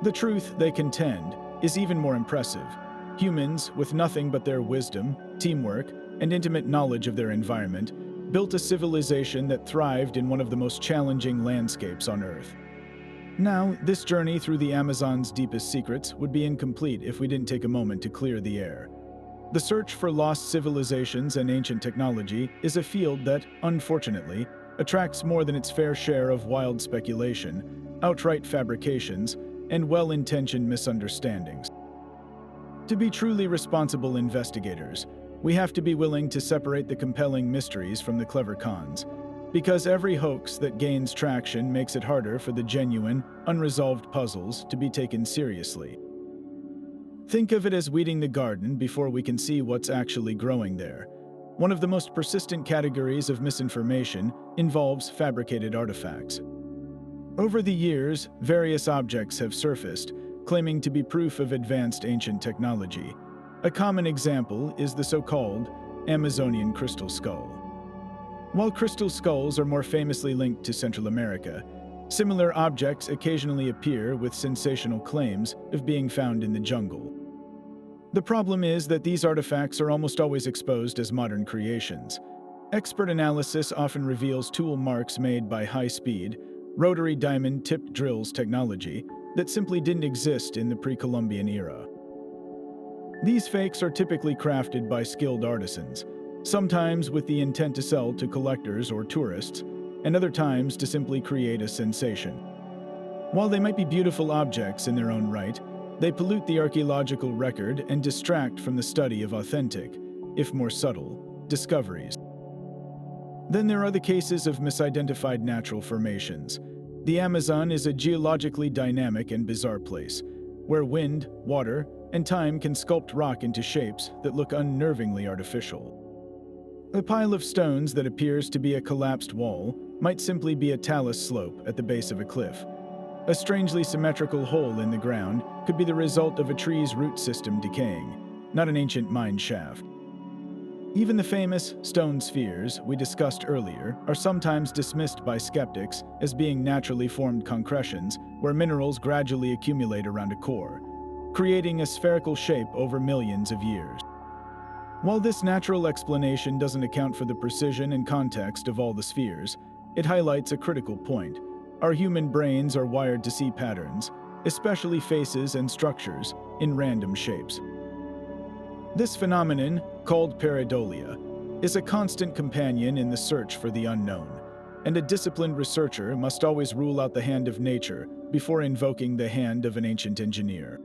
The truth, they contend, is even more impressive. Humans, with nothing but their wisdom, teamwork, and intimate knowledge of their environment, built a civilization that thrived in one of the most challenging landscapes on Earth. Now, this journey through the Amazon's deepest secrets would be incomplete if we didn't take a moment to clear the air. The search for lost civilizations and ancient technology is a field that, unfortunately, attracts more than its fair share of wild speculation, outright fabrications, and well-intentioned misunderstandings. To be truly responsible investigators, we have to be willing to separate the compelling mysteries from the clever cons. because every hoax that gains traction makes it harder for the genuine, unresolved puzzles to be taken seriously. Think of it as weeding the garden before we can see what's actually growing there. One of the most persistent categories of misinformation involves fabricated artifacts. Over the years, various objects have surfaced, claiming to be proof of advanced ancient technology. A common example is the so-called Amazonian crystal skull. While crystal skulls are more famously linked to Central America, similar objects occasionally appear with sensational claims of being found in the jungle. The problem is that these artifacts are almost always exposed as modern creations. Expert analysis often reveals tool marks made by high-speed, rotary diamond-tipped drills technology that simply didn't exist in the pre-Columbian era. These fakes are typically crafted by skilled artisans, sometimes with the intent to sell to collectors or tourists, and other times to simply create a sensation. While they might be beautiful objects in their own right, they pollute the archaeological record and distract from the study of authentic, if more subtle, discoveries. Then there are the cases of misidentified natural formations. The Amazon is a geologically dynamic and bizarre place, where wind, water, and time can sculpt rock into shapes that look unnervingly artificial. A pile of stones that appears to be a collapsed wall might simply be a talus slope at the base of a cliff. A strangely symmetrical hole in the ground could be the result of a tree's root system decaying, not an ancient mine shaft. Even the famous stone spheres we discussed earlier are sometimes dismissed by skeptics as being naturally formed concretions where minerals gradually accumulate around a core, creating a spherical shape over millions of years. While this natural explanation doesn't account for the precision and context of all the spheres, it highlights a critical point. Our human brains are wired to see patterns, especially faces and structures, in random shapes. This phenomenon, called pareidolia, is a constant companion in the search for the unknown, and a disciplined researcher must always rule out the hand of nature before invoking the hand of an ancient engineer.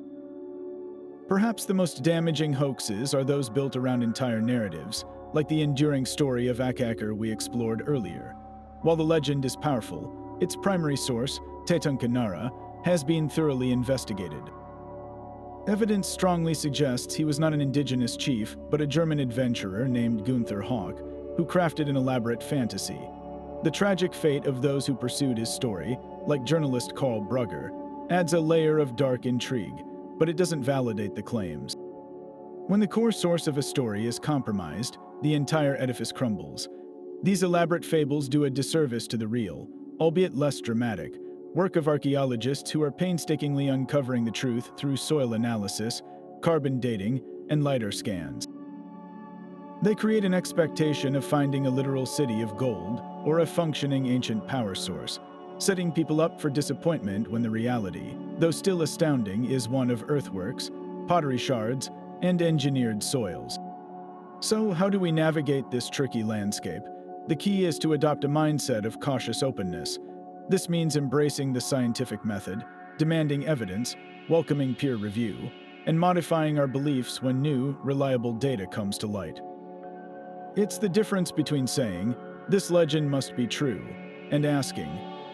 Perhaps the most damaging hoaxes are those built around entire narratives, like the enduring story of Akakor we explored earlier. While the legend is powerful, its primary source, Tetunkanara, has been thoroughly investigated. Evidence strongly suggests he was not an indigenous chief, but a German adventurer named Gunther Hawk, who crafted an elaborate fantasy. The tragic fate of those who pursued his story, like journalist Karl Brugger, adds a layer of dark intrigue, but it doesn't validate the claims. When the core source of a story is compromised, the entire edifice crumbles. These elaborate fables do a disservice to the real, albeit less dramatic, work of archaeologists who are painstakingly uncovering the truth through soil analysis, carbon dating, and LIDAR scans. They create an expectation of finding a literal city of gold or a functioning ancient power source, setting people up for disappointment when the reality, though still astounding, is one of earthworks, pottery shards, and engineered soils. So, how do we navigate this tricky landscape? The key is to adopt a mindset of cautious openness. This means embracing the scientific method, demanding evidence, welcoming peer review, and modifying our beliefs when new, reliable data comes to light. It's the difference between saying, "This legend must be true," and asking,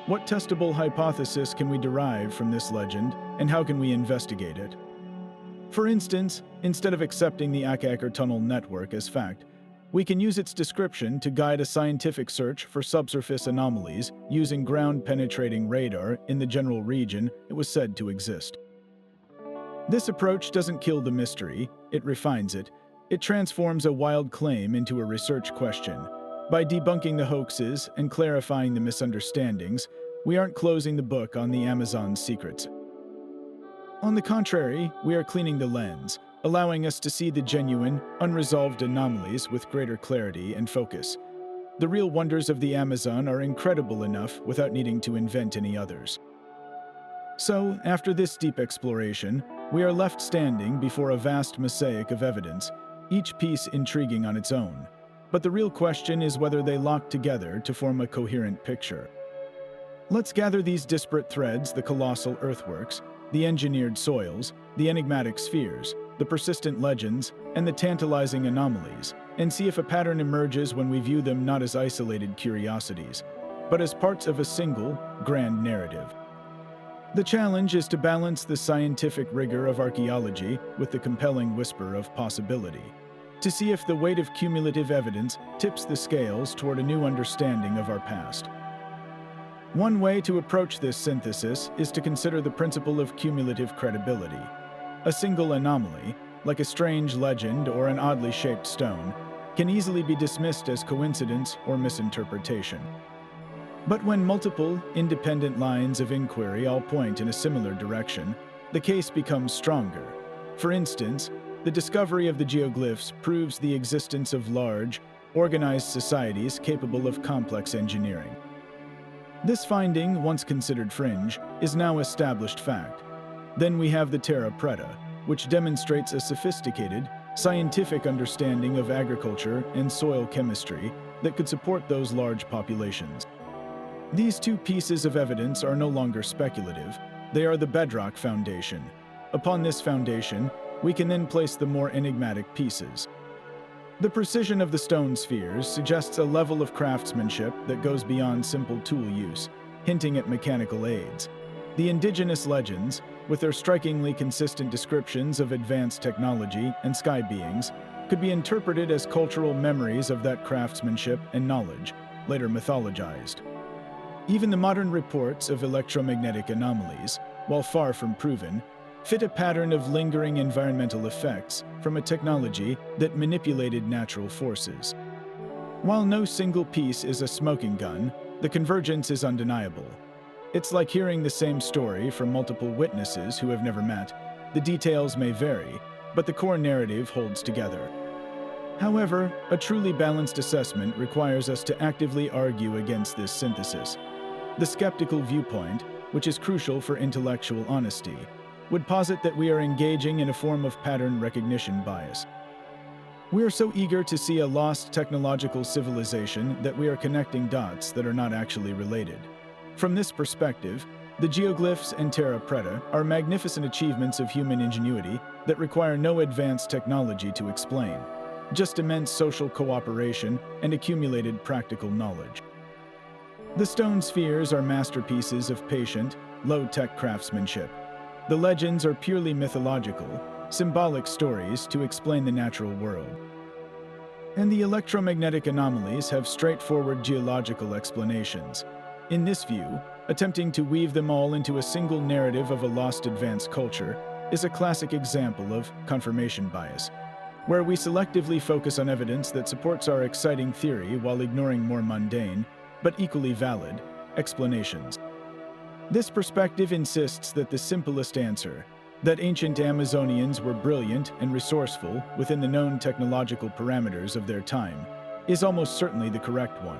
"What testable hypothesis can we derive from this legend, and how can we investigate it?" For instance, instead of accepting the Akakor tunnel network as fact, we can use its description to guide a scientific search for subsurface anomalies using ground-penetrating radar in the general region it was said to exist. This approach doesn't kill the mystery, it refines it. It transforms a wild claim into a research question. By debunking the hoaxes and clarifying the misunderstandings, we aren't closing the book on the Amazon's secrets. On the contrary, we are cleaning the lens, allowing us to see the genuine, unresolved anomalies with greater clarity and focus. The real wonders of the Amazon are incredible enough without needing to invent any others. So, after this deep exploration, we are left standing before a vast mosaic of evidence, each piece intriguing on its own. But the real question is whether they lock together to form a coherent picture. Let's gather these disparate threads: the colossal earthworks, the engineered soils, the enigmatic spheres, the persistent legends, and the tantalizing anomalies, and see if a pattern emerges when we view them not as isolated curiosities, but as parts of a single, grand narrative. The challenge is to balance the scientific rigor of archaeology with the compelling whisper of possibility, to see if the weight of cumulative evidence tips the scales toward a new understanding of our past. One way to approach this synthesis is to consider the principle of cumulative credibility. A single anomaly, like a strange legend or an oddly shaped stone, can easily be dismissed as coincidence or misinterpretation. But when multiple, independent lines of inquiry all point in a similar direction, the case becomes stronger. For instance, the discovery of the geoglyphs proves the existence of large, organized societies capable of complex engineering. This finding, once considered fringe, is now established fact. Then we have the terra preta, which demonstrates a sophisticated, scientific understanding of agriculture and soil chemistry that could support those large populations. These two pieces of evidence are no longer speculative, they are the bedrock foundation. Upon this foundation, we can then place the more enigmatic pieces. The precision of the stone spheres suggests a level of craftsmanship that goes beyond simple tool use, hinting at mechanical aids. The indigenous legends, with their strikingly consistent descriptions of advanced technology and sky beings, could be interpreted as cultural memories of that craftsmanship and knowledge, later mythologized. Even the modern reports of electromagnetic anomalies, while far from proven, fit a pattern of lingering environmental effects from a technology that manipulated natural forces. While no single piece is a smoking gun, the convergence is undeniable. It's like hearing the same story from multiple witnesses who have never met. The details may vary, but the core narrative holds together. However, a truly balanced assessment requires us to actively argue against this synthesis. The skeptical viewpoint, which is crucial for intellectual honesty, would posit that we are engaging in a form of pattern recognition bias. We are so eager to see a lost technological civilization that we are connecting dots that are not actually related. From this perspective, the geoglyphs and terra preta are magnificent achievements of human ingenuity that require no advanced technology to explain, just immense social cooperation and accumulated practical knowledge. The stone spheres are masterpieces of patient, low-tech craftsmanship. The legends are purely mythological, symbolic stories to explain the natural world. And the electromagnetic anomalies have straightforward geological explanations. In this view, attempting to weave them all into a single narrative of a lost advanced culture is a classic example of confirmation bias, where we selectively focus on evidence that supports our exciting theory while ignoring more mundane, but equally valid, explanations. This perspective insists that the simplest answer, that ancient Amazonians were brilliant and resourceful within the known technological parameters of their time, is almost certainly the correct one.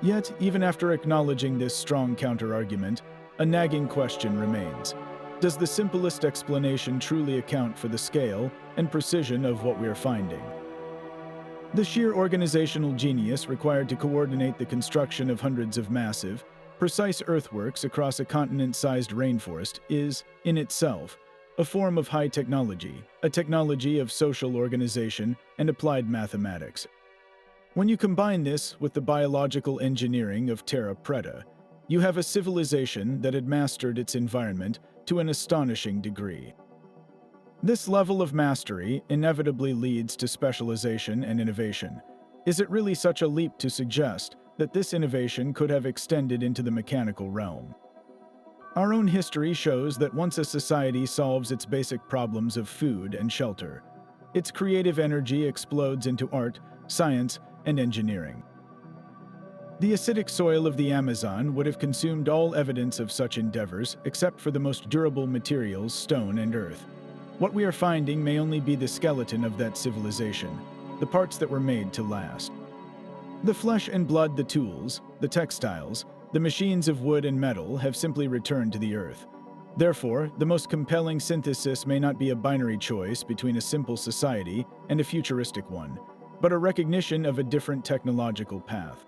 Yet, even after acknowledging this strong counter-argument, a nagging question remains. Does the simplest explanation truly account for the scale and precision of what we are finding? The sheer organizational genius required to coordinate the construction of hundreds of massive, precise earthworks across a continent-sized rainforest is, in itself, a form of high technology, a technology of social organization and applied mathematics. When you combine this with the biological engineering of terra preta, you have a civilization that had mastered its environment to an astonishing degree. This level of mastery inevitably leads to specialization and innovation. Is it really such a leap to suggest that this innovation could have extended into the mechanical realm? Our own history shows that once a society solves its basic problems of food and shelter, its creative energy explodes into art, science, and engineering. The acidic soil of the Amazon would have consumed all evidence of such endeavors except for the most durable materials, stone and earth. What we are finding may only be the skeleton of that civilization, the parts that were made to last. The flesh and blood, the tools, the textiles, the machines of wood and metal have simply returned to the earth. Therefore, the most compelling synthesis may not be a binary choice between a simple society and a futuristic one, but a recognition of a different technological path.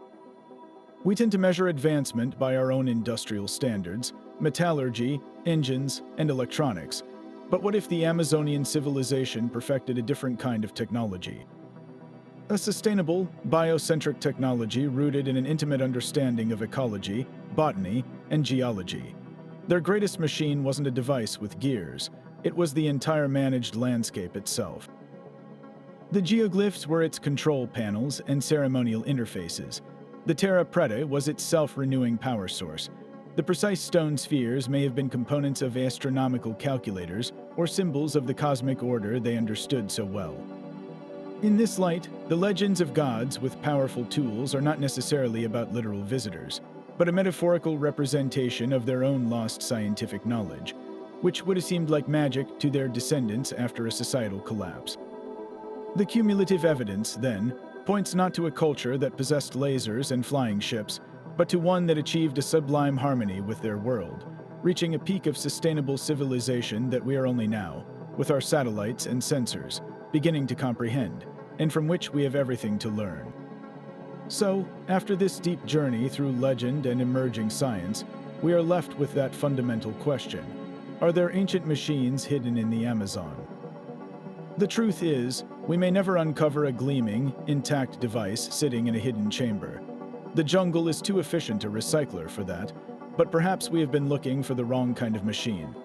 We tend to measure advancement by our own industrial standards, metallurgy, engines, and electronics. But what if the Amazonian civilization perfected a different kind of technology? A sustainable, biocentric technology rooted in an intimate understanding of ecology, botany, and geology. Their greatest machine wasn't a device with gears, it was the entire managed landscape itself. The geoglyphs were its control panels and ceremonial interfaces. The terra preta was its self-renewing power source. The precise stone spheres may have been components of astronomical calculators or symbols of the cosmic order they understood so well. In this light, the legends of gods with powerful tools are not necessarily about literal visitors, but a metaphorical representation of their own lost scientific knowledge, which would have seemed like magic to their descendants after a societal collapse. The cumulative evidence, then, points not to a culture that possessed lasers and flying ships, but to one that achieved a sublime harmony with their world, reaching a peak of sustainable civilization that we are only now, with our satellites and sensors, beginning to comprehend, and from which we have everything to learn. So, after this deep journey through legend and emerging science, we are left with that fundamental question: are there ancient machines hidden in the Amazon? The truth is, we may never uncover a gleaming, intact device sitting in a hidden chamber. The jungle is too efficient a recycler for that, but perhaps we have been looking for the wrong kind of machine.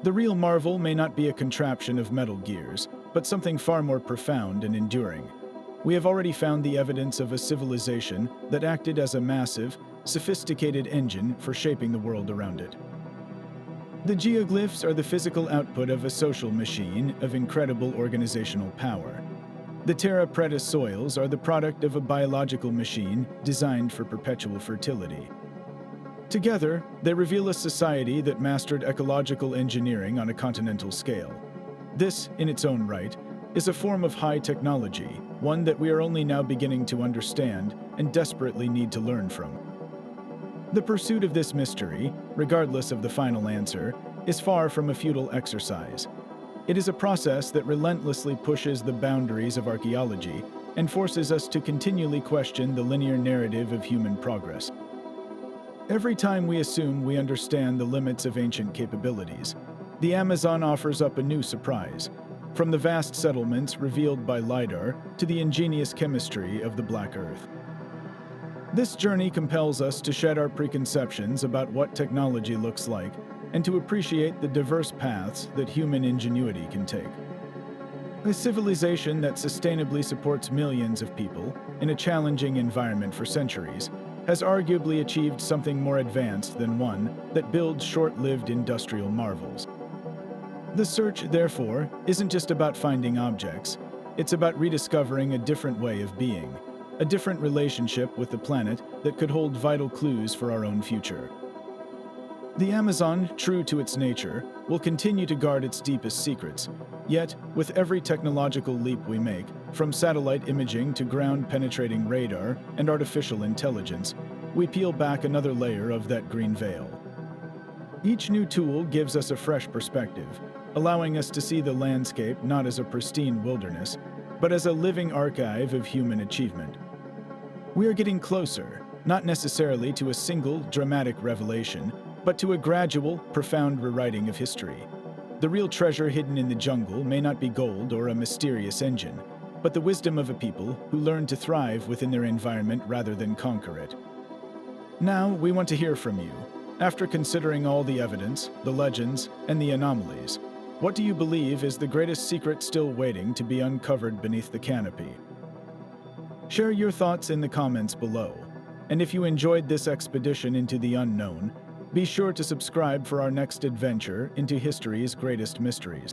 The real marvel may not be a contraption of metal gears, but something far more profound and enduring. We have already found the evidence of a civilization that acted as a massive, sophisticated engine for shaping the world around it. The geoglyphs are the physical output of a social machine of incredible organizational power. The terra preta soils are the product of a biological machine designed for perpetual fertility. Together, they reveal a society that mastered ecological engineering on a continental scale. This, in its own right, is a form of high technology, one that we are only now beginning to understand and desperately need to learn from. The pursuit of this mystery, regardless of the final answer, is far from a futile exercise. It is a process that relentlessly pushes the boundaries of archaeology and forces us to continually question the linear narrative of human progress. Every time we assume we understand the limits of ancient capabilities, the Amazon offers up a new surprise, from the vast settlements revealed by LIDAR to the ingenious chemistry of the Black Earth. This journey compels us to shed our preconceptions about what technology looks like and to appreciate the diverse paths that human ingenuity can take. A civilization that sustainably supports millions of people in a challenging environment for centuries has arguably achieved something more advanced than one that builds short-lived industrial marvels. The search, therefore, isn't just about finding objects, it's about rediscovering a different way of being, a different relationship with the planet that could hold vital clues for our own future. The Amazon, true to its nature, will continue to guard its deepest secrets, yet, with every technological leap we make, from satellite imaging to ground-penetrating radar and artificial intelligence, we peel back another layer of that green veil. Each new tool gives us a fresh perspective, allowing us to see the landscape not as a pristine wilderness, but as a living archive of human achievement. We are getting closer, not necessarily to a single dramatic revelation, but to a gradual, profound rewriting of history. The real treasure hidden in the jungle may not be gold or a mysterious engine, but the wisdom of a people who learn to thrive within their environment rather than conquer it. Now, we want to hear from you. After considering all the evidence, the legends, and the anomalies, what do you believe is the greatest secret still waiting to be uncovered beneath the canopy? Share your thoughts in the comments below. And if you enjoyed this expedition into the unknown, be sure to subscribe for our next adventure into history's greatest mysteries.